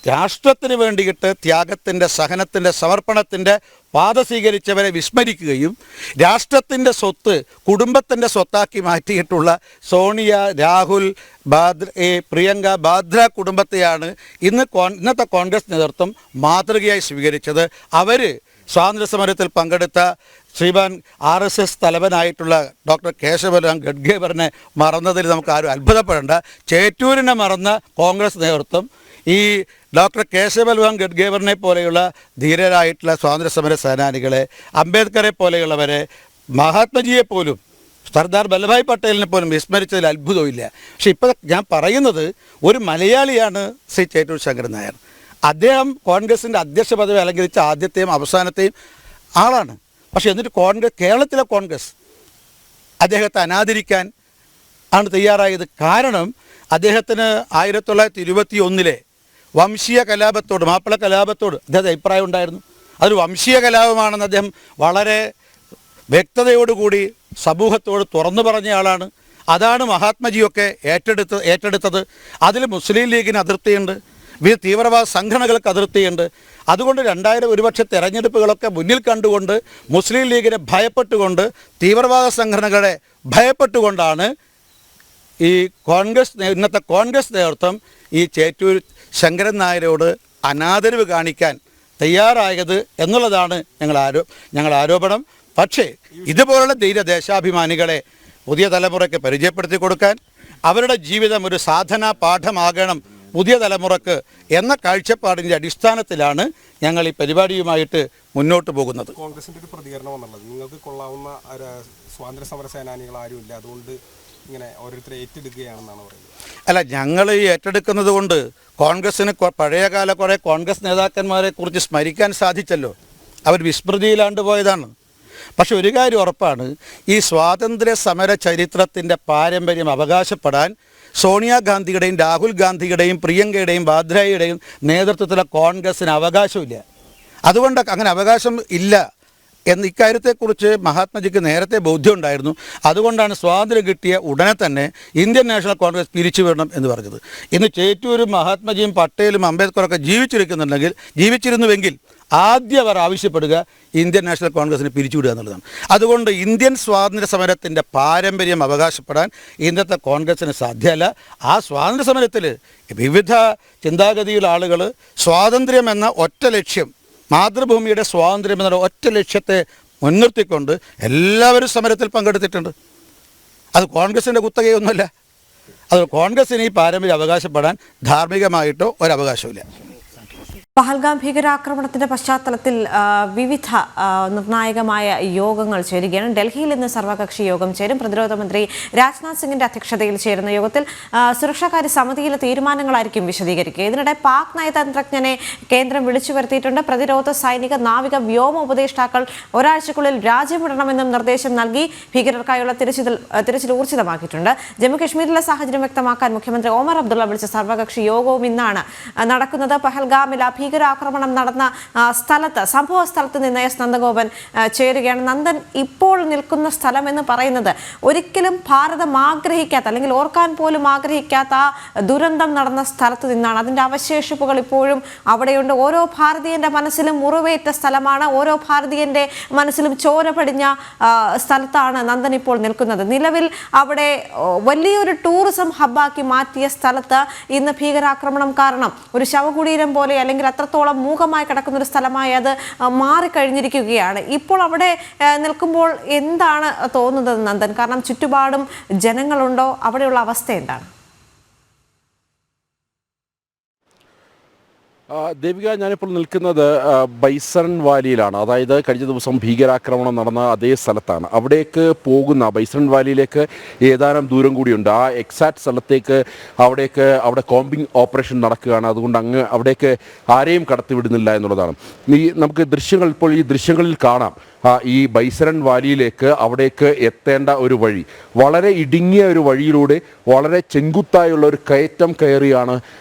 രാഷ്ട്രത്തിന് വേണ്ടിയിട്ട് ത്യാഗത്തിൻ്റെ, സഹനത്തിൻ്റെ, സമർപ്പണത്തിൻ്റെ പാത സ്വീകരിച്ചവരെ വിസ്മരിക്കുകയും രാഷ്ട്രത്തിൻ്റെ സ്വത്ത് കുടുംബത്തിൻ്റെ സ്വത്താക്കി മാറ്റിയിട്ടുള്ള സോണിയ, രാഹുൽ, പ്രിയങ്ക, ബാദ്ര കുടുംബത്തെയാണ് ഇന്നത്തെ കോൺഗ്രസ് നേതൃത്വം മാതൃകയായി സ്വീകരിച്ചത്. അവർ സ്വാതന്ത്ര്യ സമരത്തിൽ പങ്കെടുത്ത ശ്രീമാൻ RSS തലവനായിട്ടുള്ള ഡോക്ടർ കേശവലാൽ ഗഡ്ഗേവറിനെ മറന്നതിൽ നമുക്ക് ആരും അത്ഭുതപ്പെടേണ്ട. ചേറ്റൂരിനെ മറന്ന കോൺഗ്രസ് നേതൃത്വം ഈ ഡോക്ടർ കേശവലാൽ ഗഡ്ഗേവറിനെ പോലെയുള്ള ധീരരായിട്ടുള്ള സ്വാതന്ത്ര്യ സമര സേനാനികളെ, അംബേദ്കറെ പോലെയുള്ളവരെ, മഹാത്മജിയെ പോലും, സർദാർ വല്ലഭായ് പട്ടേലിനെ പോലും വിസ്മരിച്ചതിൽ അത്ഭുതമില്ല. പക്ഷെ ഇപ്പോൾ ഞാൻ പറയുന്നത് ഒരു മലയാളിയാണ് ശ്രീ ചേറ്റൂർ ശങ്കരൻ നായർ. അദ്ദേഹം കോൺഗ്രസിൻ്റെ അധ്യക്ഷ പദവി അലങ്കരിച്ച ആദ്യത്തെയും അവസാനത്തെയും ആളാണ്. പക്ഷേ എന്നിട്ട് കേരളത്തിലെ കോൺഗ്രസ് അദ്ദേഹത്തെ അനാദരിക്കാൻ ആണ് തയ്യാറായത്. കാരണം അദ്ദേഹത്തിന് 1921 വംശീയ കലാപത്തോട്, മാപ്പിള കലാപത്തോട് അദ്ദേഹത്തെ അഭിപ്രായം ഉണ്ടായിരുന്നു. അതൊരു വംശീയ കലാപമാണെന്ന് അദ്ദേഹം വളരെ വ്യക്തതയോടുകൂടി സമൂഹത്തോട് തുറന്നു പറഞ്ഞ ആളാണ്. അതാണ് മഹാത്മജിയൊക്കെ ഏറ്റെടുത്തത്. അതിൽ മുസ്ലിം ലീഗിന് അതിർത്തിയുണ്ട്, തീവ്രവാദ സംഘടനകൾക്ക് അതിർത്തിയുണ്ട്. അതുകൊണ്ട് 2000 ഒരുപക്ഷെ തെരഞ്ഞെടുപ്പുകളൊക്കെ മുന്നിൽ കണ്ടുകൊണ്ട് മുസ്ലിം ലീഗിനെ ഭയപ്പെട്ടുകൊണ്ട്, തീവ്രവാദ സംഘടനകളെ ഭയപ്പെട്ടുകൊണ്ടാണ് ഈ ഇന്നത്തെ കോൺഗ്രസ് നേതൃത്വം ഈ ചേറ്റൂർ ശങ്കരൻ നായരോട് അനാദരവ് കാണിക്കാൻ തയ്യാറായത് എന്നുള്ളതാണ് ഞങ്ങളുടെ ആരോപണം. പക്ഷേ ഇതുപോലുള്ള ദേശാഭിമാനികളെ പുതിയ തലമുറയ്ക്ക് പരിചയപ്പെടുത്തി കൊടുക്കാൻ, അവരുടെ ജീവിതം ഒരു സാധനാ പാഠമാകണം പുതിയ തലമുറക്ക് എന്ന കാഴ്ചപ്പാടിൻ്റെ അടിസ്ഥാനത്തിലാണ് ഞങ്ങൾ ഈ പരിപാടിയുമായിട്ട് മുന്നോട്ട് പോകുന്നത്. കോൺഗ്രസിൻ്റെ ഒരു പ്രതികരണം എന്നുള്ളത് നിങ്ങൾക്ക് കൊള്ളാവുന്ന സ്വാതന്ത്ര്യ സമര സേനാനികൾ ആരുമില്ല, അതുകൊണ്ട് ഇങ്ങനെ ഓരോരുത്തരെ ഏറ്റെടുക്കുകയാണെന്നാണ് പറയുന്നത്. അല്ല, ഞങ്ങൾ ഈ ഏറ്റെടുക്കുന്നത് കൊണ്ട് കോൺഗ്രസ്സിന് പഴയകാല കുറേ കോൺഗ്രസ് നേതാക്കന്മാരെ കുറിച്ച് സ്മരിക്കാൻ സാധിച്ചല്ലോ. അവർ വിസ്മൃതിയിലാണ്ട് പോയതാണ്. പക്ഷെ ഒരു കാര്യം ഉറപ്പാണ്, ഈ സ്വാതന്ത്ര്യ സമര ചരിത്രത്തിൻ്റെ പാരമ്പര്യം അവകാശപ്പെടാൻ സോണിയാഗാന്ധിയുടെയും രാഹുൽ ഗാന്ധിയുടെയും പ്രിയങ്കയുടെയും വാദ്രായുടെയും നേതൃത്വത്തിലെ കോൺഗ്രസ്സിന് അവകാശമില്ല. അതുകൊണ്ട് അങ്ങനെ അവകാശം ഇല്ല എന്ന് ഇക്കാര്യത്തെക്കുറിച്ച് മഹാത്മജിക്ക് നേരത്തെ ബോധ്യമുണ്ടായിരുന്നു. അതുകൊണ്ടാണ് സ്വാതന്ത്ര്യം കിട്ടിയ ഉടനെ തന്നെ ഇന്ത്യൻ നാഷണൽ കോൺഗ്രസ് പിരിച്ചുവിടണം എന്ന് പറഞ്ഞത്. ഇന്ന് ചേറ്റൂരും മഹാത്മജിയും പട്ടേലും അംബേദ്കറൊക്കെ ജീവിച്ചിരുന്നുവെങ്കിൽ ആദ്യം അവർ ആവശ്യപ്പെടുക ഇന്ത്യൻ നാഷണൽ കോൺഗ്രസിനെ പിരിച്ചുവിടുക എന്നുള്ളതാണ്. അതുകൊണ്ട് ഇന്ത്യൻ സ്വാതന്ത്ര്യ സമരത്തിൻ്റെ പാരമ്പര്യം അവകാശപ്പെടാൻ ഇന്നത്തെ കോൺഗ്രസ്സിന് സാധ്യമല്ല. ആ സ്വാതന്ത്ര്യ സമരത്തിൽ വിവിധ ചിന്താഗതിയുള്ള ആളുകൾ സ്വാതന്ത്ര്യം എന്ന ഒറ്റ ലക്ഷ്യം, മാതൃഭൂമിയുടെ സ്വാതന്ത്ര്യം എന്ന ഒറ്റ ലക്ഷ്യത്തെ മുൻനിർത്തിക്കൊണ്ട് എല്ലാവരും സമരത്തിൽ പങ്കെടുത്തിട്ടുണ്ട്. അത് കോൺഗ്രസിൻ്റെ കുത്തകയൊന്നുമല്ല. അത് കോൺഗ്രസിന് ഈ പാരമ്പര്യം അവകാശപ്പെടാൻ ധാർമ്മികമായിട്ടോ ഒരവകാശമില്ല. പഹൽഗാം ഭീകരാക്രമണത്തിന്റെ പശ്ചാത്തലത്തിൽ വിവിധ നിർണായകമായ യോഗങ്ങൾ ചേരുകയാണ്. ഡൽഹിയിൽ ഇന്ന് സർവകക്ഷി യോഗം ചേരും. പ്രതിരോധ മന്ത്രി രാജ്നാഥ് സിംഗിന്റെ അധ്യക്ഷതയിൽ ചേരുന്ന യോഗത്തിൽ സുരക്ഷാകാര്യ സമിതിയിലെ തീരുമാനങ്ങളായിരിക്കും വിശദീകരിക്കുക. ഇതിനിടെ പാക് നയതന്ത്രജ്ഞനെ കേന്ദ്രം വിളിച്ചു വരുത്തിയിട്ടുണ്ട്. പ്രതിരോധ, സൈനിക, നാവിക, വ്യോമ ഉപദേഷ്ടാക്കൾ ഒരാഴ്ചക്കുള്ളിൽ രാജ്യം വിടണമെന്നും നിർദ്ദേശം നൽകി. ഭീകരർക്കായുള്ള തിരച്ചിൽ ഊർജിതമാക്കിയിട്ടുണ്ട്. ജമ്മുകശ്മീരിലെ സാഹചര്യം വ്യക്തമാക്കാൻ മുഖ്യമന്ത്രി ഒമർ അബ്ദുള്ള വിളിച്ച സർവകക്ഷി യോഗവും ഇന്നാണ് നടക്കുന്നത്. പഹൽഗാമിൽ ഭീകരാക്രമണം നടന്ന സംഭവ സ്ഥലത്ത് നിന്ന് എസ് നന്ദഗോപൻ ചേരുകയാണ്. നന്ദൻ, ഇപ്പോൾ നിൽക്കുന്ന സ്ഥലം എന്ന് പറയുന്നത് ഒരിക്കലും ഭാരതം ആഗ്രഹിക്കാത്ത, അല്ലെങ്കിൽ ഓർക്കാൻ പോലും ആഗ്രഹിക്കാത്ത ആ ദുരന്തം നടന്ന സ്ഥലത്ത് നിന്നാണ്. അതിൻ്റെ അവശേഷിപ്പുകൾ ഇപ്പോഴും അവിടെയുണ്ട്. ഓരോ ഭാരതീയന്റെ മനസ്സിലും മുറിവേറ്റ സ്ഥലമാണ്. ഓരോ ഭാരതീയന്റെ മനസ്സിലും ചോര പടിഞ്ഞ സ്ഥലത്താണ് നന്ദൻ ഇപ്പോൾ നിൽക്കുന്നത്. നിലവിൽ അവിടെ വലിയൊരു ടൂറിസം ഹബ്ബാക്കി മാറ്റിയ സ്ഥലത്ത് ഇന്ന് ഭീകരാക്രമണം കാരണം ഒരു ശവകുടീരം പോലെ, അല്ലെങ്കിൽ അത്രത്തോളം മൂകമായി കിടക്കുന്ന ഒരു സ്ഥലമായി അത് മാറിക്കഴിഞ്ഞിരിക്കുകയാണ്. ഇപ്പോൾ അവിടെ നിൽക്കുമ്പോൾ എന്താണ് തോന്നുന്നത് നന്ദൻ? കാരണം ചുറ്റുപാടും ജനങ്ങളുണ്ടോ? അവിടെയുള്ള അവസ്ഥ എന്താണ്? ദേവിക, ഞാനിപ്പോൾ നിൽക്കുന്നത് ബൈസൺ വാലിയിലാണ്. അതായത് കഴിഞ്ഞ ദിവസം ഭീകരാക്രമണം നടന്ന അതേ സ്ഥലത്താണ്. അവിടേക്ക് പോകുന്ന ബൈസൺ വാലിയിലേക്ക് ഏതാനും ദൂരം കൂടിയുണ്ട്. ആ എക്സാക്ട് സ്ഥലത്തേക്ക് അവിടെ കോമ്പിംഗ് ഓപ്പറേഷൻ നടക്കുകയാണ്. അതുകൊണ്ട് അവിടേക്ക് ആരെയും കടത്തിവിടുന്നില്ല എന്നുള്ളതാണ്. നമുക്ക് ഇപ്പോൾ ഈ ദൃശ്യങ്ങളിൽ കാണാം. ഈ ബൈസൺ വാലിയിലേക്ക് അവിടേക്ക് എത്തേണ്ട ഒരു വഴി, വളരെ ഇടുങ്ങിയ ഒരു വഴിയിലൂടെ വളരെ ചെങ്കുത്തായുള്ള ഒരു കയറ്റം കയറിയാണ്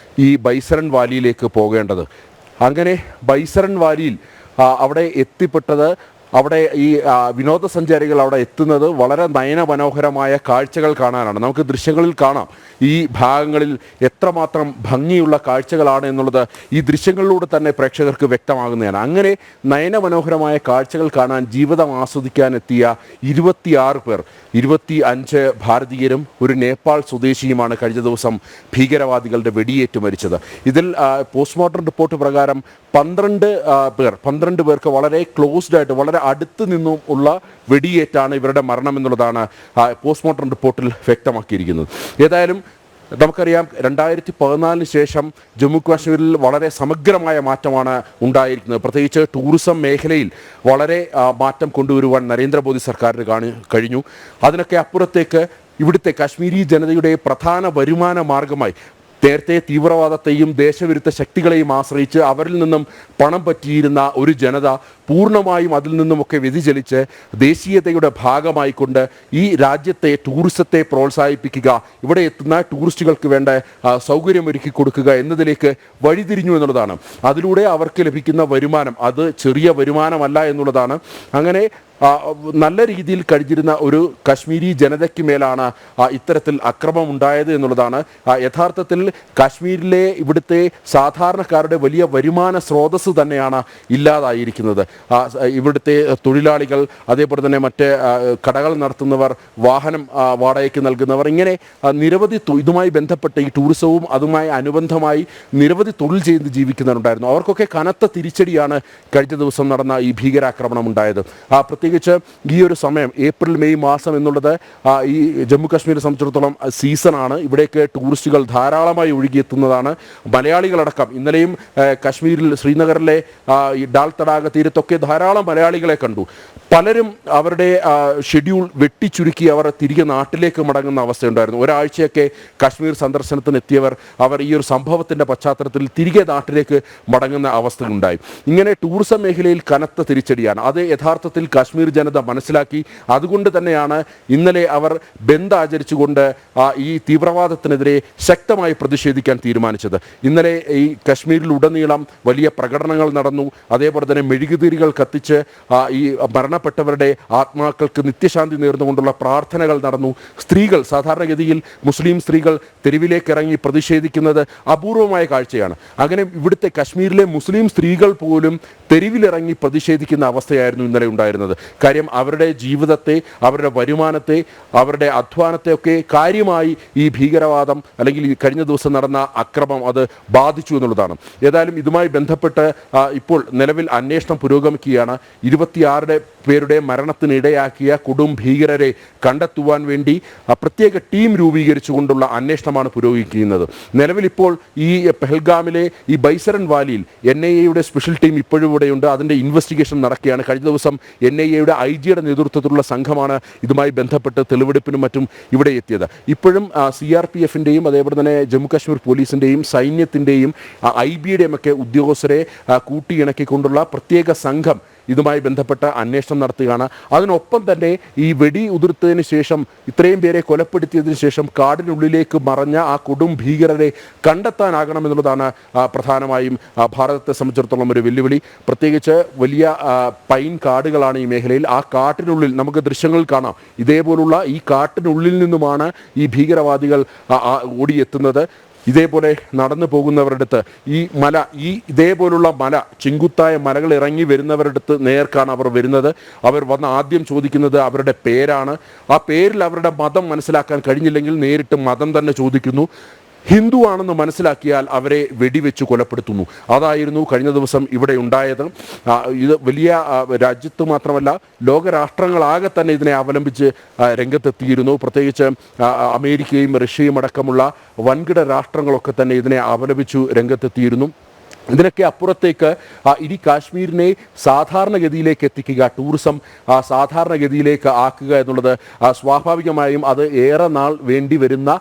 ഈ ബൈസൺ വാലിയിലേക്ക് പോകേണ്ടത്. അങ്ങനെ ബൈസൺ വാലിയിൽ അവിടെ എത്തിപ്പെട്ടത്, അവിടെ ഈ വിനോദസഞ്ചാരികൾ അവിടെ എത്തുന്നത് വളരെ നയനമനോഹരമായ കാഴ്ചകൾ കാണാനാണ്. നമുക്ക് ദൃശ്യങ്ങളിൽ കാണാം ഈ ഭാഗങ്ങളിൽ എത്രമാത്രം ഭംഗിയുള്ള കാഴ്ചകളാണ് എന്നുള്ളത് ഈ ദൃശ്യങ്ങളിലൂടെ തന്നെ പ്രേക്ഷകർക്ക് വ്യക്തമാകുന്നതാണ്. അങ്ങനെ നയനമനോഹരമായ കാഴ്ചകൾ കാണാൻ ജീവിതം ആസ്വദിക്കാൻ എത്തിയ 26 പേർ, 25 ഭാരതീയരും ഒരു നേപ്പാൾ സ്വദേശിയുമാണ് കഴിഞ്ഞ ദിവസം ഭീകരവാദികളുടെ വെടിയേറ്റ് മരിച്ചത്. ഇതിൽ പോസ്റ്റ്മോർട്ടം റിപ്പോർട്ട് പ്രകാരം 12 പേർക്ക് വളരെ ക്ലോസ്ഡ് ആയിട്ട്, വളരെ അടുത്ത് നിന്നും ഉള്ള വെടിയേറ്റാണ് ഇവരുടെ മരണം എന്നുള്ളതാണ് പോസ്റ്റ്മോർട്ടം റിപ്പോർട്ടിൽ വ്യക്തമാക്കിയിരിക്കുന്നത്. ഏതായാലും നമുക്കറിയാം, 2014 ശേഷം ജമ്മു കാശ്മീരിൽ വളരെ സമഗ്രമായ മാറ്റമാണ് ഉണ്ടായിരിക്കുന്നത്. പ്രത്യേകിച്ച് ടൂറിസം മേഖലയിൽ വളരെ മാറ്റം കൊണ്ടുവരുവാൻ നരേന്ദ്രമോദി സർക്കാരിന് കഴിഞ്ഞു. അതിനൊക്കെ അപ്പുറത്തേക്ക് ഇവിടുത്തെ കാശ്മീരി ജനതയുടെ പ്രധാന വരുമാന മാർഗമായി നേരത്തെ തീവ്രവാദത്തെയും ദേശവിരുദ്ധ ശക്തികളെയും ആശ്രയിച്ച് അവരിൽ നിന്നും പണം പറ്റിയിരുന്ന ഒരു ജനത പൂർണ്ണമായും അതിൽ നിന്നുമൊക്കെ വ്യതിചലിച്ച് ദേശീയതയുടെ ഭാഗമായിക്കൊണ്ട് ഈ രാജ്യത്തെ ടൂറിസത്തെ പ്രോത്സാഹിപ്പിക്കുക, ഇവിടെ എത്തുന്ന ടൂറിസ്റ്റുകൾക്ക് വേണ്ട സൗകര്യമൊരുക്കി കൊടുക്കുക എന്നതിലേക്ക് വഴിതിരിഞ്ഞു എന്നുള്ളതാണ്. അതിലൂടെ അവർക്ക് ലഭിക്കുന്ന വരുമാനം അത് ചെറിയ വരുമാനമല്ല എന്നുള്ളതാണ്. അങ്ങനെ നല്ല രീതിയിൽ കഴിഞ്ഞിരുന്ന ഒരു കാശ്മീരി ജനതയ്ക്ക് മേലാണ് ഇത്തരത്തിൽ അക്രമം ഉണ്ടായത് എന്നുള്ളതാണ്. യഥാർത്ഥത്തിൽ കാശ്മീരിലെ ഇവിടുത്തെ സാധാരണക്കാരുടെ വലിയ വരുമാന സ്രോതസ് തന്നെയാണ് ഇല്ലാതായിരിക്കുന്നത്. ഇവിടുത്തെ തൊഴിലാളികൾ, അതേപോലെ തന്നെ മറ്റ് കടകൾ നടത്തുന്നവർ, വാഹനം വാടകയ്ക്ക് നൽകുന്നവർ, ഇങ്ങനെ നിരവധി ഇതുമായി ബന്ധപ്പെട്ട് ഈ ടൂറിസവും അതുമായി അനുബന്ധമായി നിരവധി തൊഴിൽ ചെയ്ത് ജീവിക്കുന്നവരുണ്ടായിരുന്നു. അവർക്കൊക്കെ കനത്ത തിരിച്ചടിയാണ് കഴിഞ്ഞ ദിവസം നടന്ന ഈ ഭീകരാക്രമണം ഉണ്ടായത്. പ്രത്യേകിച്ച് പ്രത്യേകിച്ച് ഈ ഒരു സമയം ഏപ്രിൽ മെയ് മാസം എന്നുള്ളത് ഈ ജമ്മു കാശ്മീരെ സംബന്ധിച്ചിടത്തോളം സീസണാണ്. ഇവിടേക്ക് ടൂറിസ്റ്റുകൾ ധാരാളമായി ഒഴുകിയെത്തുന്നതാണ്. മലയാളികളടക്കം ഇന്നലെയും കാശ്മീരിൽ ശ്രീനഗറിലെ ഈ ഡാൽ തടാക തീരത്തൊക്കെ ധാരാളം മലയാളികളെ കണ്ടു. പലരും അവരുടെ ഷെഡ്യൂൾ വെട്ടിച്ചുരുക്കി അവർ തിരികെ നാട്ടിലേക്ക് മടങ്ങുന്ന അവസ്ഥയുണ്ടായിരുന്നു. ഒരാഴ്ചയൊക്കെ കാശ്മീർ സന്ദർശനത്തിന് എത്തിയവർ അവർ ഈ ഒരു സംഭവത്തിൻ്റെ പശ്ചാത്തലത്തിൽ തിരികെ നാട്ടിലേക്ക് മടങ്ങുന്ന അവസ്ഥയുണ്ടായി. ഇങ്ങനെ ടൂറിസം മേഖലയിൽ കനത്ത തിരിച്ചടിയാണ്. അത് യഥാർത്ഥത്തിൽ കാശ്മീർ ജനത മനസ്സിലാക്കി. അതുകൊണ്ട് തന്നെയാണ് ഇന്നലെ അവർ ബന്ദ് ആചരിച്ചുകൊണ്ട് ഈ തീവ്രവാദത്തിനെതിരെ ശക്തമായി പ്രതിഷേധിക്കാൻ തീരുമാനിച്ചത്. ഇന്നലെ ഈ കാശ്മീരിലുടനീളം വലിയ പ്രകടനങ്ങൾ നടന്നു. അതേപോലെ തന്നെ മെഴുകുതിരികൾ കത്തിച്ച് ഈ മരണപ്പെട്ടവരുടെ ആത്മാക്കൾക്ക് നിത്യശാന്തി നേർന്നുകൊണ്ടുള്ള പ്രാർത്ഥനകൾ നടന്നു. സ്ത്രീകൾ, സാധാരണഗതിയിൽ മുസ്ലിം സ്ത്രീകൾ തെരുവിലേക്ക് ഇറങ്ങി പ്രതിഷേധിക്കുന്നത് അപൂർവമായ കാഴ്ചയാണ്. അങ്ങനെ ഇവിടുത്തെ കാശ്മീരിലെ മുസ്ലിം സ്ത്രീകൾ പോലും തെരുവിലിറങ്ങി പ്രതിഷേധിക്കുന്ന അവസ്ഥയായിരുന്നു ഇന്നലെ ഉണ്ടായിരുന്നത്. കാര്യം അവരുടെ ജീവിതത്തെ, അവരുടെ വരുമാനത്തെ, അവരുടെ അധ്വാനത്തെ ഒക്കെ കാര്യമായി ഈ ഭീകരവാദം അല്ലെങ്കിൽ ഈ കഴിഞ്ഞ ദിവസം നടന്ന അക്രമം അത് ബാധിച്ചു എന്നുള്ളതാണ്. ഏതായാലും ഇതുമായി ബന്ധപ്പെട്ട് ഇപ്പോൾ നിലവിൽ അന്വേഷണം പുരോഗമിക്കുകയാണ്. 26 പേരുടെ മരണത്തിനിടയാക്കിയ കൊടും ഭീകരരെ കണ്ടെത്തുവാൻ വേണ്ടി പ്രത്യേക ടീം രൂപീകരിച്ചുകൊണ്ടുള്ള അന്വേഷണമാണ് പുരോഗമിക്കുന്നത്. നിലവിൽ ഇപ്പോൾ ഈ പെഹൽഗാമിലെ ഈ ബൈസരൻ വാലിയിൽ NIA സ്പെഷ്യൽ ടീം ഇപ്പോഴും ഇവിടെയുണ്ട്. അതിൻ്റെ ഇൻവെസ്റ്റിഗേഷൻ നടക്കുകയാണ്. കഴിഞ്ഞ ദിവസം NIA IG നേതൃത്വത്തിലുള്ള സംഘമാണ് ഇതുമായി ബന്ധപ്പെട്ട് തെളിവെടുപ്പിനും മറ്റും ഇവിടെ എത്തിയത്. ഇപ്പോഴും CRPF അതേപോലെ തന്നെ ജമ്മു കാശ്മീർ പോലീസിൻ്റെയും സൈന്യത്തിൻ്റെയും IB ഒക്കെ ഉദ്യോഗസ്ഥരെ കൂട്ടിയിണക്കിക്കൊണ്ടുള്ള പ്രത്യേക സംഘം ഇതുമായി ബന്ധപ്പെട്ട അന്വേഷണം നടത്തുകയാണ്. അതിനൊപ്പം തന്നെ ഈ വെടി ഉതിർത്തതിന് ശേഷം ഇത്രയും പേരെ കൊലപ്പെടുത്തിയതിനു ശേഷം കാടിനുള്ളിലേക്ക് മറഞ്ഞ ആ കൊടും ഭീകരരെ കണ്ടെത്താനാകണമെന്നുള്ളതാണ് പ്രധാനമായും ഭാരതത്തെ സംബന്ധിച്ചിടത്തോളം ഒരു വെല്ലുവിളി. പ്രത്യേകിച്ച് വലിയ പൈൻ കാടുകളാണ് ഈ മേഖലയിൽ. ആ കാട്ടിനുള്ളിൽ നമുക്ക് ദൃശ്യങ്ങൾ കാണാം. ഇതേപോലുള്ള ഈ കാട്ടിനുള്ളിൽ നിന്നുമാണ് ഈ ഭീകരവാദികൾ ഓടിയെത്തുന്നത്. ഇതേപോലെ നടന്നു പോകുന്നവരുടെ അടുത്ത് ഇതേപോലുള്ള മല, ചെങ്കുത്തായ മലകൾ ഇറങ്ങി വരുന്നവരുടെ അടുത്ത് നേർക്കാണ് അവർ വരുന്നത്. അവർ വന്ന് ആദ്യം ചോദിക്കുന്നത് അവരുടെ പേരാണ്. ആ പേരിൽ അവരുടെ മതം മനസ്സിലാക്കാൻ കഴിഞ്ഞില്ലെങ്കിൽ നേരിട്ട് മതം തന്നെ ചോദിക്കുന്നു. ഹിന്ദു ആണെന്ന് മനസ്സിലാക്കിയാൽ അവരെ വെടിവെച്ച് കൊലപ്പെടുത്തുന്നു. അതായിരുന്നു കഴിഞ്ഞ ദിവസം ഇവിടെ ഉണ്ടായത്. ഇത് വലിയ രാജ്യത്ത് മാത്രമല്ല ലോകരാഷ്ട്രങ്ങളാകെ തന്നെ ഇതിനെ അവലംബിച്ച് രംഗത്തെത്തിയിരുന്നു. പ്രത്യേകിച്ച് അമേരിക്കയും റഷ്യയും അടക്കമുള്ള വൻകിട രാഷ്ട്രങ്ങളൊക്കെ തന്നെ ഇതിനെ അവലംബിച്ചു രംഗത്തെത്തിയിരുന്നു. ഇതിനൊക്കെ അപ്പുറത്തേക്ക് ഇനി കാശ്മീരിനെ സാധാരണഗതിയിലേക്ക് എത്തിക്കുക, ടൂറിസം സാധാരണഗതിയിലേക്ക് ആക്കുക എന്നുള്ളത് സ്വാഭാവികമായും അത് ഏറെ നാൾ വേണ്ടി വരുന്ന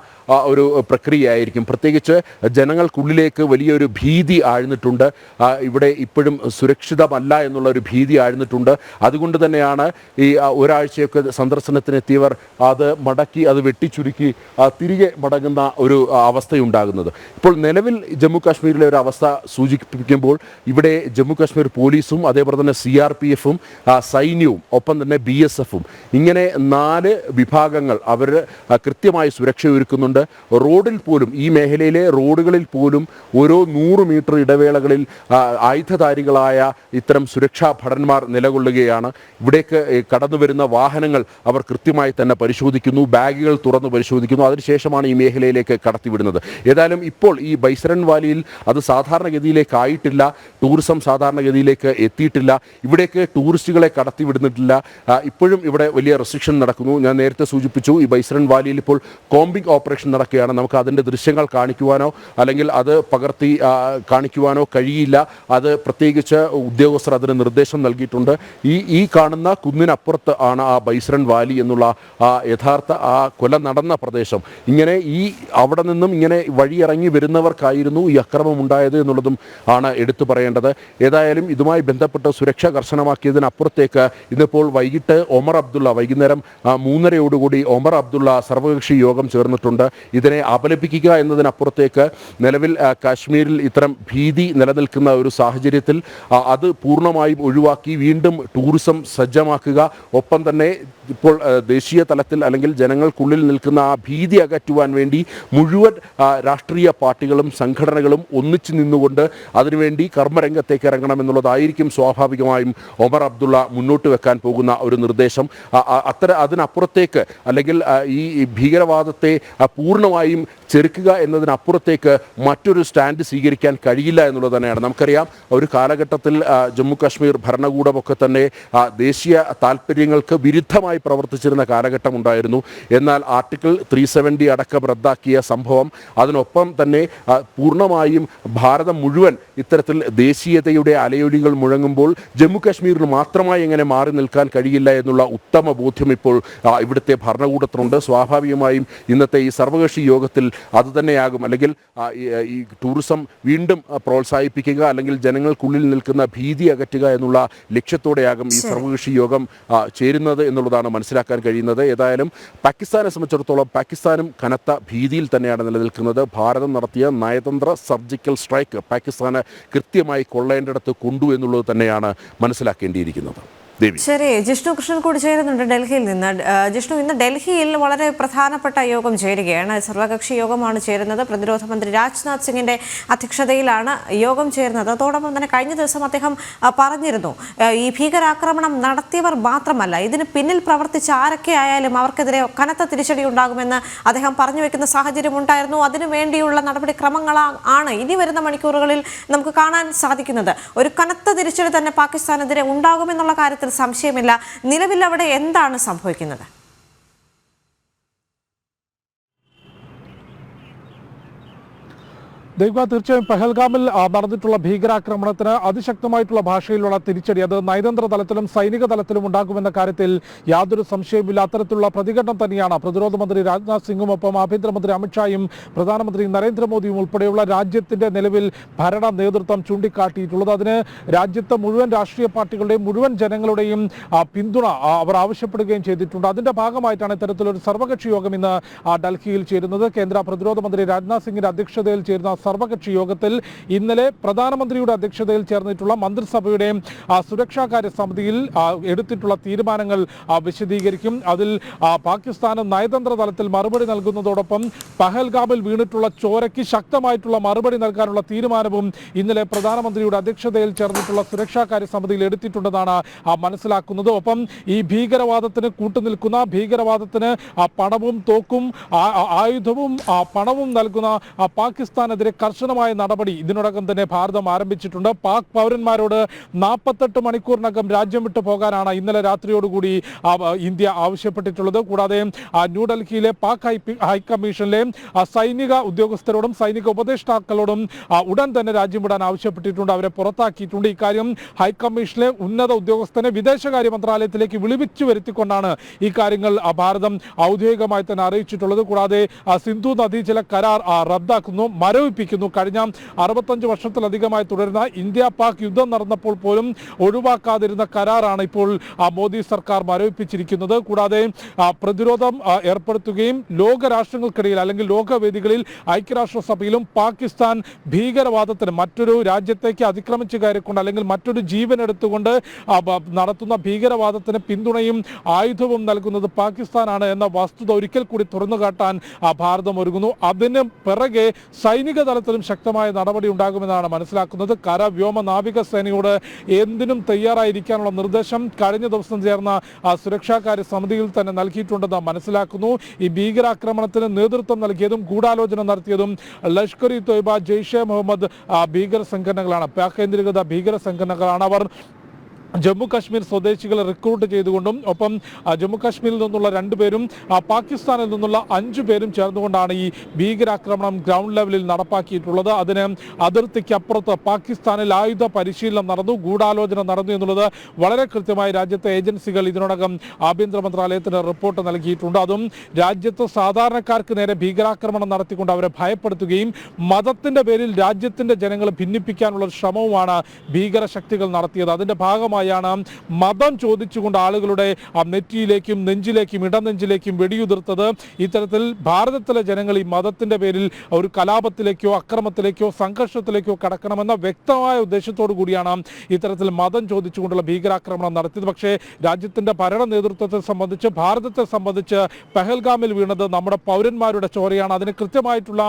ഒരു പ്രക്രിയയായിരിക്കും. പ്രത്യേകിച്ച് ജനങ്ങൾക്കുള്ളിലേക്ക് വലിയൊരു ഭീതി ആഴ്ന്നിട്ടുണ്ട്. ഇവിടെ ഇപ്പോഴും സുരക്ഷിതമല്ല എന്നുള്ള ഒരു ഭീതി ആഴ്ന്നിട്ടുണ്ട്. അതുകൊണ്ട് തന്നെയാണ് ഈ ഒരാഴ്ചയൊക്കെ സന്ദർശനത്തിനെത്തിയവർ അത് മടക്കി, അത് വെട്ടിച്ചുരുക്കി തിരികെ മടങ്ങുന്ന ഒരു അവസ്ഥയുണ്ടാകുന്നത്. ഇപ്പോൾ നിലവിൽ ജമ്മു കാശ്മീരിലെ ഒരു അവസ്ഥ സൂചിപ്പിക്കുമ്പോൾ ഇവിടെ ജമ്മു കാശ്മീർ പോലീസും അതേപോലെ തന്നെ CRPF സൈന്യവും ഒപ്പം തന്നെ BSF ഇങ്ങനെ 4 വിഭാഗങ്ങൾ അവർ കൃത്യമായി സുരക്ഷ ഒരുക്കുന്നുണ്ട്. റോഡിൽ പോലും, ഈ മേഖലയിലെ റോഡുകളിൽ പോലും ഓരോ 100 മീറ്റർ ഇടവേളകളിൽ ആയുധധാരികളായ ഇത്തരം സുരക്ഷാ ഭടന്മാർ നിലകൊള്ളുകയാണ്. ഇവിടേക്ക് കടന്നു വരുന്ന വാഹനങ്ങൾ അവർ കൃത്യമായി തന്നെ പരിശോധിക്കുന്നു, ബാഗുകൾ തുറന്ന് പരിശോധിക്കുന്നു. അതിനുശേഷമാണ് ഈ മേഖലയിലേക്ക് കടത്തിവിടുന്നത്. ഏതായാലും ഇപ്പോൾ ഈ ബൈസരൻ വാലിയിൽ അത് സാധാരണഗതിയിലേക്ക് ആയിട്ടില്ല. ടൂറിസം സാധാരണഗതിയിലേക്ക് എത്തിയിട്ടില്ല. ഇവിടേക്ക് ടൂറിസ്റ്റുകളെ കടത്തിവിടുന്നിട്ടില്ല. ഇപ്പോഴും ഇവിടെ വലിയ റെസ്ട്രിക്ഷൻ നടക്കുന്നു. ഞാൻ നേരത്തെ സൂചിപ്പിച്ചു, ഈ ബൈസരൻ വാലിയിൽ ഇപ്പോൾ കോമ്പിംഗ് ഓപ്പറേഷൻ നടക്കുകയാണ്. നമുക്ക് അതിൻ്റെ ദൃശ്യങ്ങൾ കാണിക്കുവാനോ അല്ലെങ്കിൽ അത് പകർത്തി കാണിക്കുവാനോ കഴിയില്ല. അത് പ്രത്യേകിച്ച് ഉദ്യോഗസ്ഥർ അതിന് നിർദ്ദേശം നൽകിയിട്ടുണ്ട്. ഈ കാണുന്ന കുന്നിനപ്പുറത്ത് ആണ് ആ ബൈസരൻ വാലി എന്നുള്ള യഥാർത്ഥ കൊല നടന്ന പ്രദേശം. ഇങ്ങനെ അവിടെ നിന്നും ഇങ്ങനെ വഴിയിറങ്ങി വരുന്നവർക്കായിരുന്നു ഈ അക്രമം ഉണ്ടായത് എന്നുള്ളതും ആണ് എടുത്തു പറയേണ്ടത്. ഏതായാലും ഇതുമായി ബന്ധപ്പെട്ട് സുരക്ഷ കർശനമാക്കിയതിനപ്പുറത്തേക്ക് ഇന്നിപ്പോൾ വൈകുന്നേരം 3:30 ഒമർ അബ്ദുള്ള സർവകക്ഷി യോഗം ചേർന്നിട്ടുണ്ട്. ഇതിനെ അപലപിക്കുക എന്നതിനപ്പുറത്തേക്ക് നിലവിൽ കാശ്മീരിൽ ഇത്തരം ഭീതി നിലനിൽക്കുന്ന ഒരു സാഹചര്യത്തിൽ അത് പൂർണ്ണമായും ഒഴിവാക്കി വീണ്ടും ടൂറിസം സജ്ജമാക്കുക, ഒപ്പം തന്നെ ഇപ്പോൾ ദേശീയ തലത്തിൽ അല്ലെങ്കിൽ ജനങ്ങൾക്കുള്ളിൽ നിൽക്കുന്ന ആ ഭീതി അകറ്റുവാൻ വേണ്ടി മുഴുവൻ രാഷ്ട്രീയ പാർട്ടികളും സംഘടനകളും ഒന്നിച്ചു നിന്നുകൊണ്ട് അതിനുവേണ്ടി കർമ്മരംഗത്തേക്ക് ഇറങ്ങണമെന്നുള്ളതായിരിക്കും സ്വാഭാവികമായും ഒമർ അബ്ദുള്ള മുന്നോട്ട് വെക്കാൻ പോകുന്ന ഒരു നിർദ്ദേശം. അതിനപ്പുറത്തേക്ക് അല്ലെങ്കിൽ ഈ ഭീകരവാദത്തെ പൂർണ്ണമായും ചെറുക്കുക എന്നതിനപ്പുറത്തേക്ക് മറ്റൊരു സ്റ്റാൻഡ് സ്വീകരിക്കാൻ കഴിയില്ല എന്നുള്ളത് തന്നെയാണ്. നമുക്കറിയാം, ഒരു കാലഘട്ടത്തിൽ ജമ്മു കാശ്മീർ ഭരണകൂടമൊക്കെ തന്നെ ദേശീയ താല്പര്യങ്ങൾക്ക് വിരുദ്ധമായി പ്രവർത്തിച്ചിരുന്ന കാലഘട്ടം ഉണ്ടായിരുന്നു. എന്നാൽ ആർട്ടിക്കിൾ 370 അടക്കം റദ്ദാക്കിയ സംഭവം, അതിനൊപ്പം തന്നെ പൂർണ്ണമായും ഭാരതം മുഴുവൻ ഇത്തരത്തിൽ ദേശീയതയുടെ അലയൊലികൾ മുഴങ്ങുമ്പോൾ ജമ്മു കാശ്മീരിൽ മാത്രമായി എങ്ങനെ മാറി നിൽക്കാൻ കഴിയില്ല എന്നുള്ള ഉത്തമ ബോധ്യം ഇപ്പോൾ ഇവിടുത്തെ ഭരണകൂടത്തിനുണ്ട്. സ്വാഭാവികമായും ഇന്നത്തെ ഈ സർവകക്ഷി യോഗത്തിൽ അതുതന്നെയാകും, അല്ലെങ്കിൽ ഈ ടൂറിസം വീണ്ടും പ്രോത്സാഹിപ്പിക്കുക അല്ലെങ്കിൽ ജനങ്ങൾക്കുള്ളിൽ നിൽക്കുന്ന ഭീതി അകറ്റുക എന്നുള്ള ലക്ഷ്യത്തോടെയാകും ഈ സർവകക്ഷി യോഗം ചേരുന്നത് എന്നുള്ളതാണ് മനസ്സിലാക്കാൻ കഴിയുന്നത്. ഏതായാലും പാകിസ്ഥാനെ സംബന്ധിച്ചിടത്തോളം പാകിസ്ഥാനും കനത്ത ഭീതിയിൽ തന്നെയാണ് നിലനിൽക്കുന്നത്. ഭാരതം നടത്തിയ നയതന്ത്ര സർജിക്കൽ സ്ട്രൈക്ക് പാകിസ്ഥാന് കൃത്യമായി കൊള്ളേണ്ടിടത്ത് കൊണ്ടു എന്നുള്ളത് തന്നെയാണ് മനസ്സിലാക്കേണ്ടിയിരിക്കുന്നത്. ശരി, ജിഷ്ണു കൃഷ്ണൻ കൂടി ചേരുന്നുണ്ട് ഡൽഹിയിൽ നിന്ന്. ജിഷ്ണു, ഇന്ന് ഡൽഹിയിൽ വളരെ പ്രധാനപ്പെട്ട യോഗം ചേരുകയാണ്. സർവകക്ഷി യോഗമാണ് ചേരുന്നത്. പ്രതിരോധ മന്ത്രി രാജ്നാഥ് സിംഗിന്റെ അധ്യക്ഷതയിലാണ് യോഗം ചേരുന്നത്. അതോടൊപ്പം തന്നെ കഴിഞ്ഞ ദിവസം അദ്ദേഹം പറഞ്ഞിരുന്നു, ഈ ഭീകരാക്രമണം നടത്തിയവർ മാത്രമല്ല, ഇതിന് പിന്നിൽ പ്രവർത്തിച്ച ആരൊക്കെ ആയാലും അവർക്കെതിരെ കനത്ത തിരിച്ചടി ഉണ്ടാകുമെന്ന് അദ്ദേഹം പറഞ്ഞു വെക്കുന്ന സാഹചര്യം ഉണ്ടായിരുന്നു. അതിനു വേണ്ടിയുള്ള നടപടിക്രമങ്ങളാണ് ഇനി വരുന്ന മണിക്കൂറുകളിൽ നമുക്ക് കാണാൻ സാധിക്കുന്നത്. ഒരു കനത്ത തിരിച്ചടി തന്നെ പാകിസ്ഥാനെതിരെ ഉണ്ടാകുമെന്നുള്ള കാര്യത്തിൽ സംശയമില്ല. നിലവിൽ അവിടെ എന്താണ് സംഭവിക്കുന്നത്? തീർച്ചയായും പഹൽഗാമിൽ നടന്നിട്ടുള്ള ഭീകരാക്രമണത്തിന് അതിശക്തമായിട്ടുള്ള ഭാഷയിലുള്ള തിരിച്ചടി അത് നയതന്ത്ര തലത്തിലും സൈനിക തലത്തിലും ഉണ്ടാകുമെന്ന കാര്യത്തിൽ യാതൊരു സംശയവുമില്ല. അത്തരത്തിലുള്ള പ്രതികരണം തന്നെയാണ് പ്രതിരോധ മന്ത്രി രാജ്നാഥ് സിംഗും ഒപ്പം ആഭ്യന്തരമന്ത്രി അമിത്ഷായും പ്രധാനമന്ത്രി നരേന്ദ്രമോദിയും ഉൾപ്പെടെയുള്ള രാജ്യത്തിന്റെ നിലവിൽ ഭരണ നേതൃത്വം ചൂണ്ടിക്കാട്ടിയിട്ടുള്ളത്. അതിന് രാജ്യത്തെ മുഴുവൻ രാഷ്ട്രീയ പാർട്ടികളുടെയും മുഴുവൻ ജനങ്ങളുടെയും പിന്തുണ അവർ ആവശ്യപ്പെടുകയും ചെയ്തിട്ടുണ്ട്. അതിന്റെ ഭാഗമായിട്ടാണ് ഇത്തരത്തിലൊരു സർവകക്ഷി യോഗം ഇന്ന് ഡൽഹിയിൽ ചേരുന്നത്. കേന്ദ്ര പ്രതിരോധ മന്ത്രി രാജ്നാഥ് സിംഗിന്റെ അധ്യക്ഷതയിൽ ചേരുന്ന സർവകക്ഷി യോഗത്തിൽ ഇന്നലെ പ്രധാനമന്ത്രിയുടെ അധ്യക്ഷതയിൽ ചേർന്നിട്ടുള്ള മന്ത്രിസഭയുടെ സുരക്ഷാകാര്യ സമിതിയിൽ എടുത്തിട്ടുള്ള തീരുമാനങ്ങൾ വിശദീകരിക്കും. അതിൽ പാകിസ്ഥാന് നയതന്ത്ര തലത്തിൽ മറുപടി നൽകുന്നതോടൊപ്പം പഹൽഗാമിൽ വീണിട്ടുള്ള ചോരയ്ക്ക് ശക്തമായിട്ടുള്ള മറുപടി നൽകാനുള്ള തീരുമാനവും ഇന്നലെ പ്രധാനമന്ത്രിയുടെ അധ്യക്ഷതയിൽ ചേർന്നിട്ടുള്ള സുരക്ഷാകാര്യ സമിതിയിൽ എടുത്തിട്ടുണ്ടെന്നാണ് മനസ്സിലാക്കുന്നത്. ഒപ്പം ഈ ഭീകരവാദത്തിന് കൂട്ടുനിൽക്കുന്ന, ഭീകരവാദത്തിന് പണവും തോക്കും ആയുധവും പണവും നൽകുന്ന പാകിസ്ഥാനെതിരെ കർശനമായ നടപടി ഇതിനോടകം തന്നെ ഭാരതം ആരംഭിച്ചിട്ടുണ്ട്. പാക് പൗരന്മാരോട് 48 മണിക്കൂറിനകം രാജ്യം വിട്ടു പോകാനാണ് ഇന്നലെ രാത്രിയോടുകൂടി ഇന്ത്യ ആവശ്യപ്പെട്ടിട്ടുള്ളത്. കൂടാതെ ന്യൂഡൽഹിയിലെ പാക് ഹൈക്കമ്മീഷനിലെ സൈനിക ഉദ്യോഗസ്ഥരോടും സൈനിക ഉപദേഷ്ടാക്കളോടും ഉടൻ തന്നെ രാജ്യം വിടാൻ ആവശ്യപ്പെട്ടിട്ടുണ്ട്. അവരെ പുറത്താക്കിയിട്ടുണ്ട്. ഇക്കാര്യം ഹൈക്കമ്മീഷനിലെ ഉന്നത ഉദ്യോഗസ്ഥനെ വിദേശകാര്യ മന്ത്രാലയത്തിലേക്ക് വിളിപ്പിച്ചു വരുത്തിക്കൊണ്ടാണ് ഈ കാര്യങ്ങൾ ഭാരതം ഔദ്യോഗികമായി തന്നെ അറിയിച്ചിട്ടുള്ളത്. കൂടാതെ സിന്ധു നദീജല കരാർ റദ്ദാക്കുന്നു, മരവിപ്പിക്കുന്നു. കഴിഞ്ഞ 65 വർഷത്തിലധികമായി തുടരുന്ന ഇന്ത്യ പാക് യുദ്ധം നടന്നപ്പോൾ പോലും ഒഴിവാക്കാതിരുന്ന കരാറാണ് ഇപ്പോൾ മോദി സർക്കാർ മരവിപ്പിച്ചിരിക്കുന്നത്. കൂടാതെ പ്രതിരോധം ഏർപ്പെടുത്തുകയും ലോക രാഷ്ട്രങ്ങൾക്കിടയിൽ അല്ലെങ്കിൽ ലോകവേദികളിൽ ഐക്യരാഷ്ട്രസഭയിലും പാകിസ്ഥാൻ ഭീകരവാദത്തിന് മറ്റൊരു രാജ്യത്തേക്ക് അതിക്രമിച്ചു കയറിക്കൊണ്ട് അല്ലെങ്കിൽ മറ്റൊരു ജീവൻ എടുത്തുകൊണ്ട് നടത്തുന്ന ഭീകരവാദത്തിന് പിന്തുണയും ആയുധവും നൽകുന്നത് പാകിസ്ഥാനാണ് എന്ന വസ്തുത ഒരിക്കൽ കൂടി തുറന്നു കാട്ടാൻ ഭാരതം ഒരുങ്ങുന്നു. അതിന് പിറകെ സൈനിക തലത്തിലും ശക്തമായ നടപടി ഉണ്ടാകുമെന്നാണ് മനസ്സിലാക്കുന്നത്. കര, വ്യോമ, നാവിക സേനയോട് എന്തിനും തയ്യാറായിരിക്കാനുള്ള നിർദ്ദേശം കഴിഞ്ഞ ദിവസം ചേർന്ന സുരക്ഷാകാര്യ സമിതിയിൽ തന്നെ നൽകിയിട്ടുണ്ടെന്ന് മനസ്സിലാക്കുന്നു. ഈ ഭീകരാക്രമണത്തിന് നേതൃത്വം നൽകിയതും ഗൂഢാലോചന നടത്തിയതും ലഷ്കർ ഇ തോയ്ബ, ജെയ്ഷെ മുഹമ്മദ് ഭീകര സംഘടനകളാണ്, പാക് കേന്ദ്രീകൃത ഭീകര സംഘടനകളാണ്. അവർ ജമ്മു കാശ്മീർ സ്വദേശികളെ റിക്രൂട്ട് ചെയ്തുകൊണ്ടും ഒപ്പം ജമ്മു കാശ്മീരിൽ നിന്നുള്ള 2 പേരും പാകിസ്ഥാനിൽ നിന്നുള്ള 5 പേരും ചേർന്നുകൊണ്ടാണ് ഈ ഭീകരാക്രമണം ഗ്രൗണ്ട് ലെവലിൽ നടപ്പാക്കിയിട്ടുള്ളത്. അതിന് അതിർത്തിക്കപ്പുറത്ത് പാകിസ്ഥാനിൽ ആയുധ പരിശീലനം നടന്നു, ഗൂഢാലോചന നടന്നു എന്നുള്ളത് വളരെ കൃത്യമായി രാജ്യത്തെ ഏജൻസികൾ ഇതിനോടകം ആഭ്യന്തര മന്ത്രാലയത്തിന് റിപ്പോർട്ട് നൽകിയിട്ടുണ്ട്. അതും രാജ്യത്ത് സാധാരണക്കാർക്ക് നേരെ ഭീകരാക്രമണം നടത്തിക്കൊണ്ട് അവരെ ഭയപ്പെടുത്തുകയും മതത്തിന്റെ പേരിൽ രാജ്യത്തിന്റെ ജനങ്ങളെ ഭിന്നിപ്പിക്കാനുള്ള ശ്രമവുമാണ് ഭീകര ശക്തികൾ നടത്തിയത്. അതിന്റെ ഭാഗമായി ഭാഗമായാണ് മതം ചോദിച്ചുകൊണ്ട് ആളുകളുടെ നെറ്റിയിലേക്കും നെഞ്ചിലേക്കും ഇടനെഞ്ചിലേക്കും വെടിയുതിർത്തത്. ഇത്തരത്തിൽ ഭാരതത്തിലെ ജനങ്ങൾ ഈ മതത്തിന്റെ പേരിൽ ഒരു കലാപത്തിലേക്കോ അക്രമത്തിലേക്കോ സംഘർഷത്തിലേക്കോ കടക്കണമെന്ന വ്യക്തമായ ഉദ്ദേശത്തോടു കൂടിയാണ് ഇത്തരത്തിൽ മതം ചോദിച്ചുകൊണ്ടുള്ള ഭീകരാക്രമണം നടത്തിയത്. പക്ഷേ രാജ്യത്തിന്റെ ഭരണ നേതൃത്വത്തെ സംബന്ധിച്ച്, ഭാരതത്തെ സംബന്ധിച്ച് പെഹൽഗാമിൽ വീണത് നമ്മുടെ പൗരന്മാരുടെ ചോരയാണ്. അതിന് കൃത്യമായിട്ടുള്ള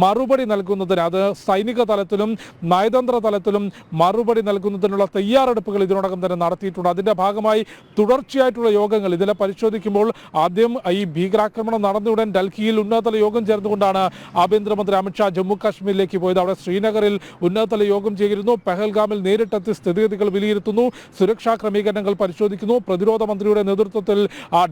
മറുപടി നൽകുന്നതിന്, അത് സൈനിക തലത്തിലും നയതന്ത്ര തലത്തിലും മറുപടി നൽകുന്നതിനുള്ള തയ്യാറെടുപ്പുകൾ ഇതിനോടകം തന്നെ നടത്തിയിട്ടുണ്ട്. അതിന്റെ ഭാഗമായി തുടർച്ചയായിട്ടുള്ള യോഗങ്ങൾ ഇതിനെ പരിശോധിക്കുമ്പോൾ ആദ്യം ഈ ഭീകരാക്രമണം നടന്നയുടൻ ഡൽഹിയിൽ ഉന്നതതല യോഗം ചേർന്നുകൊണ്ടാണ് ആഭ്യന്തരമന്ത്രി അമിത്ഷാ ജമ്മു കാശ്മീരിലേക്ക് പോയത്. അവിടെ ശ്രീനഗറിൽ ഉന്നതതല യോഗം ചേരുന്നു. പെഹൽഗാമിൽ നേരിട്ടെത്തി സ്ഥിതിഗതികൾ വിലയിരുത്തുന്നു, സുരക്ഷാ ക്രമീകരണങ്ങൾ പരിശോധിക്കുന്നു. പ്രതിരോധ മന്ത്രിയുടെ നേതൃത്വത്തിൽ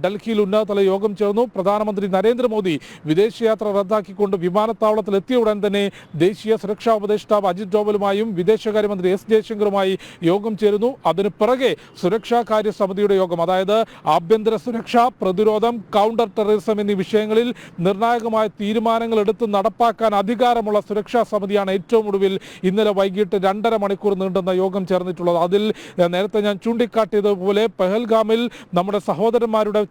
ഡൽഹിയിൽ ഉന്നതതല യോഗം ചേർന്നു. പ്രധാനമന്ത്രി നരേന്ദ്രമോദി വിദേശയാത്ര റദ്ദാക്കിക്കൊണ്ട് വിമാനത്താവളത്തിൽ എത്തിയ ഉടൻ തന്നെ ദേശീയ സുരക്ഷാ ഉപദേഷ്ടാവ് അജിത് ഡോവലുമായും വിദേശകാര്യമന്ത്രി എസ് ജയശങ്കറുമായി യോഗം ചേരുന്നു. അതിന് പിറകെ സുരക്ഷാ കാര്യ സമിതിയുടെ യോഗം, അതായത് ആഭ്യന്തര സുരക്ഷ, പ്രതിരോധം, കൗണ്ടർ ടെററിസം എന്നീ വിഷയങ്ങളിൽ നിർണായകമായ തീരുമാനങ്ങൾ എടുത്ത് നടപ്പാക്കാൻ അധികാരമുള്ള സുരക്ഷാ സമിതിയാണ് ഏറ്റവും ഒടുവിൽ ഇന്നലെ വൈകിട്ട് 2.5 മണിക്കൂർ നീണ്ടുന്ന യോഗം ചേർന്നിട്ടുള്ളത്. അതിൽ നേരത്തെ ഞാൻ ചൂണ്ടിക്കാട്ടിയതുപോലെ പെഹൽഗാമിൽ നമ്മുടെ സഹോദരന്മാരുടെ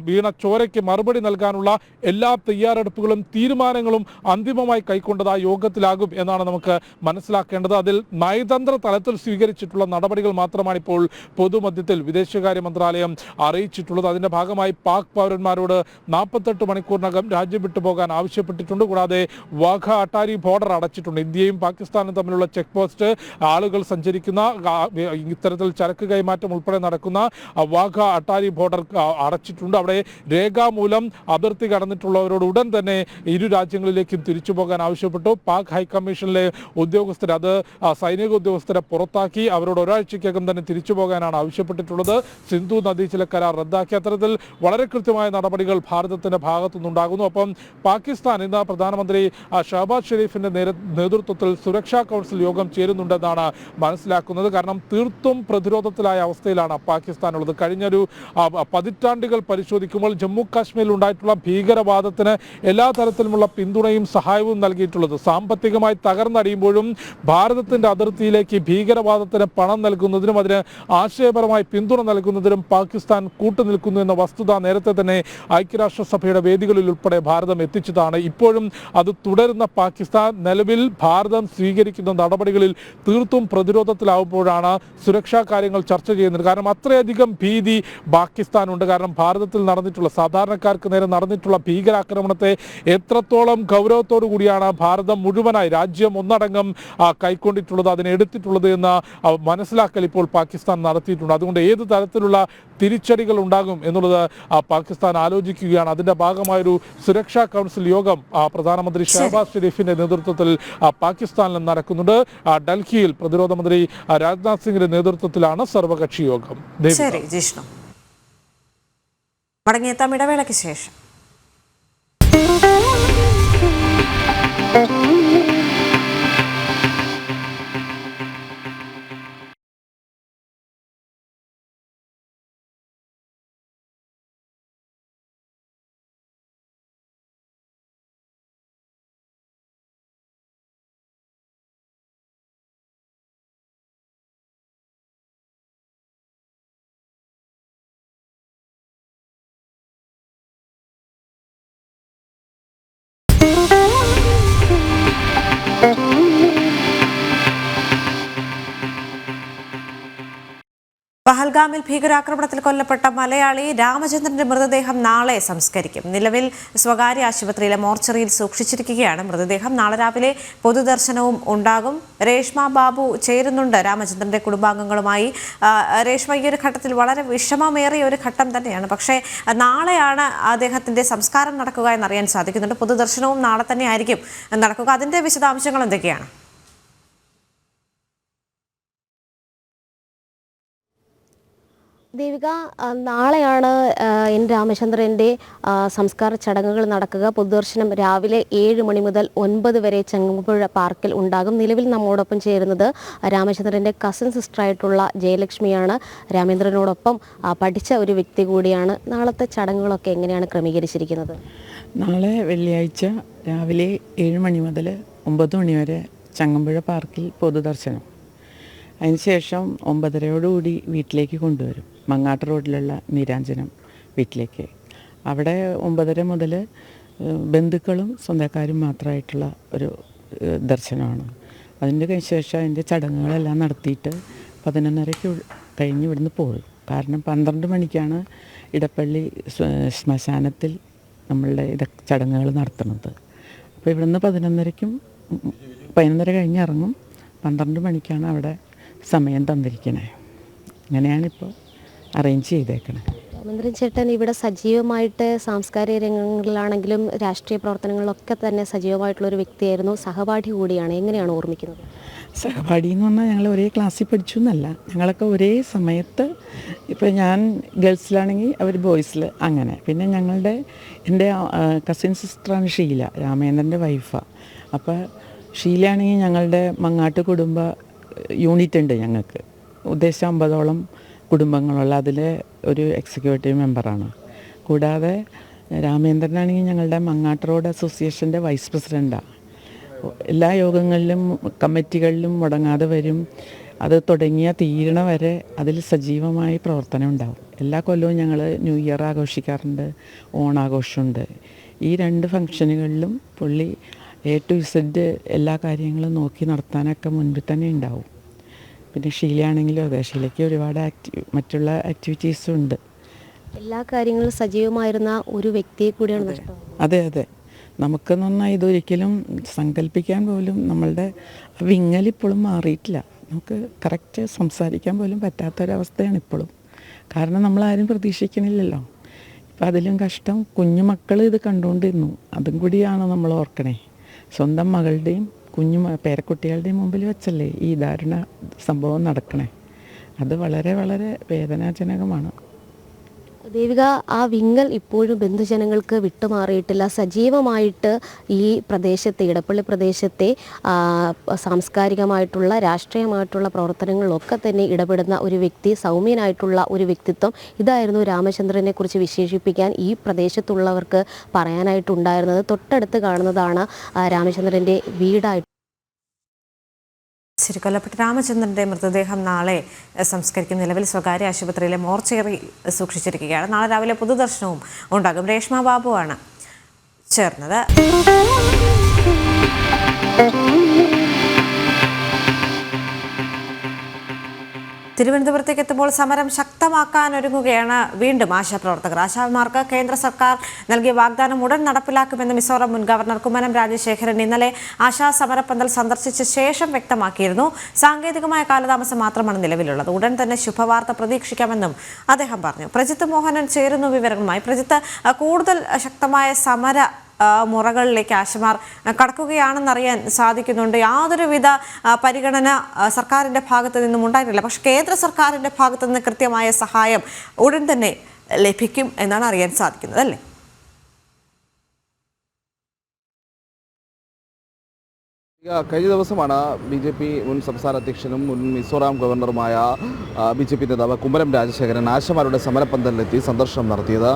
വീണ ചോരയ്ക്ക് മറുപടി നൽകാനുള്ള എല്ലാ തയ്യാറെടുപ്പുകളും തീരുമാനങ്ങളും അന്തിമമായി കൈക്കൊണ്ടത് ആ യോഗത്തിലാകും എന്നാണ് നമുക്ക് മനസ്സിലാക്കേണ്ടത്. അതിൽ നയതന്ത്ര തലത്തിൽ സ്വീകരിച്ചിട്ടുള്ള നടപടികൾ മാത്രമാണ് ഇപ്പോൾ പൊതുമധ്യത്തിൽ വിദേശകാര്യ മന്ത്രാലയം അറിയിച്ചിട്ടുള്ളത്. അതിന്റെ ഭാഗമായി പാക് പൗരന്മാരോട് 48 മണിക്കൂറിനകം രാജ്യം വിട്ടുപോകാൻ ആവശ്യപ്പെട്ടിട്ടുണ്ട്. കൂടാതെ വാഘ അട്ടാരി ബോർഡർ അടച്ചിട്ടുണ്ട്. ഇന്ത്യയും പാകിസ്ഥാനും തമ്മിലുള്ള ചെക്ക് പോസ്റ്റ്, ആളുകൾ സഞ്ചരിക്കുന്ന ഇത്തരത്തിൽ ചരക്ക് കൈമാറ്റം ഉൾപ്പെടെ നടക്കുന്ന വാഘ അട്ടാരി ബോർഡർ അടച്ചിട്ടുണ്ട്. അവിടെ രേഖാമൂലം അതിർത്തി കടന്നിട്ടുള്ളവരോട് ഉടൻ തന്നെ ഇരു രാജ്യങ്ങളിലേക്കും തിരിച്ചു പോകാൻ ആവശ്യപ്പെട്ടു. പാക് ഹൈക്കമ്മീഷനിലെ ഉദ്യോഗസ്ഥർ, അത് സൈനിക ഉദ്യോഗസ്ഥരെ പുറത്താക്കി അവരോട് ഒരാഴ്ചയ്ക്കകം തന്നെ തിരിച്ചു പോകാനാണ് ആവശ്യപ്പെട്ടിട്ടുള്ളത്. സിന്ധു നദീജല കരാർ റദ്ദാക്കി. അത്തരത്തിൽ വളരെ കൃത്യമായ നടപടികൾ ഭാരതത്തിന്റെ ഭാഗത്തുനിന്നുണ്ടാകുന്നു. ഒപ്പം പാകിസ്ഥാൻ ഇന്ന് പ്രധാനമന്ത്രി ഷഹബാസ് ഷെരീഫിന്റെ നേതൃത്വത്തിൽ സുരക്ഷാ കൗൺസിൽ യോഗം ചേരുന്നുണ്ടെന്നാണ് മനസ്സിലാക്കുന്നത്. കാരണം തീർത്തും പ്രതിരോധത്തിലായ അവസ്ഥയിലാണ് പാകിസ്ഥാനുള്ളത്. കഴിഞ്ഞൊരു പതിറ്റാണ്ടുകൾ പരിശോധിക്കുമ്പോൾ ജമ്മു കാശ്മീരിൽ ഉണ്ടായിട്ടുള്ള ഭീകരവാദത്തിന് എല്ലാ തരത്തിലുമുള്ള പിന്തുണയും സഹായവും നൽകിയിട്ടുള്ളത്. സാമ്പത്തികമായി തകർന്നടിയുമ്പോഴും ഭാരതത്തിന്റെ അതിർത്തിയിലേക്ക് ഭീകരവാദത്തിന് പണം നൽകുന്നതിനും അതിന് ആശയപരമായി പിന്തുണ നൽകുന്നതിനും പാകിസ്ഥാൻ കൂട്ടുനിൽക്കുന്നു എന്ന വസ്തുത നേരത്തെ തന്നെ ഐക്യരാഷ്ട്രസഭയുടെ വേദികളിൽ ഉൾപ്പെടെ ഭാരതം എത്തിച്ചതാണ്. ഇപ്പോഴും അത് തുടരുന്ന പാകിസ്ഥാൻ നിലവിൽ ഭാരതം സ്വീകരിക്കുന്ന നടപടികളിൽ തീർത്തും പ്രതിരോധത്തിലാവുമ്പോഴാണ് സുരക്ഷാ കാര്യങ്ങൾ ചർച്ച ചെയ്യുന്നത്. കാരണം അത്രയധികം ഭീതി പാകിസ്ഥാനുണ്ട്. കാരണം ഭാരതത്തിൽ നടന്നിട്ടുള്ള, സാധാരണക്കാർക്ക് നേരെ നടന്നിട്ടുള്ള ഭീകരാക്രമണത്തെ എത്രത്തോളം ഗൗരവത്തോടു കൂടിയാണ് ഭാരതം മുഴുവനായി, രാജ്യം ഒന്നടങ്കം കൈക്കൊണ്ടിട്ടുള്ളത്, അതിനെ എടുത്തിട്ടുള്ളത് എന്ന മനസ്സിലാക്കൽ ഇപ്പോൾ പാകിസ്ഥാൻ നടത്തിയിട്ടുണ്ട്. അതുകൊണ്ട് ഏത് തരത്തിലുള്ള തിരിച്ചടികൾ ഉണ്ടാകും എന്നുള്ളത് പാകിസ്ഥാൻ ആലോചിക്കുകയാണ്. അതിന്റെ ഭാഗമായൊരു സുരക്ഷാ കൗൺസിൽ യോഗം പ്രധാനമന്ത്രി ഷഹബാസ് ഷെരീഫിന്റെ നേതൃത്വത്തിൽ പാകിസ്ഥാനിൽ നടക്കുന്നുണ്ട്. ഡൽഹിയിൽ പ്രതിരോധ മന്ത്രി രാജ്നാഥ് സിംഗിന്റെ നേതൃത്വത്തിലാണ് സർവകക്ഷി യോഗം. ശരി ജിഷ്ണു, മടങ്ങിയെത്താം ഇടവേളയ്ക്ക് ശേഷം. പഹൽഗാമിൽ ഭീകരാക്രമണത്തിൽ കൊല്ലപ്പെട്ട മലയാളി രാമചന്ദ്രന്റെ മൃതദേഹം നാളെ സംസ്കരിക്കും. നിലവിൽ സ്വകാര്യ ആശുപത്രിയിലെ മോർച്ചറിയിൽ സൂക്ഷിച്ചിരിക്കുകയാണ് മൃതദേഹം. നാളെ രാവിലെ പൊതുദർശനവും ഉണ്ടാകും. രേഷ്മ ബാബു ചേരുന്നുണ്ട് രാമചന്ദ്രന്റെ കുടുംബാംഗങ്ങളുമായി. രേഷ്മ, ഈ ഒരു ഘട്ടത്തിൽ വളരെ വിഷമമേറിയ ഒരു ഘട്ടം തന്നെയാണ്. പക്ഷേ നാളെയാണ് അദ്ദേഹത്തിന്റെ സംസ്കാരം നടക്കുക എന്നറിയാൻ സാധിക്കുന്നുണ്ട്. പൊതുദർശനവും നാളെ തന്നെ ആയിരിക്കും നടക്കുക. അതിന്റെ വിശദാംശങ്ങൾ എന്തൊക്കെയാണ്? ദേവിക, നാളെയാണ് എൻ രാമചന്ദ്രൻ്റെ സംസ്കാര ചടങ്ങുകൾ നടക്കുക. പൊതുദർശനം രാവിലെ 7 മണി മുതൽ 9 വരെ ചങ്ങമ്പുഴ പാർക്കിൽ ഉണ്ടാകും. നിലവിൽ നമ്മോടൊപ്പം ചേരുന്നത് രാമചന്ദ്രൻ്റെ കസിൻ സിസ്റ്ററായിട്ടുള്ള ജയലക്ഷ്മിയാണ്. രാമചന്ദ്രനോടൊപ്പം പഠിച്ച ഒരു വ്യക്തി കൂടിയാണ്. നാളത്തെ ചടങ്ങുകളൊക്കെ എങ്ങനെയാണ് ക്രമീകരിച്ചിരിക്കുന്നത്? നാളെ വെള്ളിയാഴ്ച രാവിലെ 7 മണി മുതൽ 9 മണി വരെ ചങ്ങമ്പുഴ പാർക്കിൽ പൊതുദർശനം. അതിനുശേഷം 9:30 വീട്ടിലേക്ക് കൊണ്ടുവരും. മങ്ങാട്ട് റോഡിലുള്ള നീരാഞ്ജനം വീട്ടിലേക്ക്. അവിടെ 9:30 മുതൽ ബന്ധുക്കളും സ്വന്തക്കാരും മാത്രമായിട്ടുള്ള ഒരു ദർശനമാണ്. അതിൻ്റെ ശേഷം അതിൻ്റെ ചടങ്ങുകളെല്ലാം നടത്തിയിട്ട് 11:30 കഴിഞ്ഞ് ഇവിടുന്ന് പോകും. കാരണം 12 മണിക്കാണ് ഇടപ്പള്ളി ശ്മശാനത്തിൽ നമ്മളുടെ ചടങ്ങുകൾ നടത്തുന്നത്. അപ്പോൾ ഇവിടുന്ന് 11:30 കഴിഞ്ഞ് ഇറങ്ങും. 12 മണിക്കാണ് അവിടെ സമയം തന്നിരിക്കണേ. അങ്ങനെയാണിപ്പോൾ അറേഞ്ച് ചെയ്തേക്കണേ. രാമചന്ദ്രൻ ചേട്ടൻ ഇവിടെ സജീവമായിട്ട് സാംസ്കാരിക രംഗങ്ങളിലാണെങ്കിലും രാഷ്ട്രീയ പ്രവർത്തനങ്ങളിലൊക്കെ തന്നെ സജീവമായിട്ടുള്ളൊരു വ്യക്തിയായിരുന്നു. സഹപാഠി കൂടിയാണ്. എങ്ങനെയാണ് ഓർമ്മിക്കുന്നത്? സഹപാഠി എന്ന് പറഞ്ഞാൽ ഞങ്ങൾ ഒരേ ക്ലാസ്സിൽ പഠിച്ചു എന്നല്ല, ഞങ്ങളൊക്കെ ഒരേ സമയത്ത്, ഇപ്പോൾ ഞാൻ ഗേൾസിലാണെങ്കിൽ അവർ ബോയ്സിൽ, അങ്ങനെ. പിന്നെ എൻ്റെ കസിൻ സിസ്റ്ററാണ് ഷീല, രാമേന്ദ്രൻ്റെ വൈഫാണ്. അപ്പോൾ ഷീലയാണെങ്കിൽ ഞങ്ങളുടെ മങ്ങാട്ട് കുടുംബ യൂണിറ്റ് ഉണ്ട് ഞങ്ങൾക്ക്. ഉദ്ദേശം 50ഓളം കുടുംബങ്ങളുള്ള അതിലെ ഒരു എക്സിക്യൂട്ടീവ് മെമ്പറാണ്. കൂടാതെ രാമേന്ദ്രനാണെങ്കിൽ ഞങ്ങളുടെ മങ്ങാട്ട് റോഡ് അസോസിയേഷൻ്റെ വൈസ് പ്രസിഡൻ്റാണ്. എല്ലാ യോഗങ്ങളിലും കമ്മിറ്റികളിലും മുടങ്ങാതെ വരും. അത് തുടങ്ങിയ തീരണ വരെ അതിൽ സജീവമായി പ്രവർത്തനം ഉണ്ടാവും. എല്ലാ കൊല്ലവും ഞങ്ങൾ ന്യൂ ഇയർ ആഘോഷിക്കാറുണ്ട്, ഓണാഘോഷമുണ്ട്. ഈ 2 ഫംഗ്ഷനുകളിലും പുള്ളി A to Z എല്ലാ കാര്യങ്ങളും നോക്കി നടത്താനൊക്കെ മുൻപിൽ തന്നെ ഉണ്ടാവും. പിന്നെ ഷീലയാണെങ്കിലും അതെ, ഷീലയ്ക്ക് ഒരുപാട് മറ്റുള്ള ആക്ടിവിറ്റീസും ഉണ്ട്. എല്ലാ കാര്യങ്ങളും സജീവമായിരുന്ന ഒരു വ്യക്തിയെ കൂടിയാണ് നഷ്ടം. അതെ അതെ, നമുക്കെന്ന് പറഞ്ഞാൽ ഇതൊരിക്കലും സങ്കല്പിക്കാൻ പോലും നമ്മളുടെ വിങ്ങലിപ്പോഴും മാറിയിട്ടില്ല. നമുക്ക് കറക്റ്റ് സംസാരിക്കാൻ പോലും പറ്റാത്തൊരവസ്ഥയാണ് ഇപ്പോഴും. കാരണം നമ്മളാരും പ്രതീക്ഷിക്കണില്ലല്ലോ. ഇപ്പം അതിലും കഷ്ടം കുഞ്ഞുമക്കൾ ഇത് കണ്ടുകൊണ്ടിരുന്നു. അതും കൂടിയാണ് നമ്മൾ ഓർക്കണേ. സ്വന്തം മകളുടെയും പേരക്കുട്ടികളുടെയും മുമ്പിൽ വെച്ചല്ലേ ഈ ദാരുണ സംഭവം നടക്കണേ. അത് വളരെ വളരെ വേദനാജനകമാണ്. ദേവിക, ആ വിങ്ങൽ ഇപ്പോഴും ബന്ധുജനങ്ങൾക്ക് വിട്ടുമാറിയിട്ടില്ല. സജീവമായിട്ട് ഈ പ്രദേശത്തെ, ഇടപ്പള്ളി പ്രദേശത്തെ സാംസ്കാരികമായിട്ടുള്ള രാഷ്ട്രീയമായിട്ടുള്ള പ്രവർത്തനങ്ങളിലൊക്കെ തന്നെ ഇടപെടുന്ന ഒരു വ്യക്തി, സൗമ്യനായിട്ടുള്ള ഒരു വ്യക്തിത്വം. ഇതായിരുന്നു രാമചന്ദ്രനെ കുറിച്ച് വിശേഷിപ്പിക്കാൻ ഈ പ്രദേശത്തുള്ളവർക്ക് പറയാനായിട്ടുണ്ടായിരുന്നത്. തൊട്ടടുത്ത് കാണുന്നതാണ് രാമചന്ദ്രൻ്റെ വീടായിട്ട്. ശരി, കൊല്ലപ്പെട്ട രാമചന്ദ്രൻ്റെ മൃതദേഹം നാളെ സംസ്കരിക്കും. നിലവിൽ സ്വകാര്യ ആശുപത്രിയിലെ മോർച്ചറി സൂക്ഷിച്ചിരിക്കുകയാണ്. നാളെ രാവിലെ പൊതുദർശനവും ഉണ്ടാകും. രേഷ്മ ബാബുവാണ് ചേർന്നത്. തിരുവനന്തപുരത്തേക്ക് എത്തുമ്പോൾ സമരം ശക്തമാക്കാനൊരുങ്ങുകയാണ് വീണ്ടും ആശാപ്രവർത്തകർ. ആശാമാർക്ക് കേന്ദ്ര സർക്കാർ നൽകിയ വാഗ്ദാനം ഉടൻ നടപ്പിലാക്കുമെന്ന് മിസോറാം മുൻ ഗവർണർ കുമ്മനം രാജശേഖരൻ ഇന്നലെ ആശാ സമരപ്പന്തൽ സന്ദർശിച്ച ശേഷം വ്യക്തമാക്കിയിരുന്നു. സാങ്കേതികമായ കാലതാമസം മാത്രമാണ് നിലവിലുള്ളത്. ഉടൻ തന്നെ ശുഭവാർത്ത പ്രതീക്ഷിക്കാമെന്നും അദ്ദേഹം പറഞ്ഞു. പ്രജിത്ത് മോഹനൻ ചേരുന്നു വിവരങ്ങളുമായി. പ്രജിത്ത്, കൂടുതൽ ശക്തമായ സമര മുറകളിലേക്ക് ആശമാർ കടക്കുകയാണെന്നറിയാൻ സാധിക്കുന്നുണ്ട്. യാതൊരുവിധ പരിഗണന സർക്കാരിൻ്റെ ഭാഗത്തു നിന്നും ഉണ്ടായിട്ടില്ല. പക്ഷേ കേന്ദ്ര സർക്കാരിൻ്റെ ഭാഗത്തു നിന്ന് കൃത്യമായ സഹായം ഉടൻ തന്നെ ലഭിക്കും എന്നാണ് അറിയാൻ സാധിക്കുന്നത്, അല്ലേ? കഴിഞ്ഞ ദിവസമാണ് BJP മുൻ സംസ്ഥാന അധ്യക്ഷനും മുൻ മിസോറാം ഗവർണറുമായ BJP നേതാവ് കുമ്മനം രാജശേഖരൻ ആശമാരുടെ സമരപ്പന്തലിലെത്തി സന്ദർശനം നടത്തിയത്.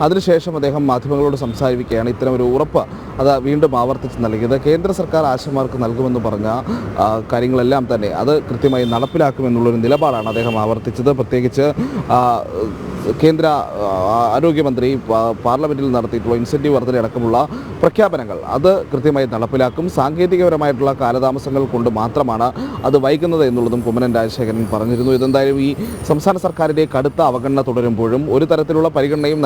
അതിനുശേഷം അദ്ദേഹം മാധ്യമങ്ങളോട് സംസാരിക്കുകയാണ് ഇത്തരമൊരു ഉറപ്പ് അത് വീണ്ടും ആവർത്തിച്ച് നൽകിയത്. കേന്ദ്ര സർക്കാർ ആശമാർക്ക് നൽകുമെന്ന് പറഞ്ഞ കാര്യങ്ങളെല്ലാം തന്നെ അത് കൃത്യമായി നടപ്പിലാക്കുമെന്നുള്ളൊരു നിലപാടാണ് അദ്ദേഹം ആവർത്തിച്ചത്. പ്രത്യേകിച്ച് കേന്ദ്ര ആരോഗ്യമന്ത്രി പാർലമെൻറ്റിൽ നടത്തിയിട്ടുള്ള ഇൻസെൻറ്റീവ് വർധന അടക്കമുള്ള പ്രഖ്യാപനങ്ങൾ അത് കൃത്യമായി നടപ്പിലാക്കും. സാങ്കേതികപരമായിട്ടുള്ള കാലതാമസങ്ങൾ കൊണ്ട് മാത്രമാണ് അത് വൈകുന്നത് എന്നുള്ളതും കുമ്മനം രാജശേഖരൻ പറഞ്ഞിരുന്നു. ഇതെന്തായാലും ഈ സംസ്ഥാന സർക്കാരിൻ്റെ കടുത്ത അവഗണന തുടരുമ്പോഴും ഒരു തരത്തിലുള്ള പരിഗണനയും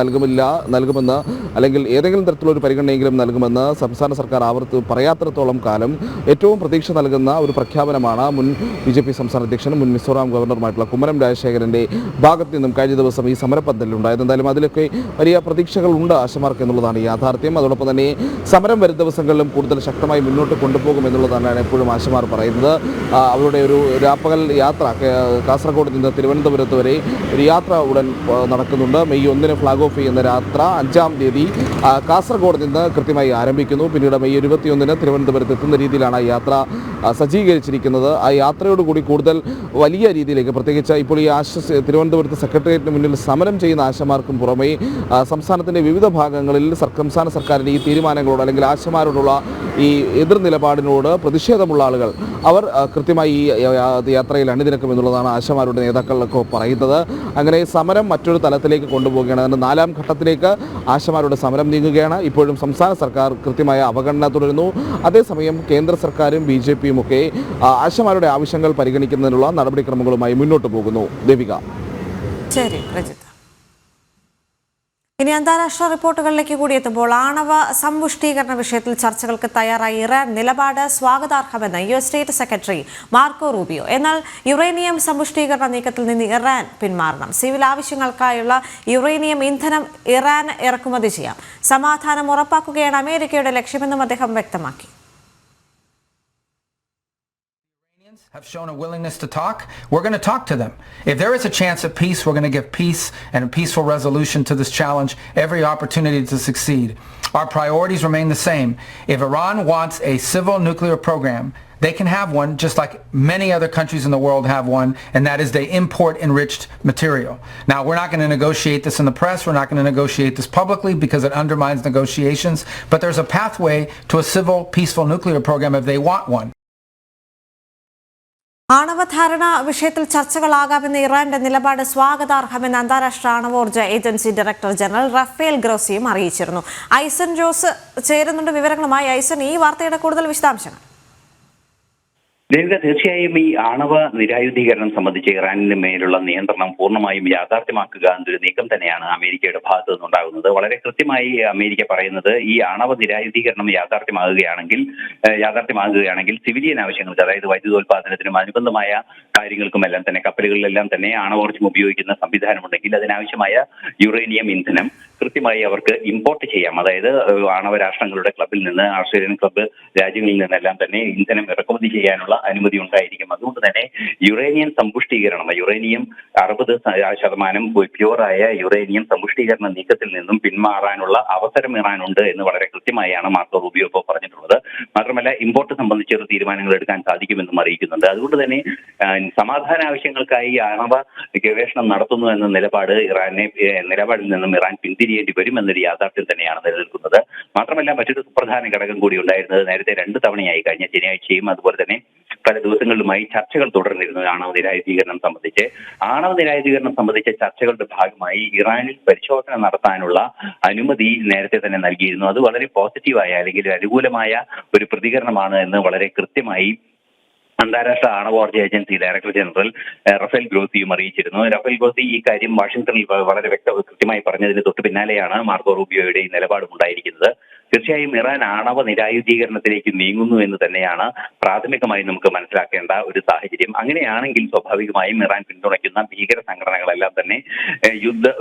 നൽകുമെന്ന് അല്ലെങ്കിൽ ഏതെങ്കിലും തരത്തിലുള്ള ഒരു പരിഗണനയെങ്കിലും നൽകുമെന്ന് സംസ്ഥാന സർക്കാർ പറയാത്തിടത്തോളം കാലം ഏറ്റവും പ്രതീക്ഷ നൽകുന്ന ഒരു പ്രഖ്യാപനമാണ് മുൻ BJP സംസ്ഥാന അധ്യക്ഷനും മുൻ മിസോറാം ഗവർണറുമായിട്ടുള്ള കുമ്മനം രാജശേഖരൻ്റെ ഭാഗത്ത് നിന്നും കഴിഞ്ഞ ദിവസം ഈ സമരപ്പന്തലിലുണ്ടായത്. എന്തായാലും അതിലൊക്കെ വലിയ പ്രതീക്ഷകളുണ്ട് ആശമാർക്ക് എന്നുള്ളതാണ് യാഥാർത്ഥ്യം. അതോടൊപ്പം തന്നെ സമരം വരും ദിവസങ്ങളിലും കൂടുതൽ ശക്തമായി മുന്നോട്ട് കൊണ്ടുപോകുമെന്നുള്ളതാണ് എപ്പോഴും ആശമാർ പറയുന്നത്. അവരുടെ ഒരു രാപ്പകൽ യാത്ര കാസർഗോഡ് നിന്ന് തിരുവനന്തപുരത്ത് വരെ ഒരു യാത്ര ഉടൻ നടക്കുന്നുണ്ട്. മെയ് 1 ഫ്ലാഗ് ഓഫ് ചെയ്യുന്ന യാത്ര 5-ാം തീയതി കാസർഗോഡ് നിന്ന് കൃത്യമായി ആരംഭിക്കുന്നു. പിന്നീട് മെയ് 21 തിരുവനന്തപുരത്ത് എത്തുന്ന രീതിയിലാണ് യാത്ര സജ്ജീകരിച്ചിരിക്കുന്നത്. ആ യാത്രയോടുകൂടി കൂടുതൽ വലിയ രീതിയിലേക്ക്, പ്രത്യേകിച്ച് ഇപ്പോൾ ഈ തിരുവനന്തപുരത്ത് സെക്രട്ടേറിയറ്റിന് മുന്നിൽ സമരം ചെയ്യുന്ന ആശമാർക്കും പുറമേ സംസ്ഥാനത്തിൻ്റെ വിവിധ ഭാഗങ്ങളിൽ സംസ്ഥാന സർക്കാരിൻ്റെ ഈ തീരുമാനങ്ങളോട് അല്ലെങ്കിൽ ആശമാരോടുള്ള ഈ എതിർ നിലപാടിനോട് പ്രതിഷേധമുള്ള ആളുകൾ അവർ കൃത്യമായി ഈ യാത്രയിൽ അണിനിരക്കുമെന്നുള്ളതാണ് ആശമാരുടെ നേതാക്കളൊക്കെ പറയുന്നത്. അങ്ങനെ സമരം മറ്റൊരു തലത്തിലേക്ക് കൊണ്ടുപോവുകയാണ്. അതിന് 4ാം ഘട്ടത്തിലേക്ക് ആശമാരുടെ സമരം നീങ്ങുകയാണ്. ഇപ്പോഴും സംസ്ഥാന സർക്കാർ കൃത്യമായ അവഗണന തുടരുന്നു. അതേസമയം കേന്ദ്ര സർക്കാരും BJPയും ഒക്കെ ആശമാരുടെ ആവശ്യങ്ങൾ പരിഗണിക്കുന്നതിനുള്ള നടപടിക്രമങ്ങളുമായി മുന്നോട്ട് പോകുന്നു. ദേവിക. ശരി പ്രജിത്ത്. ഇനി അന്താരാഷ്ട്ര റിപ്പോർട്ടുകളിലേക്ക് കൂടി എത്തുമ്പോൾ ആണവ സമ്പുഷ്ടീകരണ വിഷയത്തിൽ ചർച്ചകൾക്ക് തയ്യാറായി ഇറാൻ നിലപാട് സ്വാഗതാർഹമെന്ന് US state secretary Marco Rubio. എന്നാൽ യുറേനിയം സമ്പുഷ്ടീകരണ നീക്കത്തിൽ നിന്ന് ഇറാൻ പിന്മാറണം. സിവിൽ ആവശ്യങ്ങൾക്കായുള്ള യുറേനിയം ഇന്ധനം ഇറാൻ ഇറക്കുമതി ചെയ്യാം. സമാധാനം ഉറപ്പാക്കുകയാണ് അമേരിക്കയുടെ ലക്ഷ്യമെന്നും അദ്ദേഹം വ്യക്തമാക്കി. Have shown a willingness to talk, we're going to talk to them. If there is a chance of peace, we're going to give peace and a peaceful resolution to this challenge, every opportunity to succeed. Our priorities remain the same. If Iran wants a civil nuclear program, they can have one just like many other countries in the world have one, and that is they import enriched material. Now, we're not going to negotiate this in the press, we're not going to negotiate this publicly because it undermines negotiations, but there's a pathway to a civil, peaceful nuclear program if they want one. ആണവധാരണ വിഷയത്തിൽ ചർച്ചകളാകാമെന്ന ഇറാന്റെ നിലപാട് സ്വാഗതാർഹമെന്ന് അന്താരാഷ്ട്ര ആണവോർജ്ജ ഏജൻസി ഡയറക്ടർ ജനറൽ റഫേൽ ഗ്രോസിയും അറിയിച്ചിരുന്നു. ഐസൻ ജോസ് ചേരുന്നുണ്ട് വിവരങ്ങളുമായി. ഐസൻ, ഈ വാർത്തയുടെ കൂടുതൽ വിശദാംശങ്ങൾ. തീർച്ചയായും ഈ ആണവ നിരായുധീകരണം സംബന്ധിച്ച് ഇറാനിന് മേലുള്ള നിയന്ത്രണം പൂർണ്ണമായും യാഥാർത്ഥ്യമാക്കുക എന്നൊരു നീക്കം തന്നെയാണ് അമേരിക്കയുടെ ഭാഗത്തു നിന്നുണ്ടാകുന്നത്. വളരെ കൃത്യമായി അമേരിക്ക പറയുന്നത് ഈ ആണവ നിരായുധീകരണം യാഥാർത്ഥ്യമാകുകയാണെങ്കിൽ സിവിലിയൻ ആവശ്യങ്ങൾക്ക്, അതായത് വൈദ്യുതോൽപാദനത്തിനും അനുബന്ധമായ കാര്യങ്ങൾക്കുമെല്ലാം തന്നെ കപ്പലുകളിലെല്ലാം തന്നെ ആണവോർജ്ജം ഉപയോഗിക്കുന്ന സംവിധാനമുണ്ടെങ്കിൽ അതിനാവശ്യമായ യുറേനിയം ഇന്ധനം കൃത്യമായി അവർക്ക് ഇമ്പോർട്ട് ചെയ്യാം. അതായത് ആണവ രാഷ്ട്രങ്ങളുടെ ക്ലബിൽ നിന്ന്, ഓസ്ട്രേലിയൻ ക്ലബ്ബ് രാജ്യങ്ങളിൽ നിന്നെല്ലാം തന്നെ ഇന്ധനം ഇറക്കുമതി ചെയ്യാനുള്ള അനുമതി ഉണ്ടായിരിക്കും. അതുകൊണ്ട് തന്നെ യുറേനിയം സമ്പുഷ്ടീകരണം, യുറേനിയം 60% പ്യൂറായ യുറേനിയം സമ്പുഷ്ടീകരണ നീക്കത്തിൽ നിന്നും പിന്മാറാനുള്ള അവസരം ഇറാനുണ്ട് എന്ന് വളരെ കൃത്യമായാണ് മാർക്കോ റൂബിയോ ഇപ്പോൾ പറഞ്ഞിട്ടുള്ളത്. മാത്രമല്ല ഇമ്പോർട്ട് സംബന്ധിച്ചൊരു തീരുമാനങ്ങൾ എടുക്കാൻ സാധിക്കുമെന്നും അറിയിക്കുന്നുണ്ട്. അതുകൊണ്ട് തന്നെ സമാധാന ആവശ്യങ്ങൾക്കായി ആണവ ഗവേഷണം നടത്തുന്നു എന്ന നിലപാടിൽ നിന്നും ഇറാൻ പിന്തിരിയേണ്ടി വരുമെന്നൊരു യാഥാർത്ഥ്യം തന്നെയാണ് നിലനിൽക്കുന്നത്. മാത്രമല്ല മറ്റൊരു സുപ്രധാന ഘടകം കൂടി ഉണ്ടായിരുന്നത്, നേരത്തെ 2 തവണയായി കഴിഞ്ഞ ശനിയാഴ്ചയും അതുപോലെ തന്നെ പല ദിവസങ്ങളിലുമായി ചർച്ചകൾ തുടർന്നിരുന്നു ആണവ നിരായുധീകരണം സംബന്ധിച്ച ചർച്ചകളുടെ ഭാഗമായി ഇറാനിൽ പരിശോധന നടത്താനുള്ള അനുമതി നേരത്തെ തന്നെ നൽകിയിരുന്നു. അത് വളരെ പോസിറ്റീവായ അല്ലെങ്കിൽ അനുകൂലമായ ഒരു പ്രതികരണമാണ് എന്ന് വളരെ കൃത്യമായി അന്താരാഷ്ട്ര ആണവോർജ്ജ ഏജൻസി ഡയറക്ടർ ജനറൽ റഫേൽ ഗ്രോസിയും അറിയിച്ചിരുന്നു. റഫേൽ ഗ്രോസി ഈ കാര്യം വാഷിംഗ്ടണിൽ വളരെ കൃത്യമായി പറഞ്ഞതിന് തൊട്ട് പിന്നാലെയാണ് മാർക്കോ റൂബിയോയുടെ ഈ നിലപാടും ഉണ്ടായിരിക്കുന്നത്. തീർച്ചയായും ഇറാൻ ആണവ നിരായുധീകരണത്തിലേക്ക് നീങ്ങുന്നു എന്ന് തന്നെയാണ് പ്രാഥമികമായി നമുക്ക് മനസ്സിലാക്കേണ്ട ഒരു സാഹചര്യം. അങ്ങനെയാണെങ്കിൽ സ്വാഭാവികമായും ഇറാൻ പിന്തുണയ്ക്കുന്ന ഭീകര സംഘടനകളെല്ലാം തന്നെ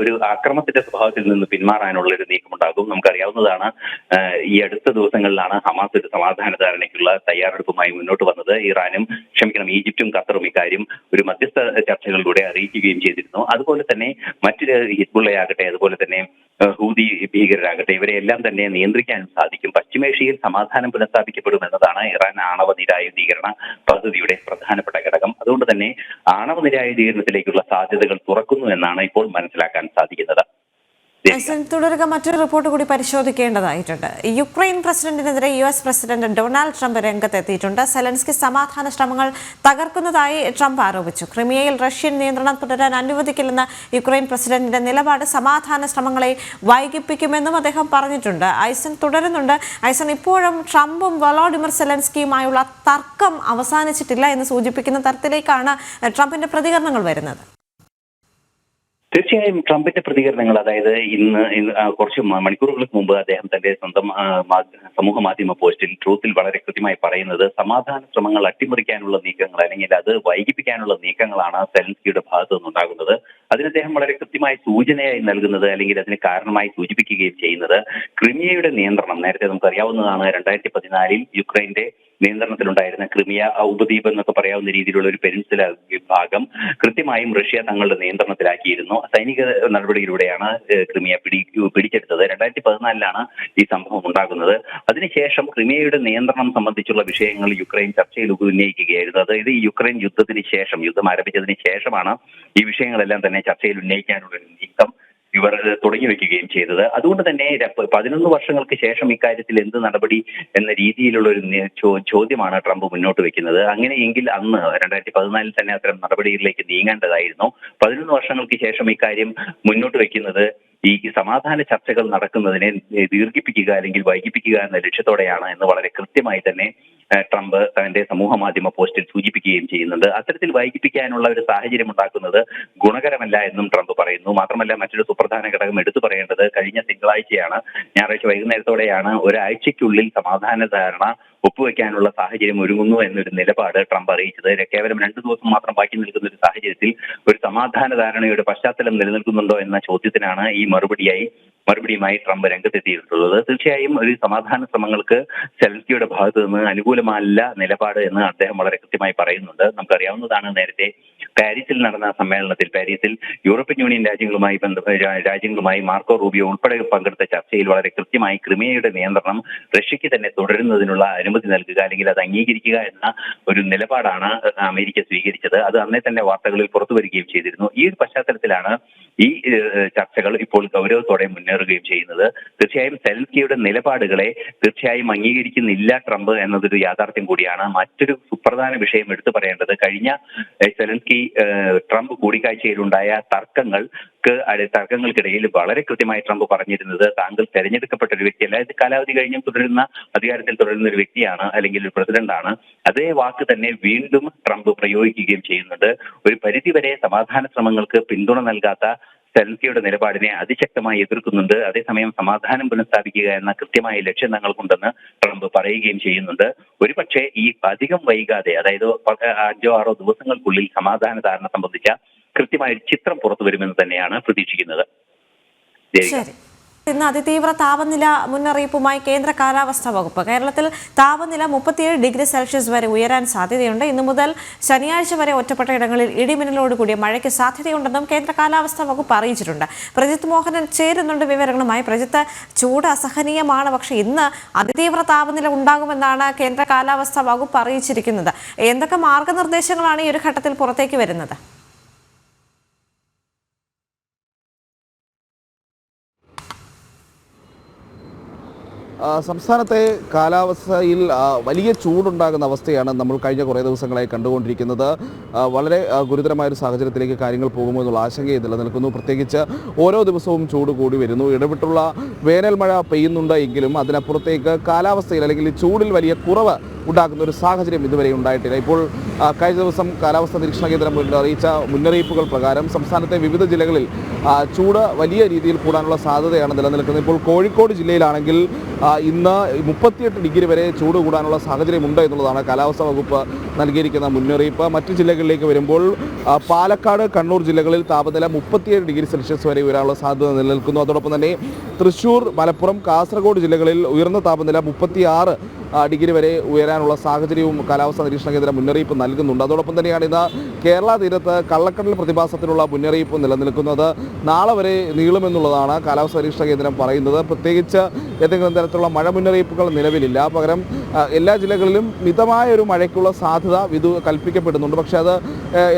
ഒരു ആക്രമണത്തിന്റെ സ്വഭാവത്തിൽ നിന്ന് പിന്മാറാനുള്ള ഒരു നീക്കമുണ്ടാകും. നമുക്കറിയാവുന്നതാണ്, ഈ അടുത്ത ദിവസങ്ങളിലാണ് ഹമാസ് ഒരു സമാധാന ധാരണയ്ക്കുള്ള തയ്യാറെടുപ്പുമായി മുന്നോട്ട് വന്നത്. ഈജിപ്തും ഖത്തറും ഇക്കാര്യം ഒരു മധ്യസ്ഥ ചർച്ചകളിലൂടെ അറിയിക്കുകയും ചെയ്തിരുന്നു. അതുപോലെ തന്നെ മറ്റു ഹിസ്ബുള്ളയാകട്ടെ, അതുപോലെ തന്നെ ഹൂതി ഭീകരരാകട്ടെ, ഇവരെയെല്ലാം തന്നെ നിയന്ത്രിക്കാനും സാധിക്കും. പശ്ചിമേഷ്യയിൽ സമാധാനം പുനഃസ്ഥാപിക്കപ്പെടുമെന്നതാണ് ഇറാൻ ആണവ നിരായുധീകരണ പദ്ധതിയുടെ പ്രധാനപ്പെട്ട ഘടകം. അതുകൊണ്ട് തന്നെ ആണവ നിരായുധീകരണത്തിലേക്കുള്ള സാധ്യതകൾ തുറക്കുന്നു എന്നാണ് ഇപ്പോൾ മനസ്സിലാക്കാൻ സാധിക്കുന്നത്. തുടരുക, മറ്റൊരു റിപ്പോർട്ട് കൂടി പരിശോധിക്കേണ്ടതായിട്ടുണ്ട്. യുക്രൈൻ പ്രസിഡന്റിനെതിരെ US പ്രസിഡന്റ് ഡൊണാൾഡ് ട്രംപ് രംഗത്തെത്തിയിട്ടുണ്ട്. സെലൻസ്കി സമാധാന ശ്രമങ്ങൾ തകർക്കുന്നതായി ട്രംപ് ആരോപിച്ചു. ക്രിമിയയിൽ റഷ്യൻ നിയന്ത്രണം തുടരാൻ അനുവദിക്കില്ലെന്ന യുക്രൈൻ പ്രസിഡന്റിന്റെ നിലപാട് സമാധാന ശ്രമങ്ങളെ വൈകിപ്പിക്കുമെന്നും അദ്ദേഹം പറഞ്ഞിട്ടുണ്ട്. ഐസൻ തുടരുന്നുണ്ട്. ഐസൻ, ഇപ്പോഴും ട്രംപും വൊളോഡിമിർ സെലൻസ്കിയുമായുള്ള തർക്കം അവസാനിച്ചിട്ടില്ല എന്ന് സൂചിപ്പിക്കുന്ന തരത്തിലേക്കാണ് ട്രംപിന്റെ പ്രതികരണങ്ങൾ വരുന്നത്. തീർച്ചയായും ട്രംപിന്റെ പ്രതികരണങ്ങൾ, അതായത് ഇന്ന് കുറച്ച് മണിക്കൂറുകൾക്ക് മുമ്പ് അദ്ദേഹം തന്റെ സ്വന്തം സമൂഹ മാധ്യമ പോസ്റ്റിൽ ട്രൂത്തിൽ വളരെ കൃത്യമായി പറയുന്നത് സമാധാന ശ്രമങ്ങൾ അട്ടിമറിക്കാനുള്ള നീക്കങ്ങൾ അല്ലെങ്കിൽ അത് വൈകിപ്പിക്കാനുള്ള നീക്കങ്ങളാണ് സെലൻസ്കിയുടെ ഭാഗത്തു നിന്നുണ്ടാകുന്നത്. അതിന് അദ്ദേഹം വളരെ കൃത്യമായി സൂചനയായി നൽകുന്നത് അല്ലെങ്കിൽ അതിന് കാരണമായി സൂചിപ്പിക്കുകയും ചെയ്യുന്നത് ക്രിമിയയുടെ നിയന്ത്രണം. നേരത്തെ നമുക്കറിയാവുന്നതാണ്, 2014 യുക്രൈന്റെ നിയന്ത്രണത്തിലുണ്ടായിരുന്ന ക്രിമിയ ഉപദ്വീപ് എന്നൊക്കെ പറയാവുന്ന രീതിയിലുള്ള ഒരു പെനിൻസുല വിഭാഗം കൃത്യമായും റഷ്യ തങ്ങളുടെ നിയന്ത്രണത്തിലാക്കിയിരുന്നു. സൈനിക നടപടിയിലൂടെയാണ് ക്രിമിയ പിടിച്ചെടുത്തത്. 2014 ഈ സംഭവം ഉണ്ടാകുന്നത്. അതിനുശേഷം ക്രിമിയയുടെ നിയന്ത്രണം സംബന്ധിച്ചുള്ള വിഷയങ്ങൾ യുക്രൈൻ ചർച്ചയിൽ ഉന്നയിക്കുകയായിരുന്നു. അതായത് ഈ യുക്രൈൻ യുദ്ധം ആരംഭിച്ചതിന് ശേഷമാണ് ഈ വിഷയങ്ങളെല്ലാം തന്നെ തന്നെ ചർച്ചയിൽ ഉന്നയിക്കാനുള്ള ഒരു നീക്കം ഇവർ തുടങ്ങി വെക്കുകയും ചെയ്തത്. അതുകൊണ്ട് തന്നെ 11 വർഷങ്ങൾക്ക് ശേഷം ഇക്കാര്യത്തിൽ എന്ത് നടപടി എന്ന രീതിയിലുള്ള ഒരു ചോദ്യമാണ് ട്രംപ് മുന്നോട്ട് വെക്കുന്നത്. അങ്ങനെയെങ്കിൽ അന്ന് 2014 തന്നെ അത്തരം നടപടികളിലേക്ക് നീങ്ങേണ്ടതായിരുന്നു. 11 വർഷങ്ങൾക്ക് ശേഷം ഇക്കാര്യം മുന്നോട്ട് വെക്കുന്നത് ഈ സമാധാന ചർച്ചകൾ നടക്കുന്നതിനെ ദീർഘിപ്പിക്കുക അല്ലെങ്കിൽ വൈകിപ്പിക്കുക എന്ന ലക്ഷ്യത്തോടെയാണ് എന്ന് വളരെ കൃത്യമായി തന്നെ ട്രംപ് തന്റെ സമൂഹ മാധ്യമ പോസ്റ്റിൽ സൂചിപ്പിക്കുകയും ചെയ്യുന്നുണ്ട്. അത്തരത്തിൽ വൈകിപ്പിക്കാനുള്ള ഒരു സാഹചര്യം ഉണ്ടാക്കുന്നത് ഗുണകരമല്ല എന്നും ട്രംപ് പറയുന്നു. മാത്രമല്ല മറ്റൊരു സുപ്രധാന ഘടകം എടുത്തു പറയേണ്ടത് കഴിഞ്ഞ തിങ്കളാഴ്ചയാണ്, ഞായറാഴ്ച വൈകുന്നേരത്തോടെയാണ് ഒരാഴ്ചയ്ക്കുള്ളിൽ സമാധാന ധാരണ ഒപ്പുവെക്കാനുള്ള സാഹചര്യം ഒരുങ്ങുന്നു എന്നൊരു നിലപാട് ട്രംപ് അറിയിച്ചത്. കേവലം 2 ദിവസം മാത്രം ബാക്കി നിൽക്കുന്ന ഒരു സാഹചര്യത്തിൽ ഒരു സമാധാന ധാരണയുടെ പശ്ചാത്തലം നിലനിൽക്കുന്നുണ്ടോ എന്ന ചോദ്യത്തിനാണ് ഈ മറുപടിയുമായി ട്രംപ് രംഗത്തെത്തിയിട്ടുള്ളത്. തീർച്ചയായും ഒരു സമാധാന ശ്രമങ്ങൾക്ക് സെലൻസ്കിയുടെ ഭാഗത്തു നിന്ന് അനുകൂലമല്ല നിലപാട് എന്ന് അദ്ദേഹം വളരെ കൃത്യമായി പറയുന്നുണ്ട്. നമുക്കറിയാവുന്നതാണ്, നേരത്തെ പാരീസിൽ നടന്ന സമ്മേളനത്തിൽ പാരീസിൽ യൂറോപ്യൻ യൂണിയൻ രാജ്യങ്ങളുമായി മാർക്കോ റൂബിയോ ഉൾപ്പെടെ പങ്കെടുത്ത ചർച്ചയിൽ വളരെ കൃത്യമായി ക്രിമിയയുടെ നിയന്ത്രണം റഷ്യക്ക് തന്നെ തുടരുന്നതിനുള്ള അനുമതി നൽകുക അല്ലെങ്കിൽ അത് അംഗീകരിക്കുക എന്ന ഒരു നിലപാടാണ് അമേരിക്ക സ്വീകരിച്ചത്. അത് അന്നേ തന്നെ വാർത്തകളിൽ പുറത്തു വരികയും ചെയ്തിരുന്നു. ഈ ഒരു പശ്ചാത്തലത്തിലാണ് ഈ ചർച്ചകൾ ഇപ്പോൾ ഗൗരവത്തോടെ മുന്നേറുകയും ചെയ്യുന്നത്. തീർച്ചയായും സെലൻസ്കിയുടെ നിലപാടുകളെ തീർച്ചയായും അംഗീകരിക്കുന്നില്ല ട്രംപ് എന്നതൊരു യാഥാർത്ഥ്യം കൂടിയാണ്. മറ്റൊരു സുപ്രധാന വിഷയം എടുത്തു പറയേണ്ടത്, കഴിഞ്ഞ സെലൻസ്കി ട്രംപ് കൂടിക്കാഴ്ചയിലുണ്ടായ തർക്കങ്ങൾക്കിടയിൽ വളരെ കൃത്യമായി ട്രംപ് പറഞ്ഞിരുന്നത് താങ്കൾ തെരഞ്ഞെടുക്കപ്പെട്ട ഒരു വ്യക്തിയല്ല, ഇത് കാലാവധി കഴിഞ്ഞും അധികാരത്തിൽ തുടരുന്ന ഒരു വ്യക്തിയാണ് അല്ലെങ്കിൽ ഒരു പ്രസിഡന്റാണ്. അതേ വാക്ക് തന്നെ വീണ്ടും ട്രംപ് പ്രയോഗിക്കുകയും ചെയ്യുന്നുണ്ട്. ഒരു പരിധിവരെ സമാധാന ശ്രമങ്ങൾക്ക് പിന്തുണ നൽകാത്ത സെലൻസ്കിയുടെ നിലപാടിനെ അതിശക്തമായി എതിർക്കുന്നുണ്ട്. അതേസമയം സമാധാനം പുനഃസ്ഥാപിക്കുക എന്ന കൃത്യമായ ലക്ഷ്യം തങ്ങൾക്കുണ്ടെന്ന് ട്രംപ് പറയുകയും ചെയ്യുന്നുണ്ട്. ഒരുപക്ഷെ ഈ അധികം വൈകാതെ, അതായത് 5-6 ദിവസങ്ങൾക്കുള്ളിൽ സമാധാന ധാരണ സംബന്ധിച്ച കൃത്യമായ ചിത്രം പുറത്തു വരുമെന്ന് തന്നെയാണ് പ്രതീക്ഷിക്കുന്നത്. ഇന്ന് അതിതീവ്ര താപനില മുന്നറിയിപ്പുമായി കേന്ദ്ര കാലാവസ്ഥാ വകുപ്പ്. കേരളത്തിൽ താപനില 37 ഡിഗ്രി സെൽഷ്യസ് വരെ ഉയരാൻ സാധ്യതയുണ്ട്. ഇന്നു മുതൽ ശനിയാഴ്ച വരെ ഒറ്റപ്പെട്ട ഇടങ്ങളിൽ ഇടിമിന്നലോടുകൂടിയ മഴയ്ക്ക് സാധ്യതയുണ്ടെന്നും കേന്ദ്ര കാലാവസ്ഥാ വകുപ്പ് അറിയിച്ചിട്ടുണ്ട്. പ്രജിത്ത് മോഹനൻ ചേരുന്നുണ്ട് വിവരങ്ങളുമായി. പ്രജിത്ത്, ചൂട് അസഹനീയമാണ്, പക്ഷേ ഇന്ന് അതിതീവ്ര താപനില ഉണ്ടാകുമെന്നാണ് കേന്ദ്ര കാലാവസ്ഥാ വകുപ്പ് അറിയിച്ചിരിക്കുന്നത്. എന്തൊക്കെ മാർഗനിർദ്ദേശങ്ങളാണ് ഈ ഒരു ഘട്ടത്തിൽ പുറത്തേക്ക് വരുന്നത്? സംസ്ഥാനത്തെ കാലാവസ്ഥയിൽ വലിയ ചൂടുണ്ടാകുന്ന അവസ്ഥയാണ് നമ്മൾ കഴിഞ്ഞ കുറേ ദിവസങ്ങളായി കണ്ടുകൊണ്ടിരിക്കുന്നത്. വളരെ ഗുരുതരമായൊരു സാഹചര്യത്തിലേക്ക് കാര്യങ്ങൾ പോകുമോ എന്നുള്ള ആശങ്കയെ നിലനിൽക്കുന്നു. പ്രത്യേകിച്ച് ഓരോ ദിവസവും ചൂട് കൂടി വരുന്നു. ഇടവിട്ടുള്ള വേനൽ മഴ പെയ്യുന്നുണ്ട് എങ്കിലും അതിനപ്പുറത്തേക്ക് കാലാവസ്ഥയിൽ അല്ലെങ്കിൽ ചൂടിൽ വലിയ കുറവ് ഉണ്ടാക്കുന്ന ഒരു സാഹചര്യം ഇതുവരെ ഉണ്ടായിട്ടില്ല. ഇപ്പോൾ കഴിഞ്ഞ ദിവസം കാലാവസ്ഥാ നിരീക്ഷണ കേന്ദ്രം അറിയിച്ച മുന്നറിയിപ്പുകൾ പ്രകാരം സംസ്ഥാനത്തെ വിവിധ ജില്ലകളിൽ ചൂട് വലിയ രീതിയിൽ കൂടാനുള്ള സാധ്യതയാണ് നിലനിൽക്കുന്നത്. ഇപ്പോൾ കോഴിക്കോട് ജില്ലയിലാണെങ്കിൽ ഇന്ന് 38 ഡിഗ്രി വരെ ചൂട് കൂടാനുള്ള സാഹചര്യമുണ്ട് എന്നുള്ളതാണ് കാലാവസ്ഥാ വകുപ്പ് നൽകിയിരിക്കുന്ന മുന്നറിയിപ്പ്. മറ്റു ജില്ലകളിലേക്ക് വരുമ്പോൾ പാലക്കാട്, കണ്ണൂർ ജില്ലകളിൽ താപനില 37 ഡിഗ്രി സെൽഷ്യസ് വരെ ഉയരാനുള്ള സാധ്യത നിലനിൽക്കുന്നു. അതോടൊപ്പം തന്നെ തൃശ്ശൂർ, മലപ്പുറം, കാസർഗോഡ് ജില്ലകളിൽ ഉയർന്ന താപനില 36 ഡിഗ്രി വരെ ഉയരാനുള്ള സാഹചര്യവും കാലാവസ്ഥാ നിരീക്ഷണ കേന്ദ്രം മുന്നറിയിപ്പ് നൽകുന്നുണ്ട്. അതോടൊപ്പം തന്നെയാണ് ഇന്ന് കേരള തീരത്ത് കള്ളക്കടൽ പ്രതിഭാസത്തിനുള്ള മുന്നറിയിപ്പ് നിലനിൽക്കുന്നത്. നാളെ വരെ നീളുമെന്നുള്ളതാണ് കാലാവസ്ഥാ നിരീക്ഷണ കേന്ദ്രം പറയുന്നത്. പ്രത്യേകിച്ച് ഏതെങ്കിലും തരത്തിലുള്ള മഴ മുന്നറിയിപ്പുകൾ നിലവിലില്ല. പകരം എല്ലാ ജില്ലകളിലും മിതമായ ഒരു മഴയ്ക്കുള്ള സാധ്യത കൽപ്പിക്കപ്പെടുന്നുണ്ട്. പക്ഷേ അത്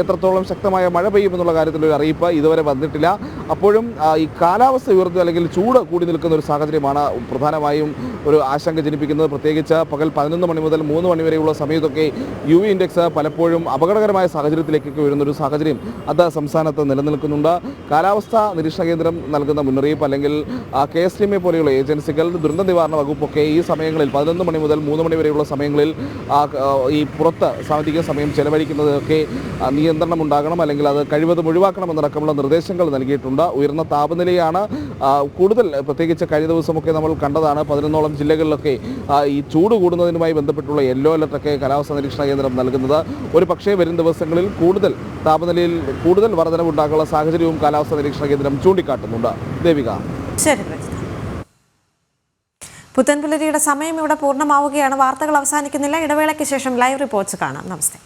എത്രത്തോളം ശക്തമായ മഴ പെയ്യുമെന്നുള്ള കാര്യത്തിലൊരു അറിയിപ്പ് ഇതുവരെ വന്നിട്ടില്ല. അപ്പോഴും ഈ കാലാവസ്ഥ ഉയർന്നു അല്ലെങ്കിൽ ചൂട് കൂടി നിൽക്കുന്ന ഒരു സാഹചര്യമാണ് പ്രധാനമായും ഒരു ആശങ്ക ജനിപ്പിക്കുന്നത്. പ്രത്യേകിച്ച് പകൽ 11 മണി മുതൽ 3 മണി വരെയുള്ള സമയത്തൊക്കെ UV ഇൻഡെക്സ് പലപ്പോഴും അപകടകരമായ സാഹചര്യത്തിലേക്കൊക്കെ വരുന്നൊരു സാഹചര്യം അത് സംസ്ഥാനത്ത് നിലനിൽക്കുന്നുണ്ട്. കാലാവസ്ഥാ നിരീക്ഷണ കേന്ദ്രം നൽകുന്ന മുന്നറിയിപ്പ് അല്ലെങ്കിൽ KSTMA പോലെയുള്ള ഏജൻസികൾ, ദുരന്ത നിവാരണ വകുപ്പൊക്കെ ഈ സമയങ്ങളിൽ 11 മണി മുതൽ 3 മണി വരെയുള്ള സമയങ്ങളിൽ ഈ പുറത്ത് സാമ്പത്തിക സമയം ചെലവഴിക്കുന്നതൊക്കെ നിയന്ത്രണം ഉണ്ടാകണം അല്ലെങ്കിൽ അത് കഴിവതും ഒഴിവാക്കണമെന്നടക്കമുള്ള നിർദ്ദേശങ്ങൾ നൽകിയിട്ടുണ്ട്. ഉയർന്ന താപനിലയാണ് കൂടുതൽ, പ്രത്യേകിച്ച് കഴിഞ്ഞ ദിവസമൊക്കെ നമ്മൾ കണ്ടതാണ് 11ഓളം ജില്ലകളിലൊക്കെ ഈ ചൂട് കൂടുന്നതിനുമായി ബന്ധപ്പെട്ടുള്ള യെല്ലോ അലർട്ടൊക്കെ കാലാവസ്ഥാ നിരീക്ഷണ കേന്ദ്രം നൽകുന്നത്. ഒരു പക്ഷേ വരും ദിവസങ്ങളിൽ താപനിലയിൽ കൂടുതൽ വർധനവുണ്ടാകാനുള്ള സാഹചര്യവും കാലാവസ്ഥാ നിരീക്ഷണ കേന്ദ്രം ചൂണ്ടിക്കാട്ടുന്നുണ്ട്. ദേവിക. ശരി. പുത്തൻപുലരിയുടെ സമയം ഇവിടെ പൂർണ്ണമാവുകയാണ്. വാർത്തകൾ അവസാനിക്കുന്നില്ല. ഇടവേളയ്ക്ക് ശേഷം ലൈവ് റിപ്പോർട്ട്സ് കാണാം. നമസ്തേ.